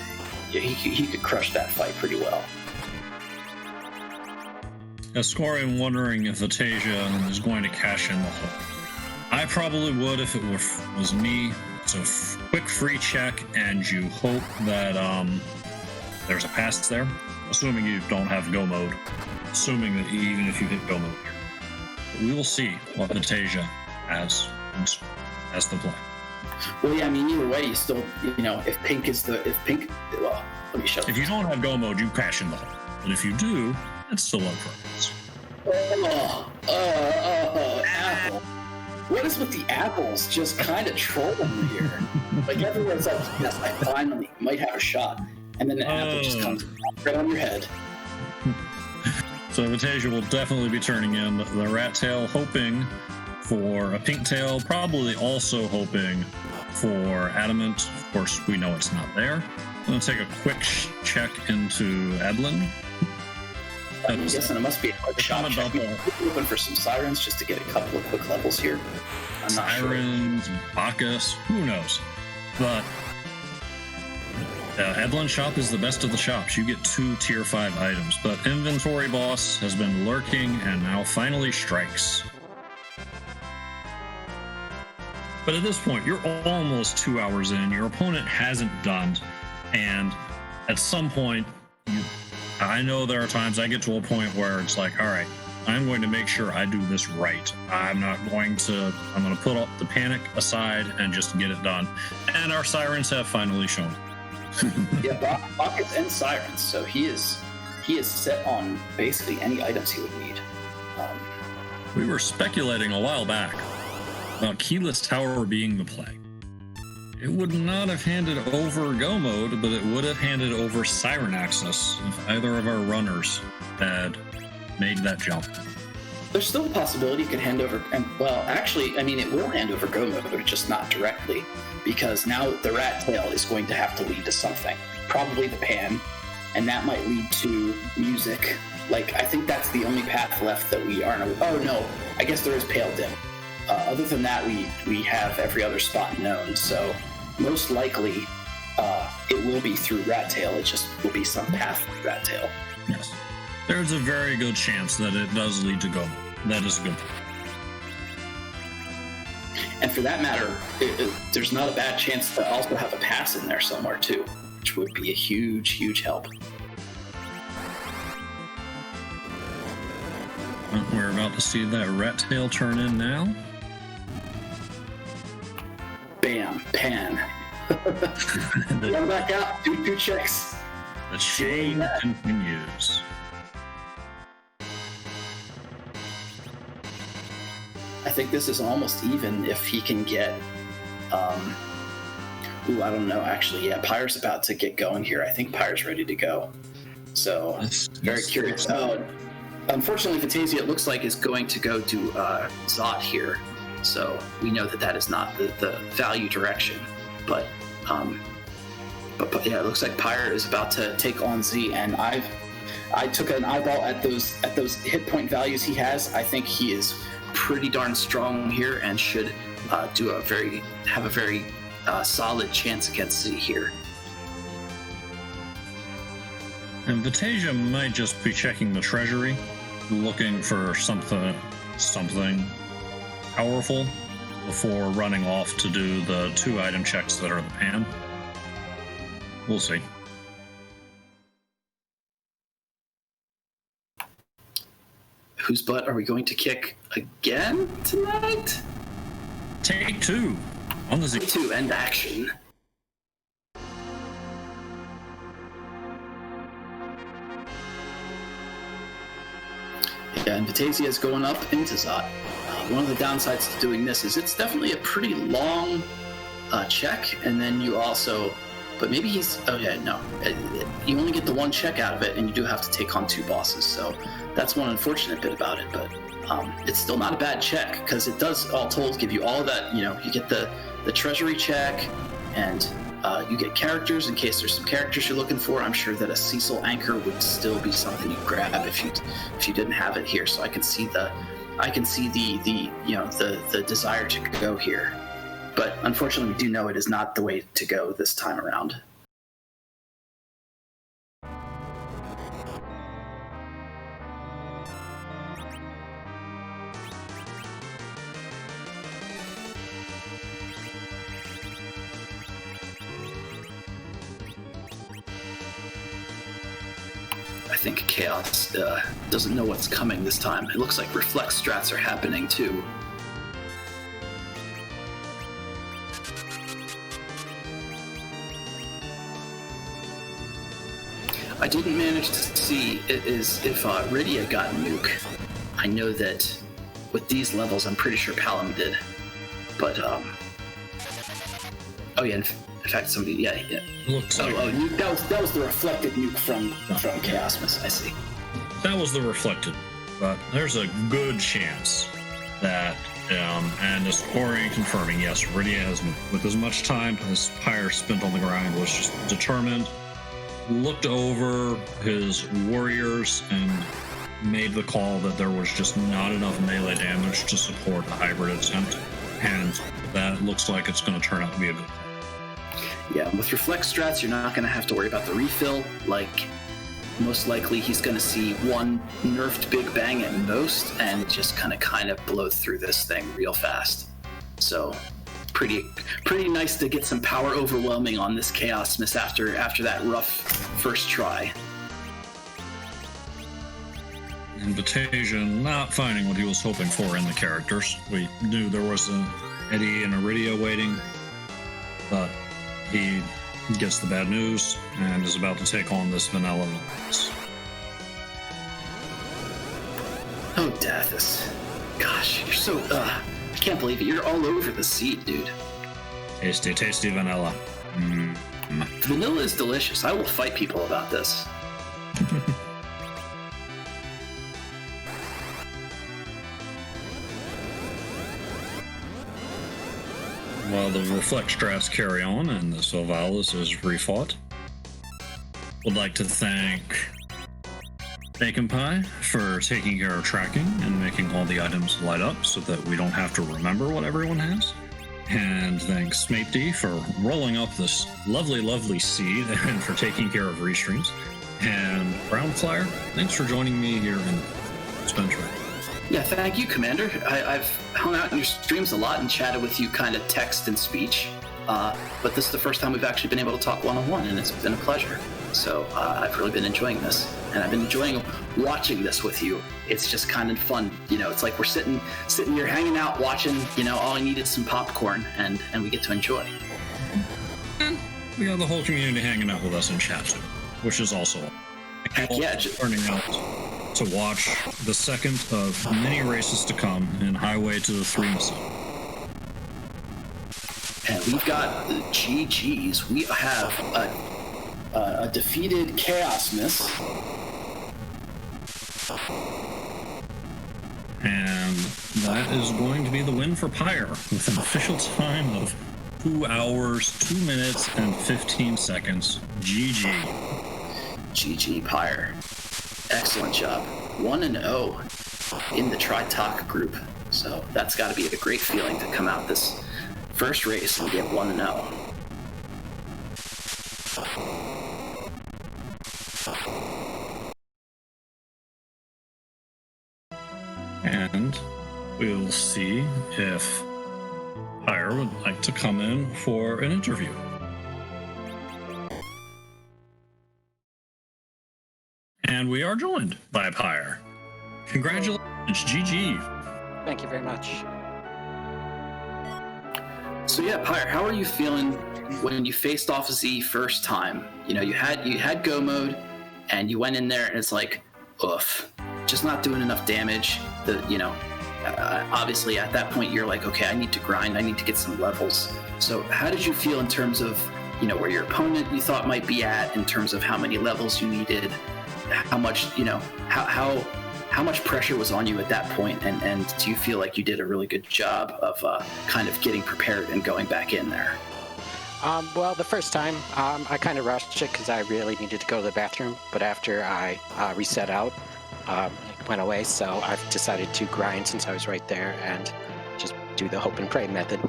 Yeah, he could crush that fight pretty well. Scoring wondering if Vitasia is going to cash in the hole. I probably would if it was me. It's a quick free check, and you hope that there's a pass there, assuming you don't have go mode, assuming that even if you hit go mode here. But we will see what Vitasia has the play. Well, yeah, I mean, either way, you still, you know, if pink, well, let me show you. If you don't have go mode, you cash in the hole. But if you do, it's still up for us. Apple. What is with the apples just kind of trolling me here? Like everyone's like, yes, I finally might have a shot. And then the apple just comes right on your head. So Vitasia will definitely be turning in the rat tail, hoping for a pink tail, probably also hoping for adamant. Of course, we know it's not there. I'm going to take a quick check into Adlin. I'm guessing it must be a quick shot. Open for some sirens just to get a couple of quick levels here. I'm not Sirens, sure. Bacchus, who knows? But Edlin shop is the best of the shops. You get 2 tier 5 items, but inventory boss has been lurking and now finally strikes. But at this point, you're almost 2 hours in. Your opponent hasn't done, and at some point, I know there are times I get to a point where it's like, all right, I'm going to make sure I do this right. I'm going to put all the panic aside and just get it done. And our sirens have finally shown. Yeah, Buckets and sirens. So he is set on basically any items he would need. We were speculating a while back about Keyless Tower being the play. It would not have handed over Go Mode, but it would have handed over Siren Access if either of our runners had made that jump. There's still a possibility it could hand over, and well, actually, I mean, it will hand over Go Mode, but just not directly, because now the Rat Tail is going to have to lead to something. Probably the Pan, and that might lead to music. Like, I think that's the only path left that we aren't. Oh no, I guess there is Pale Dim. Other than that, we have every other spot known, so most likely it will be through Rat Tail. It just will be some path through Rat Tail. Yes. There's a very good chance that it does lead to Go. That is good. And for that matter, there's not a bad chance to also have a pass in there somewhere too, which would be a huge, huge help. We're about to see that Rat Tail turn in now. Bam, Pan. Run back out, do 2 checks. The chain continues. I think this is almost even if he can get. I don't know. Actually, yeah, Pyre's about to get going here. I think Pyre's ready to go. So, very curious. Unfortunately, Vitasia, it looks like, is going to go to Zot here. So we know that is not the value direction. But yeah, it looks like Pyre is about to take on Z, and I took an eyeball at those hit point values he has. I think he is pretty darn strong here and should have a very solid chance against Z here. And Vitasia might just be checking the treasury, looking for something powerful before running off to do the 2 item checks that are the Pan. We'll see. Whose butt are we going to kick again tonight? Take 2 on the Z. Take 2, end action. Yeah, and Vitasia is going up into Zot. One of the downsides to doing this is it's definitely a pretty long check, and then you also, but maybe he's, oh yeah, no, you only get the 1 check out of it, and you do have to take on 2 bosses, so that's one unfortunate bit about it, but it's still not a bad check, because it does, all told, give you all of that, you get the treasury check, and you get characters in case there's some characters you're looking for. I'm sure that a Cecil Anchor would still be something you grab if you didn't have it here, so I can see the desire to go here, but unfortunately we do know it is not the way to go this time around. I think Chaos doesn't know what's coming this time. It looks like reflex strats are happening too. I didn't manage to see if Rydia got nuke. I know that with these levels, I'm pretty sure Palom did. But, oh yeah, in fact, somebody, yeah. Looks like nuke, that was the reflected nuke from Chaosmus, I see. that was the reflected, but there's a good chance that, and as Orion confirming, yes, Rydia has, with as much time as Pyre spent on the ground, was just determined, looked over his warriors, and made the call that there was just not enough melee damage to support a hybrid attempt, and that looks like it's going to turn out to be a good call. Yeah, with reflex strats, you're not going to have to worry about the refill. Like, most likely he's going to see one nerfed Big Bang at most and just kind of blow through this thing real fast. So pretty nice to get some power overwhelming on this Chaos Miss after that rough first try. And Vitasia not finding what he was hoping for in the characters. We knew there was an Eddie and Iridia waiting, but he gets the bad news and is about to take on this vanilla. Oh, Dathis. Gosh, you're so, I can't believe it. You're all over the seat, dude. Tasty, tasty vanilla. Vanilla is delicious. I will fight people about this. While the reflex strats carry on and the Sylvalis is refought, would like to thank Bacon Pie for taking care of tracking and making all the items light up so that we don't have to remember what everyone has. And thanks Smapedy for rolling up this lovely, lovely seed and for taking care of Restreames. And groundflier, thanks for joining me here in Spencer. Yeah, thank you, Commander. I've hung out in your streams a lot and chatted with you kind of text and speech, but this is the first time we've actually been able to talk one-on-one, and it's been a pleasure. So I've really been enjoying this, and I've been enjoying watching this with you. It's just kind of fun, you know. It's like we're sitting here hanging out, watching. You know, all I need is some popcorn, and we get to enjoy. And we got the whole community hanging out with us in chat too, which is also heck yeah, just turning out to watch the second of many races to come in Highway to the Threemus. And we've got GGs. We have a defeated Chaos Miss. And that is going to be the win for Pyre with an official time of 2 hours, 2 minutes, and 15 seconds. GG. GG Pyre. Excellent job. 1-0 in the Tri-Talk group. So that's got to be a great feeling to come out this first race and get 1-0. And we'll see if Pyre would like to come in for an interview. And we are joined by Pyre. Congratulations, GG. Thank you very much. So yeah, Pyre, how are you feeling when you faced off Z first time? You know, you had go mode, and you went in there, and it's like, oof, just not doing enough damage. Obviously at that point you're like, okay, I need to grind, I need to get some levels. So how did you feel in terms of, you know, where your opponent you thought might be at, in terms of how many levels you needed? How much, you know, how much pressure was on you at that point, and do you feel like you did a really good job of kind of getting prepared and going back in there? Well, the first time, I kind of rushed it because I really needed to go to the bathroom, but after I reset out, it went away, so I've decided to grind since I was right there and just do the hope and pray method.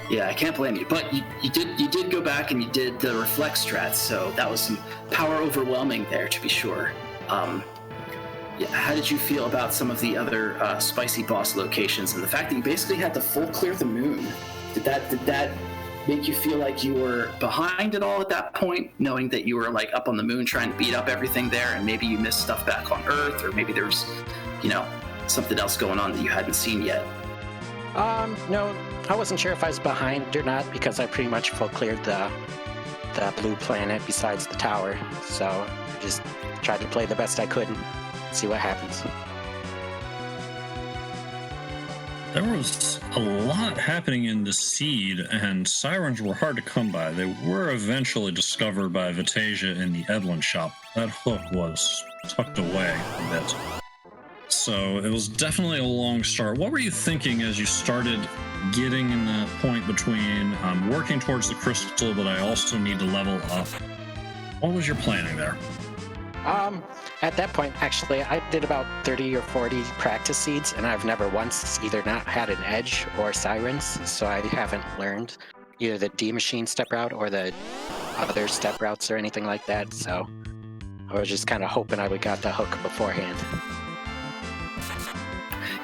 Yeah, I can't blame you. But you did go back and you did the reflex strats, so that was some power overwhelming there, to be sure. Yeah, how did you feel about some of the other spicy boss locations and the fact that you basically had to full clear the moon? Did that make you feel like you were behind at all at that point, knowing that you were like up on the moon trying to beat up everything there, and maybe you missed stuff back on Earth, or maybe there's, you know, something else going on that you hadn't seen yet? No, I wasn't sure if I was behind or not because I pretty much full cleared the blue planet besides the tower. So I just tried to play the best I could and see what happens. There was a lot happening in the seed, and sirens were hard to come by. They were eventually discovered by Vitasia in the Edlin shop. That hook was tucked away a bit. So it was definitely a long start. What were you thinking as you started getting in the point between I'm working towards the crystal, but I also need to level up? What was your planning there? At that point, actually, I did about 30 or 40 practice seeds, and I've never once either not had an edge or sirens, so I haven't learned either the D machine step route or the other step routes or anything like that, so I was just kind of hoping I would got the hook beforehand.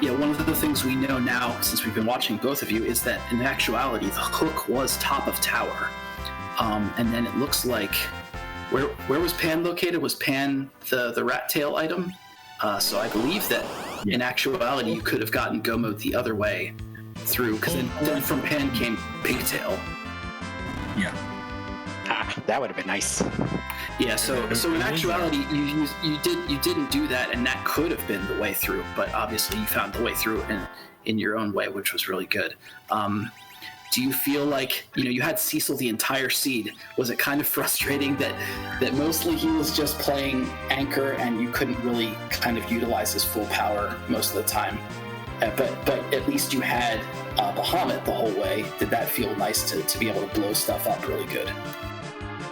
Yeah, one of the things we know now, since we've been watching both of you, is that in actuality, the hook was top of tower. And then it looks like, where was Pan located? Was Pan the rat tail item? So I believe that in actuality, you could have gotten Go Mode the other way through, because then from Pan came Pigtail. Yeah. That would have been nice. Yeah, so in actuality, you didn't do that, and that could have been the way through. But obviously, you found the way through in your own way, which was really good. Do you feel like you had Cecil the entire seed? Was it kind of frustrating that mostly he was just playing anchor and you couldn't really kind of utilize his full power most of the time? But at least you had Bahamut the whole way. Did that feel nice to be able to blow stuff up really good?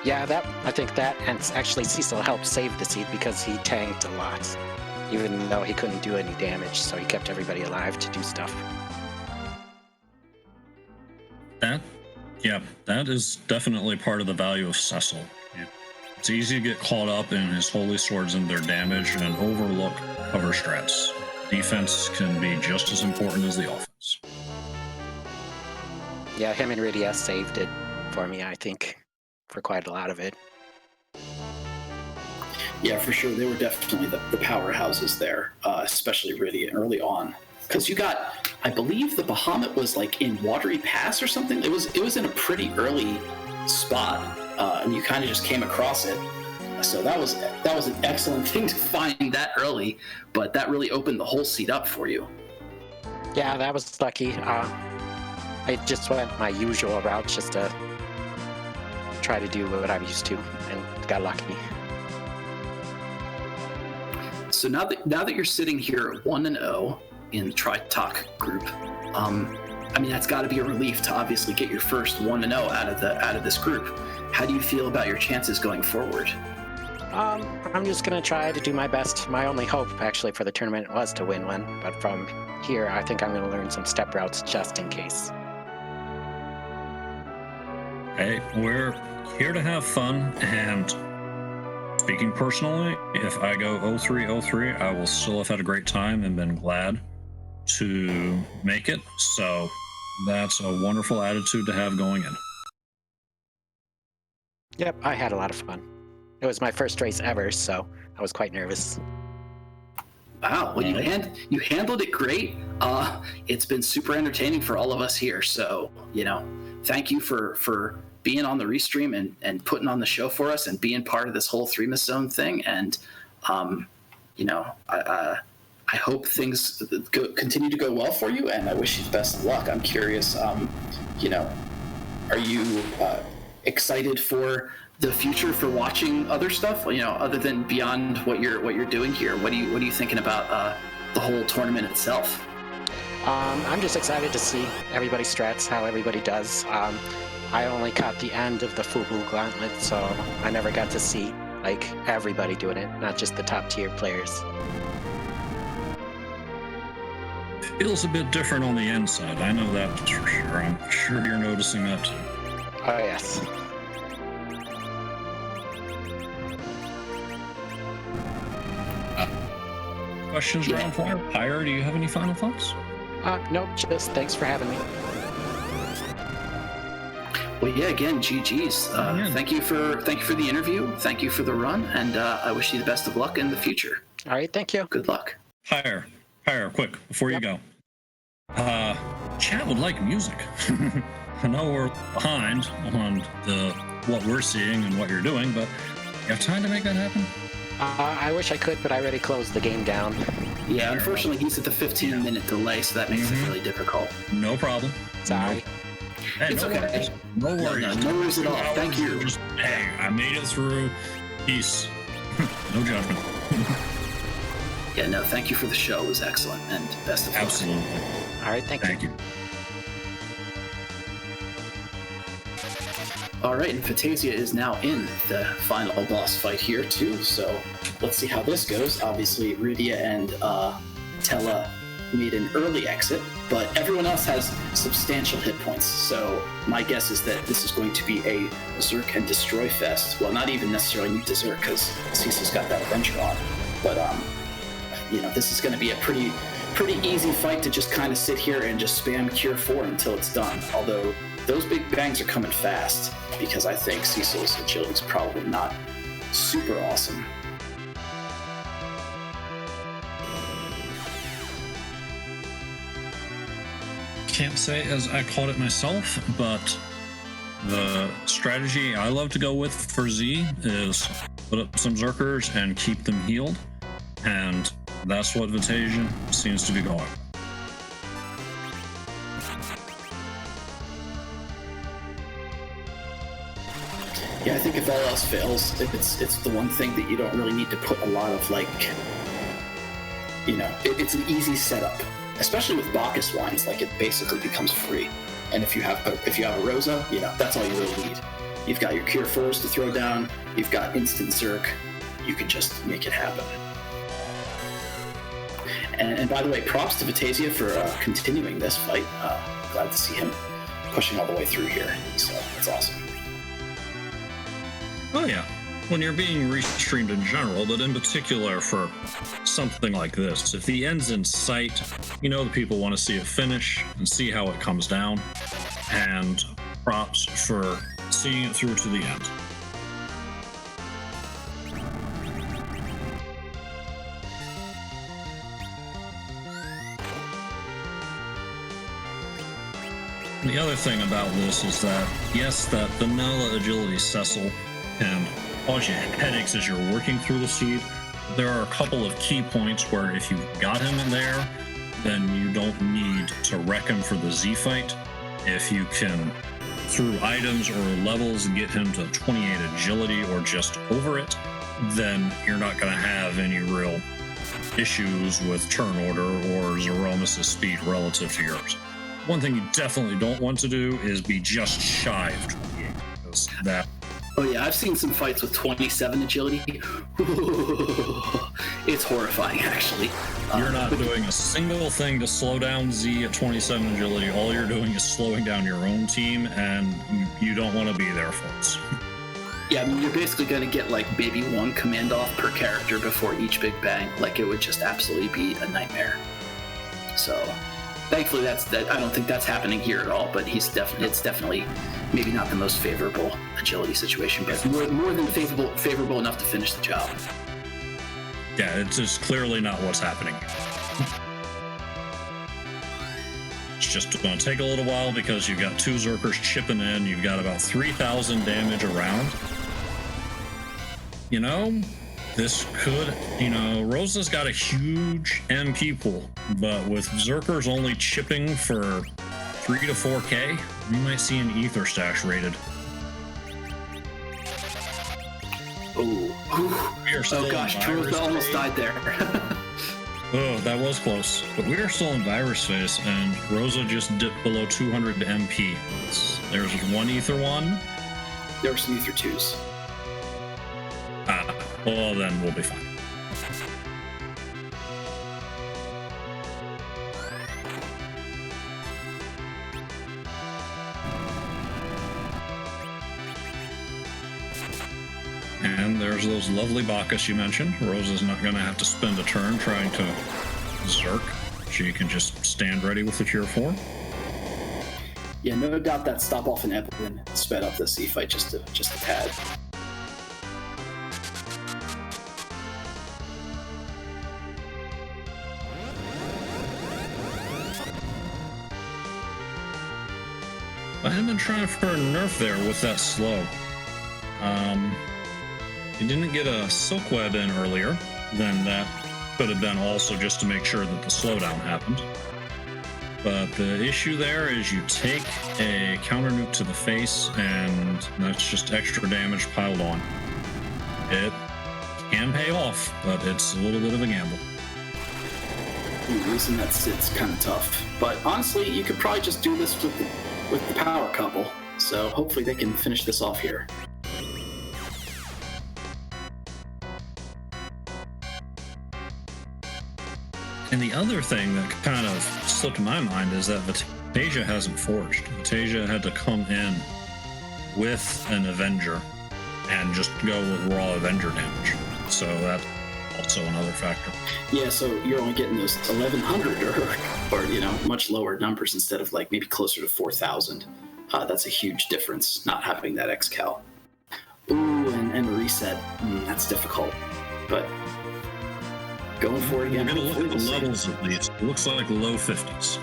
Yeah, I think that, and actually Cecil helped save the seed because he tanked a lot, even though he couldn't do any damage, so he kept everybody alive to do stuff. That is definitely part of the value of Cecil. It's easy to get caught up in his holy swords and their damage and overlook cover strats. Defense can be just as important as the offense. Yeah, him and Rydia saved it for me, I think, for quite a lot of it. Yeah, for sure. They were definitely the powerhouses there, especially Rydia early on. Because you got, I believe the Bahamut was like in Watery Pass or something. It was in a pretty early spot, and you kind of just came across it. So that was an excellent thing to find that early, but that really opened the whole seat up for you. Yeah, that was lucky. I just went my usual route just to try to do what I'm used to, and got lucky. So now that you're sitting here at 1-0 in the Tri-Talk group, I mean that's got to be a relief to obviously get your first 1-0 out of this group. How do you feel about your chances going forward? I'm just gonna try to do my best. My only hope actually for the tournament was to win one, but from here I think I'm gonna learn some step routes just in case. Hey, we're here to have fun, and speaking personally, if I go 0-3, I will still have had a great time and been glad to make it. So that's a wonderful attitude to have going in. Yep, I had a lot of fun. It was my first race ever, so I was quite nervous. Wow, well, you handled it great. It's been super entertaining for all of us here. So, thank you for being on the Restream and putting on the show for us and being part of this whole Threemus Zone thing. And, I hope things continue to go well for you, and I wish you the best of luck. I'm curious, are you excited for the future for watching other stuff? Other than beyond what you're doing here, what are you thinking about the whole tournament itself? I'm just excited to see everybody's strats, how everybody does. I only caught the end of the Fubu Gauntlet, so I never got to see everybody doing it, not just the top tier players. Feels a bit different on the inside. I know that for sure. I'm sure you're noticing that too. Oh yes. Questions, Groundflier? Pyre, do you have any final thoughts? Nope, just thanks for having me. Well, yeah, again, GG's. Thank you for the interview. Thank you for the run, and I wish you the best of luck in the future. All right, thank you. Good luck. Pyre, quick, before you go. Chat would like music. I know we're behind on what we're seeing and what you're doing, but you have time to make that happen? I wish I could, but I already closed the game down. Yeah, unfortunately, he's at the 15-minute delay, so that makes it really difficult. No problem. Sorry. Hey, It's okay. No worries. No worries at all. Thank you. Hey, I made it through. Peace. No judgment. Yeah, no, thank you for the show. It was excellent, and best of luck. Absolutely. All right, thank you. All right, and Vitasia is now in the final boss fight here, too, so let's see how this goes. Obviously, Rydia and Tella made an early exit, but everyone else has substantial hit points. So my guess is that this is going to be a Zerk and Destroy fest. Well, not even necessarily need to Zerk because Cecil's got that adventure on. But this is going to be a pretty easy fight to just kind of sit here and just spam Cure 4 until it's done. Although those big bangs are coming fast because I think Cecil's agility is probably not super awesome. Can't say as I caught it myself, but the strategy I love to go with for Z is put up some Zerkers and keep them healed, and that's what Vitasia seems to be going. Yeah, I think if all else fails, it's the one thing that you don't really need to put a lot of it's an easy setup. Especially with Bacchus wines, it basically becomes free. And if you have a Rosa, that's all you really need. You've got your Cure 4s to throw down, you've got instant Zerk, you can just make it happen. And by the way, props to Vitasia for continuing this fight. Glad to see him pushing all the way through here, so that's awesome. Oh yeah, when you're being restreamed in general, but in particular for something like this, if the end's in sight, the people want to see it finish and see how it comes down, and props for seeing it through to the end. The other thing about this is that, yes, that vanilla agility Cecil can cause you headaches as you're working through the seed. There are a couple of key points where if you got him in there, then you don't need to wreck him for the Z fight. If you can, through items or levels, get him to 28 agility or just over it, then you're not going to have any real issues with turn order or Zeromus' speed relative to yours. One thing you definitely don't want to do is be just shy of 28, because that... Oh yeah, I've seen some fights with 27 agility. It's horrifying, actually. You're not doing a single thing to slow down Z at 27 agility. All you're doing is slowing down your own team, and you don't want to be there, folks. Yeah, I mean, you're basically going to get maybe one command off per character before each big bang. It would just absolutely be a nightmare. So... thankfully, I don't think that's happening here at all, but it's definitely maybe not the most favorable agility situation, but more than favorable enough to finish the job. Yeah, it's just clearly not what's happening. It's just going to take a little while because you've got 2 Zerkers chipping in. You've got about 3,000 damage around. This could, Rosa's got a huge MP pool, but with Zerkers only chipping for 3 to 4K, we might see an Ether stash rated. Oh gosh, Trulls almost died there. Oh, that was close. But we are still in virus phase, and Rosa just dipped below 200 MP. There's 1 Ether 1. There were some Ether 2s. Well, then we'll be fine. And there's those lovely Bacchus you mentioned. Rosa's not going to have to spend a turn trying to Zerk. She can just stand ready with the Cure 4. Yeah, no doubt that stop off in Evelyn sped up the C fight just a tad. I had been trying for a nerf there with that slow. You didn't get a Silk Web in earlier, then that could have been also just to make sure that the slowdown happened. But the issue there is you take a counter nuke to the face, and that's just extra damage piled on. It can pay off, but it's a little bit of a gamble. Losing that Sid's kind of tough. But honestly, you could probably just do this with the power couple. So hopefully they can finish this off here. And the other thing that kind of slipped my mind is that Vitasia hasn't forged. Vitasia had to come in with an Avenger and just go with raw Avenger damage. So that's also another factor. Yeah, so you're only getting those 1,100 or much lower numbers instead of like maybe closer to 4,000. That's a huge difference, not having that X-Cal. Ooh, and a reset. That's difficult. But going for it again. We're going to look at the levels at least. It looks like low 50s.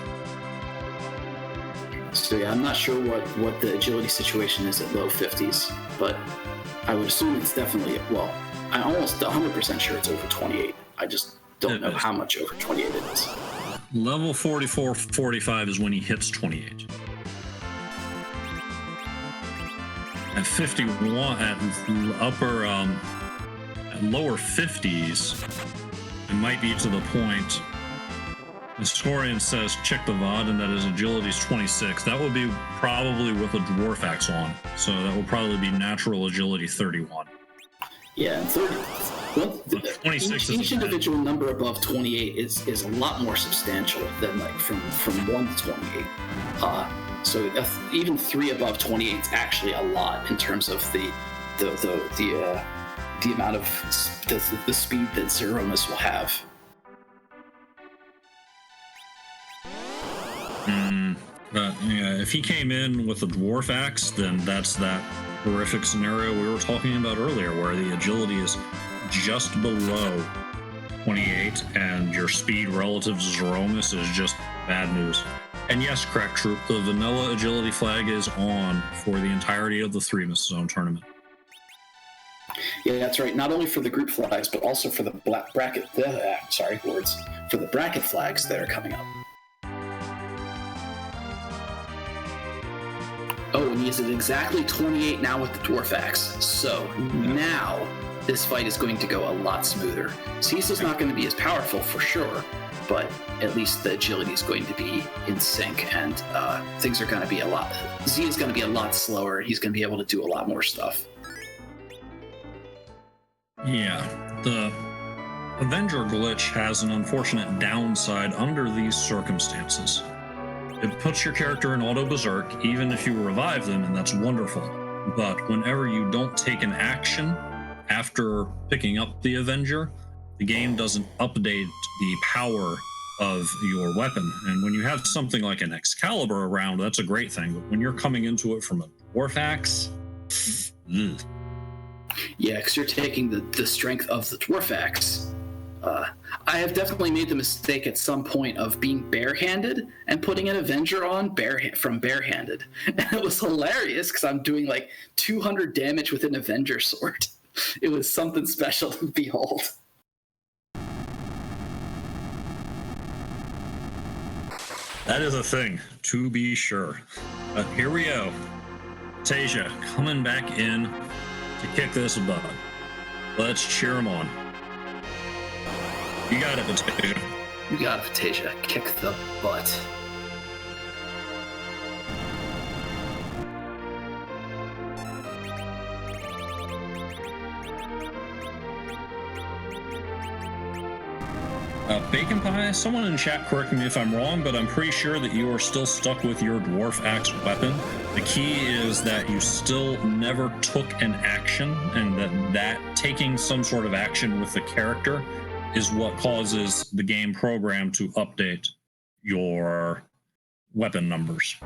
So yeah, I'm not sure what the agility situation is at low 50s, but I would assume it's definitely, well, I'm almost 100% sure it's over 28. I just don't know how much over 28 it is. Level 44, 45 is when he hits 28. At 51, at lower 50s, it might be to the point. Historian says check the VOD, and that his agility is 26. That would be probably with a dwarf axe on, so that would probably be natural agility 31. Yeah, and 30. Well, 26 each individual number above 28 is a lot more substantial than like from 1 to 28. So even 3 above 28 is actually a lot in terms of the amount of the speed that Threemus will have. But yeah, if he came in with a dwarf axe, then that's that horrific scenario we were talking about earlier, where the agility is just below 28 and your speed relative to Threemus is just bad news. And yes, correct, Troop, the vanilla agility flag is on for the entirety of the Threemus Zone tournament. Yeah, that's right. Not only for the group flags, but also for the bracket. For the bracket flags that are coming up. Oh, and he is at exactly 28 now with the dwarf axe. So now this fight is going to go a lot smoother. Cecil's not going to be as powerful for sure, but at least the agility is going to be in sync, and things are going to be Z is going to be a lot slower. He's going to be able to do a lot more stuff. Yeah, the Avenger glitch has an unfortunate downside under these circumstances. It puts your character in auto berserk even if you revive them, and that's wonderful. But whenever you don't take an action after picking up the Avenger, the game doesn't update the power of your weapon. And when you have something like an Excalibur around, that's a great thing. But when you're coming into it from a dwarf axe, yeah, because you're taking the strength of the dwarf axe. I have definitely made the mistake at some point of being barehanded and putting an Avenger on from barehanded. And it was hilarious because I'm doing like 200 damage with an Avenger sword. It was something special to behold. That is a thing, to be sure. But here we go. Tasia coming back in to kick this butt. Let's cheer him on. You got it, Vitasia. You got it, Vitasia. Kick the butt. Bacon Pie, someone in chat correct me if I'm wrong, but I'm pretty sure that you are still stuck with your dwarf axe weapon. The key is that you still never took an action, and that taking some sort of action with the character is what causes the game program to update your weapon numbers.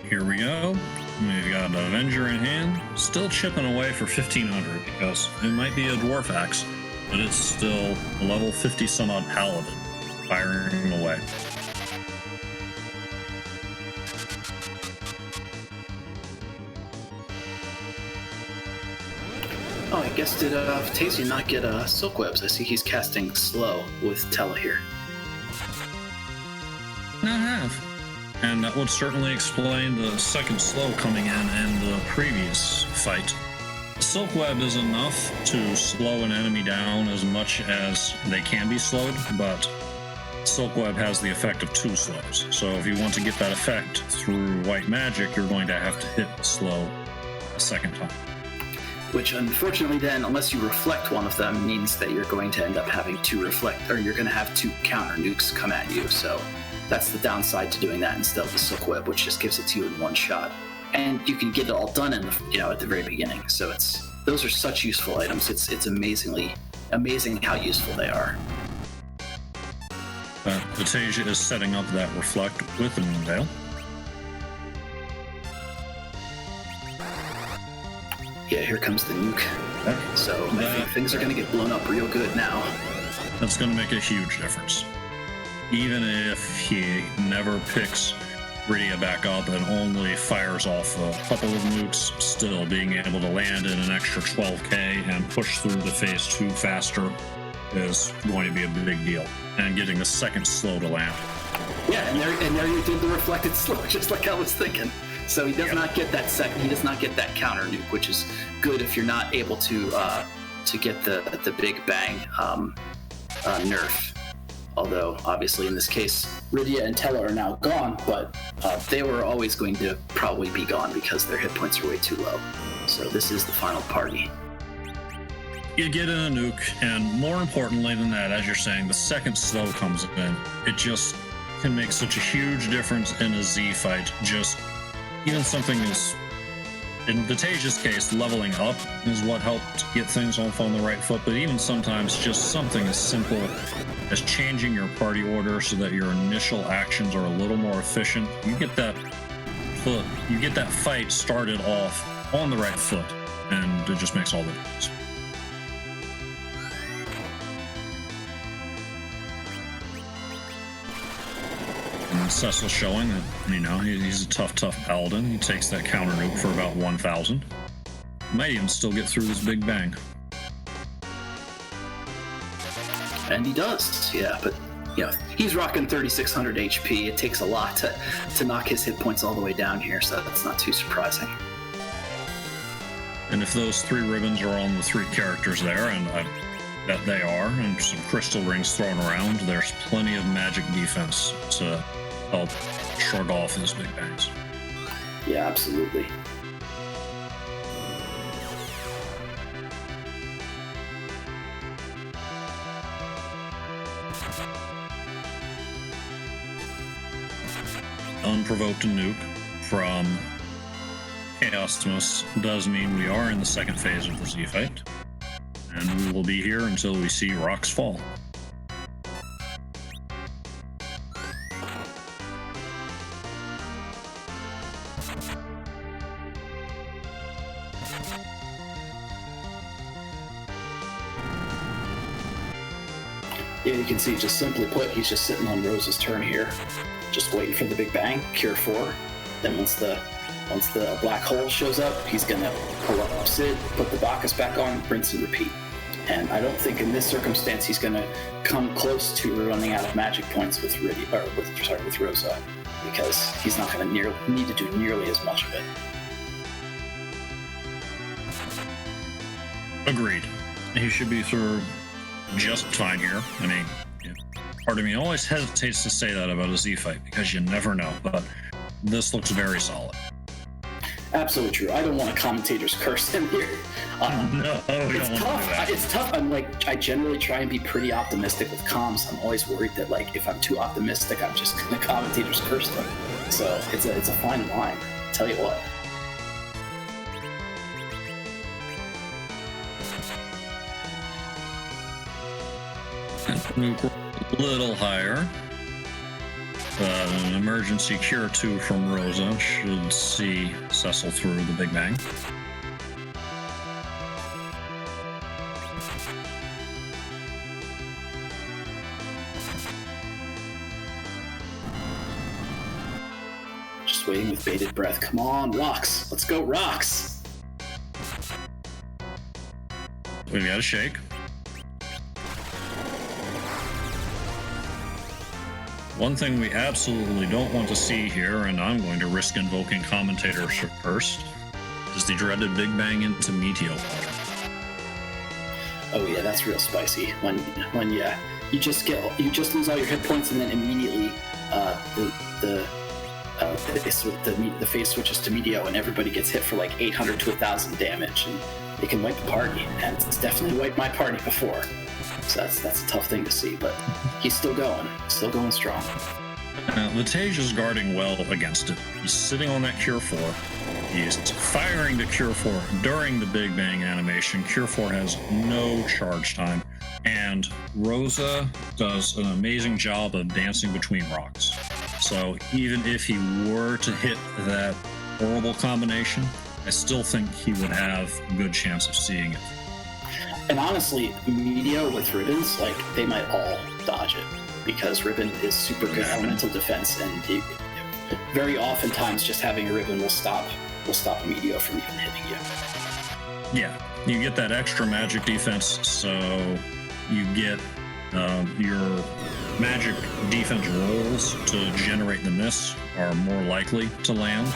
Here we go. We've got an Avenger in hand, still chipping away for 1,500 because it might be a dwarf axe, but it's still a level 50 some odd paladin firing away. Oh, I guess did Vitasia not get silk webs? I see he's casting slow with Tella here. I have. And that would certainly explain the second slow coming in the previous fight. Silk Web is enough to slow an enemy down as much as they can be slowed, but Silk Web has the effect of 2 slows. So if you want to get that effect through white magic, you're going to have to hit slow a second time. Which unfortunately then, unless you reflect one of them, means that you're going to end up having 2 reflect, or you're going to have 2 counter nukes come at you. So that's the downside to doing that instead of the Silk Web, which just gives it to you in one shot. And you can get it all done in the, at the very beginning. So those are such useful items. It's amazing how useful they are. Vitasia is setting up that reflect with the Moonveil. Yeah, here comes the nuke. So I think things are going to get blown up real good now. That's going to make a huge difference. Even if he never picks Rydia back up and only fires off a couple of nukes, still being able to land in an extra 12k and push through the phase 2 faster is going to be a big deal. And getting the second slow to land. Yeah, and there you did the reflected slow, just like I was thinking. So he does not get that second. He does not get that counter nuke, which is good if you're not able to get the big bang nerf. Although obviously in this case, Rydia and Tella are now gone, but they were always going to probably be gone because their hit points are way too low. So this is the final party. You get in a nuke, and more importantly than that, as you're saying, the second slow comes in. It just can make such a huge difference in a Z fight. Just even something as, in Vitasia's case, leveling up is what helped get things off on the right foot, but even sometimes just something as simple as changing your party order so that your initial actions are a little more efficient. You get that fight started off on the right foot, and it just makes all the difference. And Cecil showing that, he's a tough paladin. He takes that counter nuke for about 1,000. Might even still get through this big bang. And he does, yeah, but he's rocking 3,600 HP. It takes a lot to knock his hit points all the way down here, so that's not too surprising. And if those 3 ribbons are on the 3 characters there, and I bet they are, and some crystal rings thrown around, there's plenty of magic defense to help shrug off his big bangs. Yeah, absolutely. Unprovoked nuke from Chaosmus does mean we are in the second phase of the Z fight, and we will be here until we see rocks fall. Yeah, you can see, just simply put, he's just sitting on Rose's turn here, just waiting for the big bang, cure 4. Then once the black hole shows up, he's gonna pull up Sid, put the Bacchus back on, rinse and repeat. And I don't think in this circumstance he's gonna come close to running out of magic points with with Rosa, because he's not gonna need to do nearly as much of it. Agreed. He should be through just fine here. I mean, part of me always hesitates to say that about a Z fight because you never know, but this looks very solid. Absolutely true. I don't want a commentator's curse in here. No, it's tough. It's tough. I generally try and be pretty optimistic with comms. I'm always worried that if I'm too optimistic, I'm just gonna commentator's curse them. So it's a fine line. Tell you what. Nuke a little higher. An emergency cure 2 from Rosa should see Cecil through the big bang. Just waiting with bated breath. Come on, rocks. Let's go, rocks. We've got a shake. One thing we absolutely don't want to see here, and I'm going to risk invoking commentators first, is the dreaded Big Bang into Meteo. Oh yeah, that's real spicy. When you just lose all your hit points and then immediately the face switches to Meteo and everybody gets hit for like 800 to 1,000 damage, and it can wipe the party. And it's definitely wiped my party before. So that's a tough thing to see, but he's still going strong. Vitasia's guarding well against it. He's sitting on that Cure 4. He's firing the Cure 4 during the Big Bang animation. Cure 4 has no charge time. And Rosa does an amazing job of dancing between rocks. So even if he were to hit that horrible combination, I still think he would have a good chance of seeing it. And honestly, Meteo with ribbons, like, they might all dodge it, because ribbon is super good elemental defense, and very oftentimes just having a ribbon will stop a Meteo from even hitting you. Yeah, you get that extra magic defense, so you get your magic defense rolls to generate the miss are more likely to land.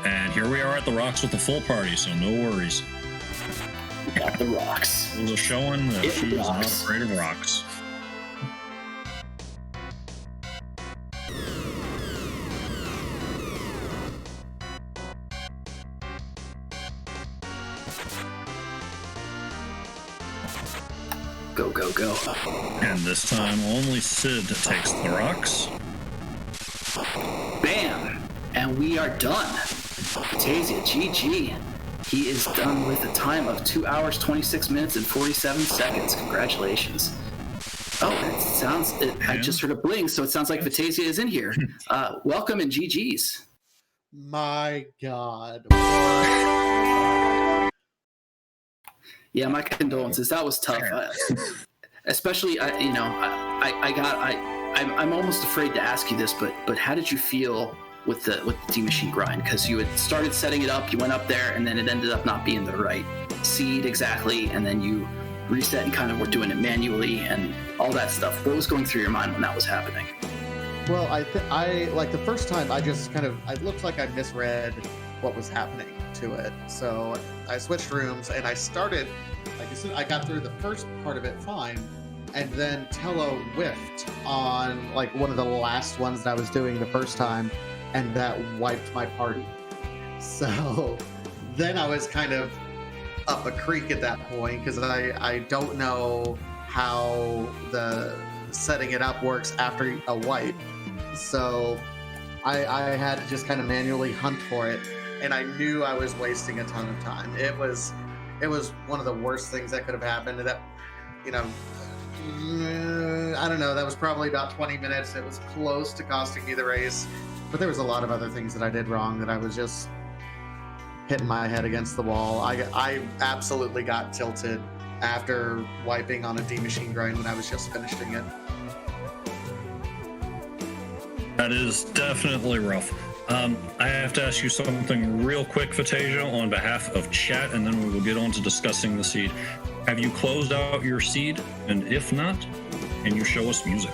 And here we are at the rocks with the full party, so no worries. Got the rocks. It was showing that she's not afraid of rocks. Go, go, go. And this time only Sid takes the rocks. Bam! And we are done. Vitasia, GG. He is done with a time of 2 hours, 26 minutes, and 47 seconds. Congratulations. Oh, I just heard a bling, so it sounds like Vitasia is in here. Welcome and GG's. My God. Yeah, my condolences. That was tough. Especially, I'm almost afraid to ask you this, but how did you feel with the D-Machine grind? Because you had started setting it up, you went up there, and then it ended up not being the right seed exactly, and then you reset and kind of were doing it manually and all that stuff. What was going through your mind when that was happening? Well, I like the first time I just it looked like I misread what was happening to it. So I switched rooms and I started, like I said, I got through the first part of it fine. And then Tello whiffed on like one of the last ones that I was doing the first time, and that wiped my party. So then I was kind of up a creek at that point, because I don't know how the setting it up works after a wipe. So I had to just kind of manually hunt for it, and I knew I was wasting a ton of time. It was one of the worst things that could have happened. That, I don't know, that was probably about 20 minutes. It was close to costing me the race, but there was a lot of other things that I did wrong that I was just hitting my head against the wall. I absolutely got tilted after wiping on a D-Machine grind when I was just finishing it. That is definitely rough. I have to ask you something real quick, Vitasia, on behalf of chat, and then we will get on to discussing the seed. Have you closed out your seed? And if not, can you show us music?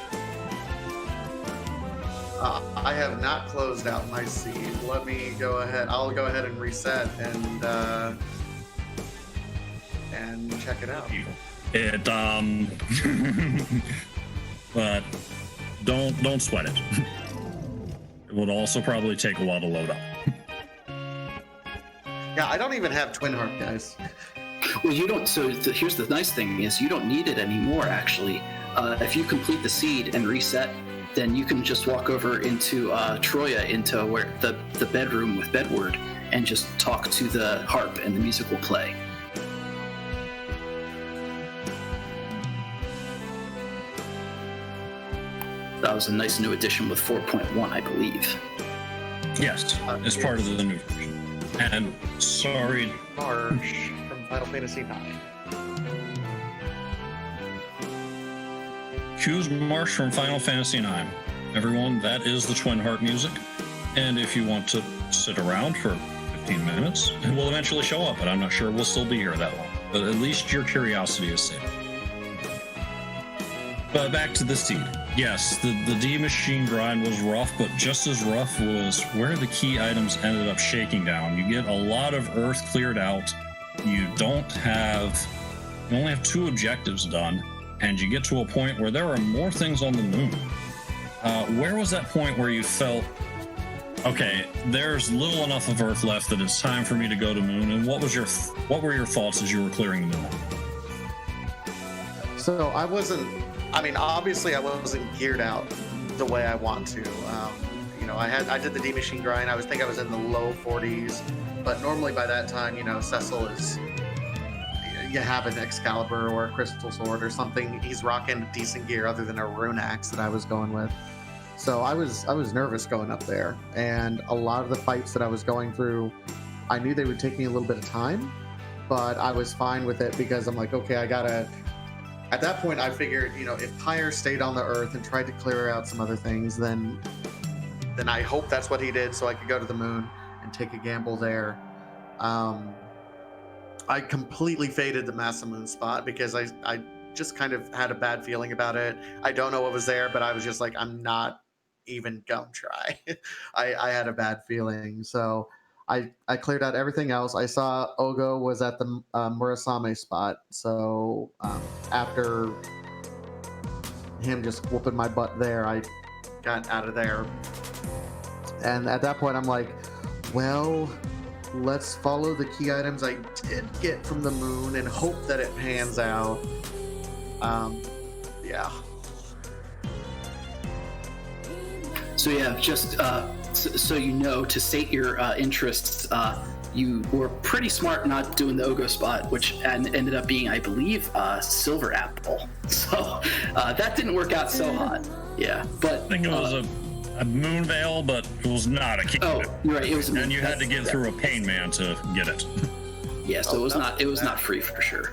I have not closed out my seed. Let me go ahead. I'll go ahead and reset and check it out. But don't sweat it. It would also probably take a while to load up. Yeah, I don't even have Twin Heart, guys. Well, you don't. So here's the nice thing: is you don't need it anymore. Actually, if you complete the seed and reset, then you can just walk over into Troya, into where the bedroom with Bedward, and just talk to the harp, and the music will play. That was a nice new addition with 4.1, I believe. Yes, it's part of the new version. And sorry, March from Final Fantasy IX. choose March from Final Fantasy IX. Everyone, that is the Twin Heart music. And if you want to sit around for 15 minutes, it will eventually show up, but I'm not sure we'll still be here that long. But at least your curiosity is safe. But back to the seed. Yes, the D machine grind was rough, but just as rough was where the key items ended up shaking down. You get a lot of earth cleared out. You only have 2 objectives done, and you get to a point where there are more things on the moon. Where was that point where you felt, okay, there's little enough of Earth left that it's time for me to go to moon? And what were your thoughts as you were clearing the moon? So obviously I wasn't geared out the way I want to. I did the D machine grind. I was in the low 40s, but normally by that time, Cecil is, you have an Excalibur or a Crystal Sword or something. He's rocking decent gear other than a Rune Axe that I was going with. So I was nervous going up there, and a lot of the fights that I was going through, I knew they would take me a little bit of time, but I was fine with it because I'm like, okay, at that point I figured, if Pyre stayed on the Earth and tried to clear out some other things, then I hope that's what he did so I could go to the moon and take a gamble there. I completely faded the Masamoon spot because I just kind of had a bad feeling about it. I don't know what was there, but I was just like, I'm not even gonna try. I had a bad feeling. So I cleared out everything else. I saw Ogo was at the Murasame spot. So after him just whooping my butt there, I got out of there. And at that point, I'm like, well, let's follow the key items I did get from the moon and hope that it pans out. Yeah. So yeah, just so to state your interests, you were pretty smart not doing the Ogo spot, which ended up being, I believe, Silver Apple. So that didn't work out so hot. Yeah, but I think it was a moon veil, but it was not a key. Oh, you're right. It was, and you had to get through a pain man to get it. Yeah, so it was not free for sure.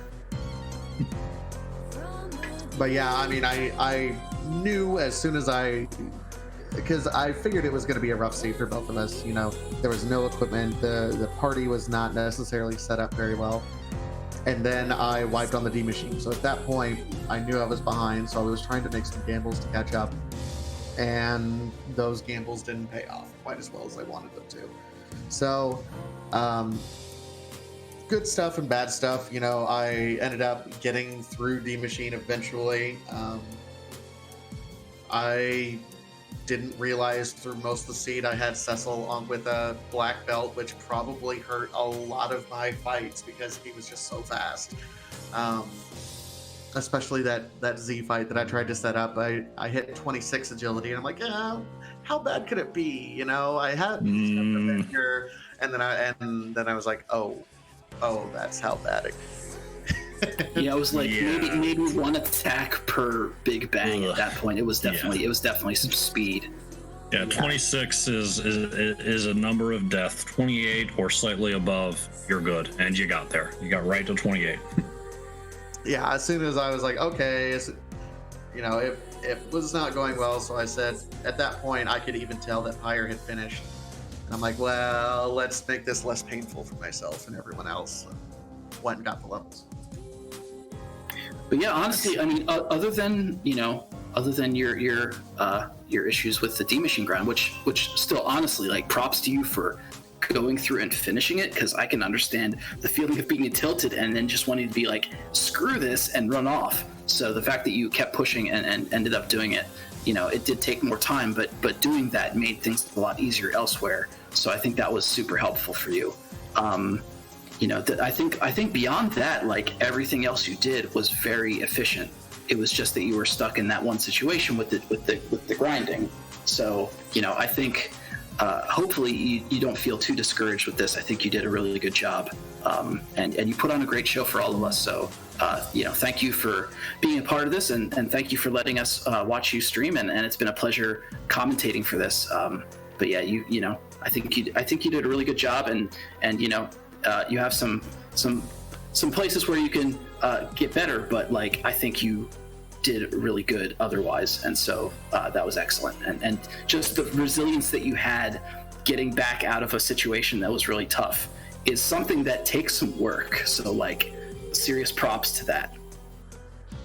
But yeah, I mean, I knew as soon as because I figured it was going to be a rough sea for both of us. There was no equipment. The party was not necessarily set up very well. And then I wiped on the D machine. So at that point, I knew I was behind. So I was trying to make some gambles to catch up. And those gambles didn't pay off quite as well as I wanted them to. So, good stuff and bad stuff. I ended up getting through D machine eventually. I didn't realize through most of the seed I had Cecil on with a black belt, which probably hurt a lot of my fights because he was just so fast. Especially that Z fight that I tried to set up. I hit 26 agility and I'm like, yeah, how bad could it be? I had here, and then I was like, oh, that's how bad it could be. Yeah, it was like maybe one attack per big bang. At that point. It was definitely some speed. Yeah, 26 is a number of death. 28 or slightly above, you're good, and you got there. You got right to 28. Yeah, as soon as I was like, okay, it was not going well, so I said, at that point, I could even tell that Pyre had finished. And I'm like, well, let's make this less painful for myself and everyone else. Went and got the levels. But yeah, honestly, I mean, other than your issues with the D machine grind, which still honestly, like, props to you for going through and finishing it, because I can understand the feeling of being tilted and then just wanting to be like, screw this and run off. So the fact that you kept pushing and ended up doing it, it did take more time, but doing that made things a lot easier elsewhere. So I think that was super helpful for you. I think beyond that, like, everything else you did was very efficient. It was just that you were stuck in that one situation with the grinding. So I think hopefully you don't feel too discouraged with this. I think you did a really good job, and you put on a great show for all of us. So thank you for being a part of this, and thank you for letting us watch you stream, and it's been a pleasure commentating for this. But yeah, I think you did a really good job, and you have some places where you can get better, but like, I think you did really good otherwise, and so that was excellent. And just the resilience that you had getting back out of a situation that was really tough is something that takes some work. So like, serious props to that.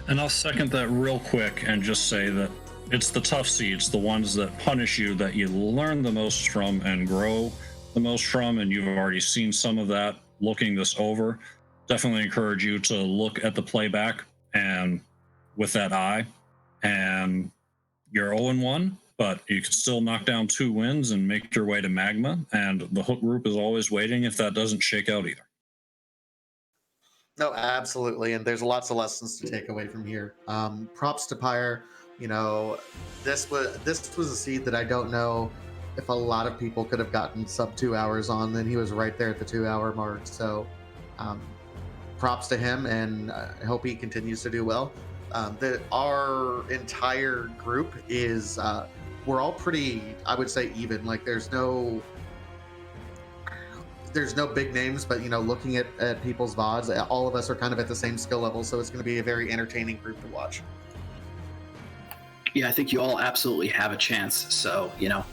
And I'll second that real quick and just say that it's the tough seeds, the ones that punish you, that you learn the most from and grow the most from, and you've already seen some of that looking this over. Definitely encourage you to look at the playback and with that eye. And you're 0-1, but you can still knock down 2 wins and make your way to Magma, and the Hook group is always waiting if that doesn't shake out either. No, absolutely, and there's lots of lessons to take away from here. Props to Pyre. You know, this was a seed that I don't know if a lot of people could have gotten sub 2 hours on. Then he was right there at the 2-hour mark. So, props to him, and I hope he continues to do well. Our entire group is we're all pretty, I would say, even. Like there's no big names, but you know, looking at people's VODs, all of us are kind of at the same skill level, so it's going to be a very entertaining group to watch. Yeah, I think you all absolutely have a chance. So, you know,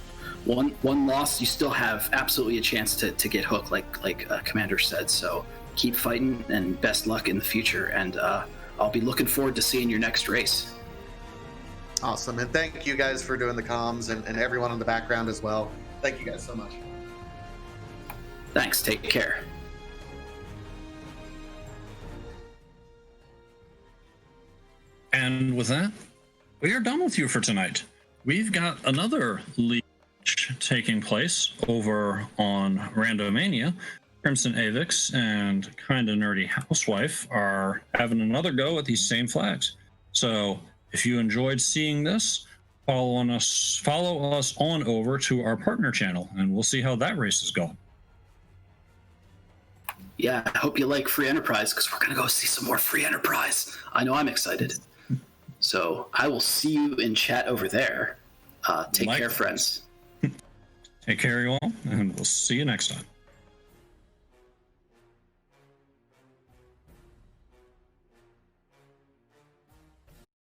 one loss, you still have absolutely a chance to get hooked, like Commander said. So keep fighting, and best luck in the future. And I'll be looking forward to seeing your next race. Awesome, and thank you guys for doing the comms, and everyone in the background as well. Thank you guys so much. Thanks. Take care. And with that, we are done with you for tonight. We've got another league taking place over on Randomania. Crimson Avix and Kinda Nerdy Housewife are having another go at these same flags. So if you enjoyed seeing this, follow us on over to our partner channel, and we'll see how that race is going. Yeah, I hope you like Free Enterprise, because we're going to go see some more Free Enterprise. I know I'm excited. So I will see you in chat over there. Take care, friends. Take care, you all, and we'll see you next time.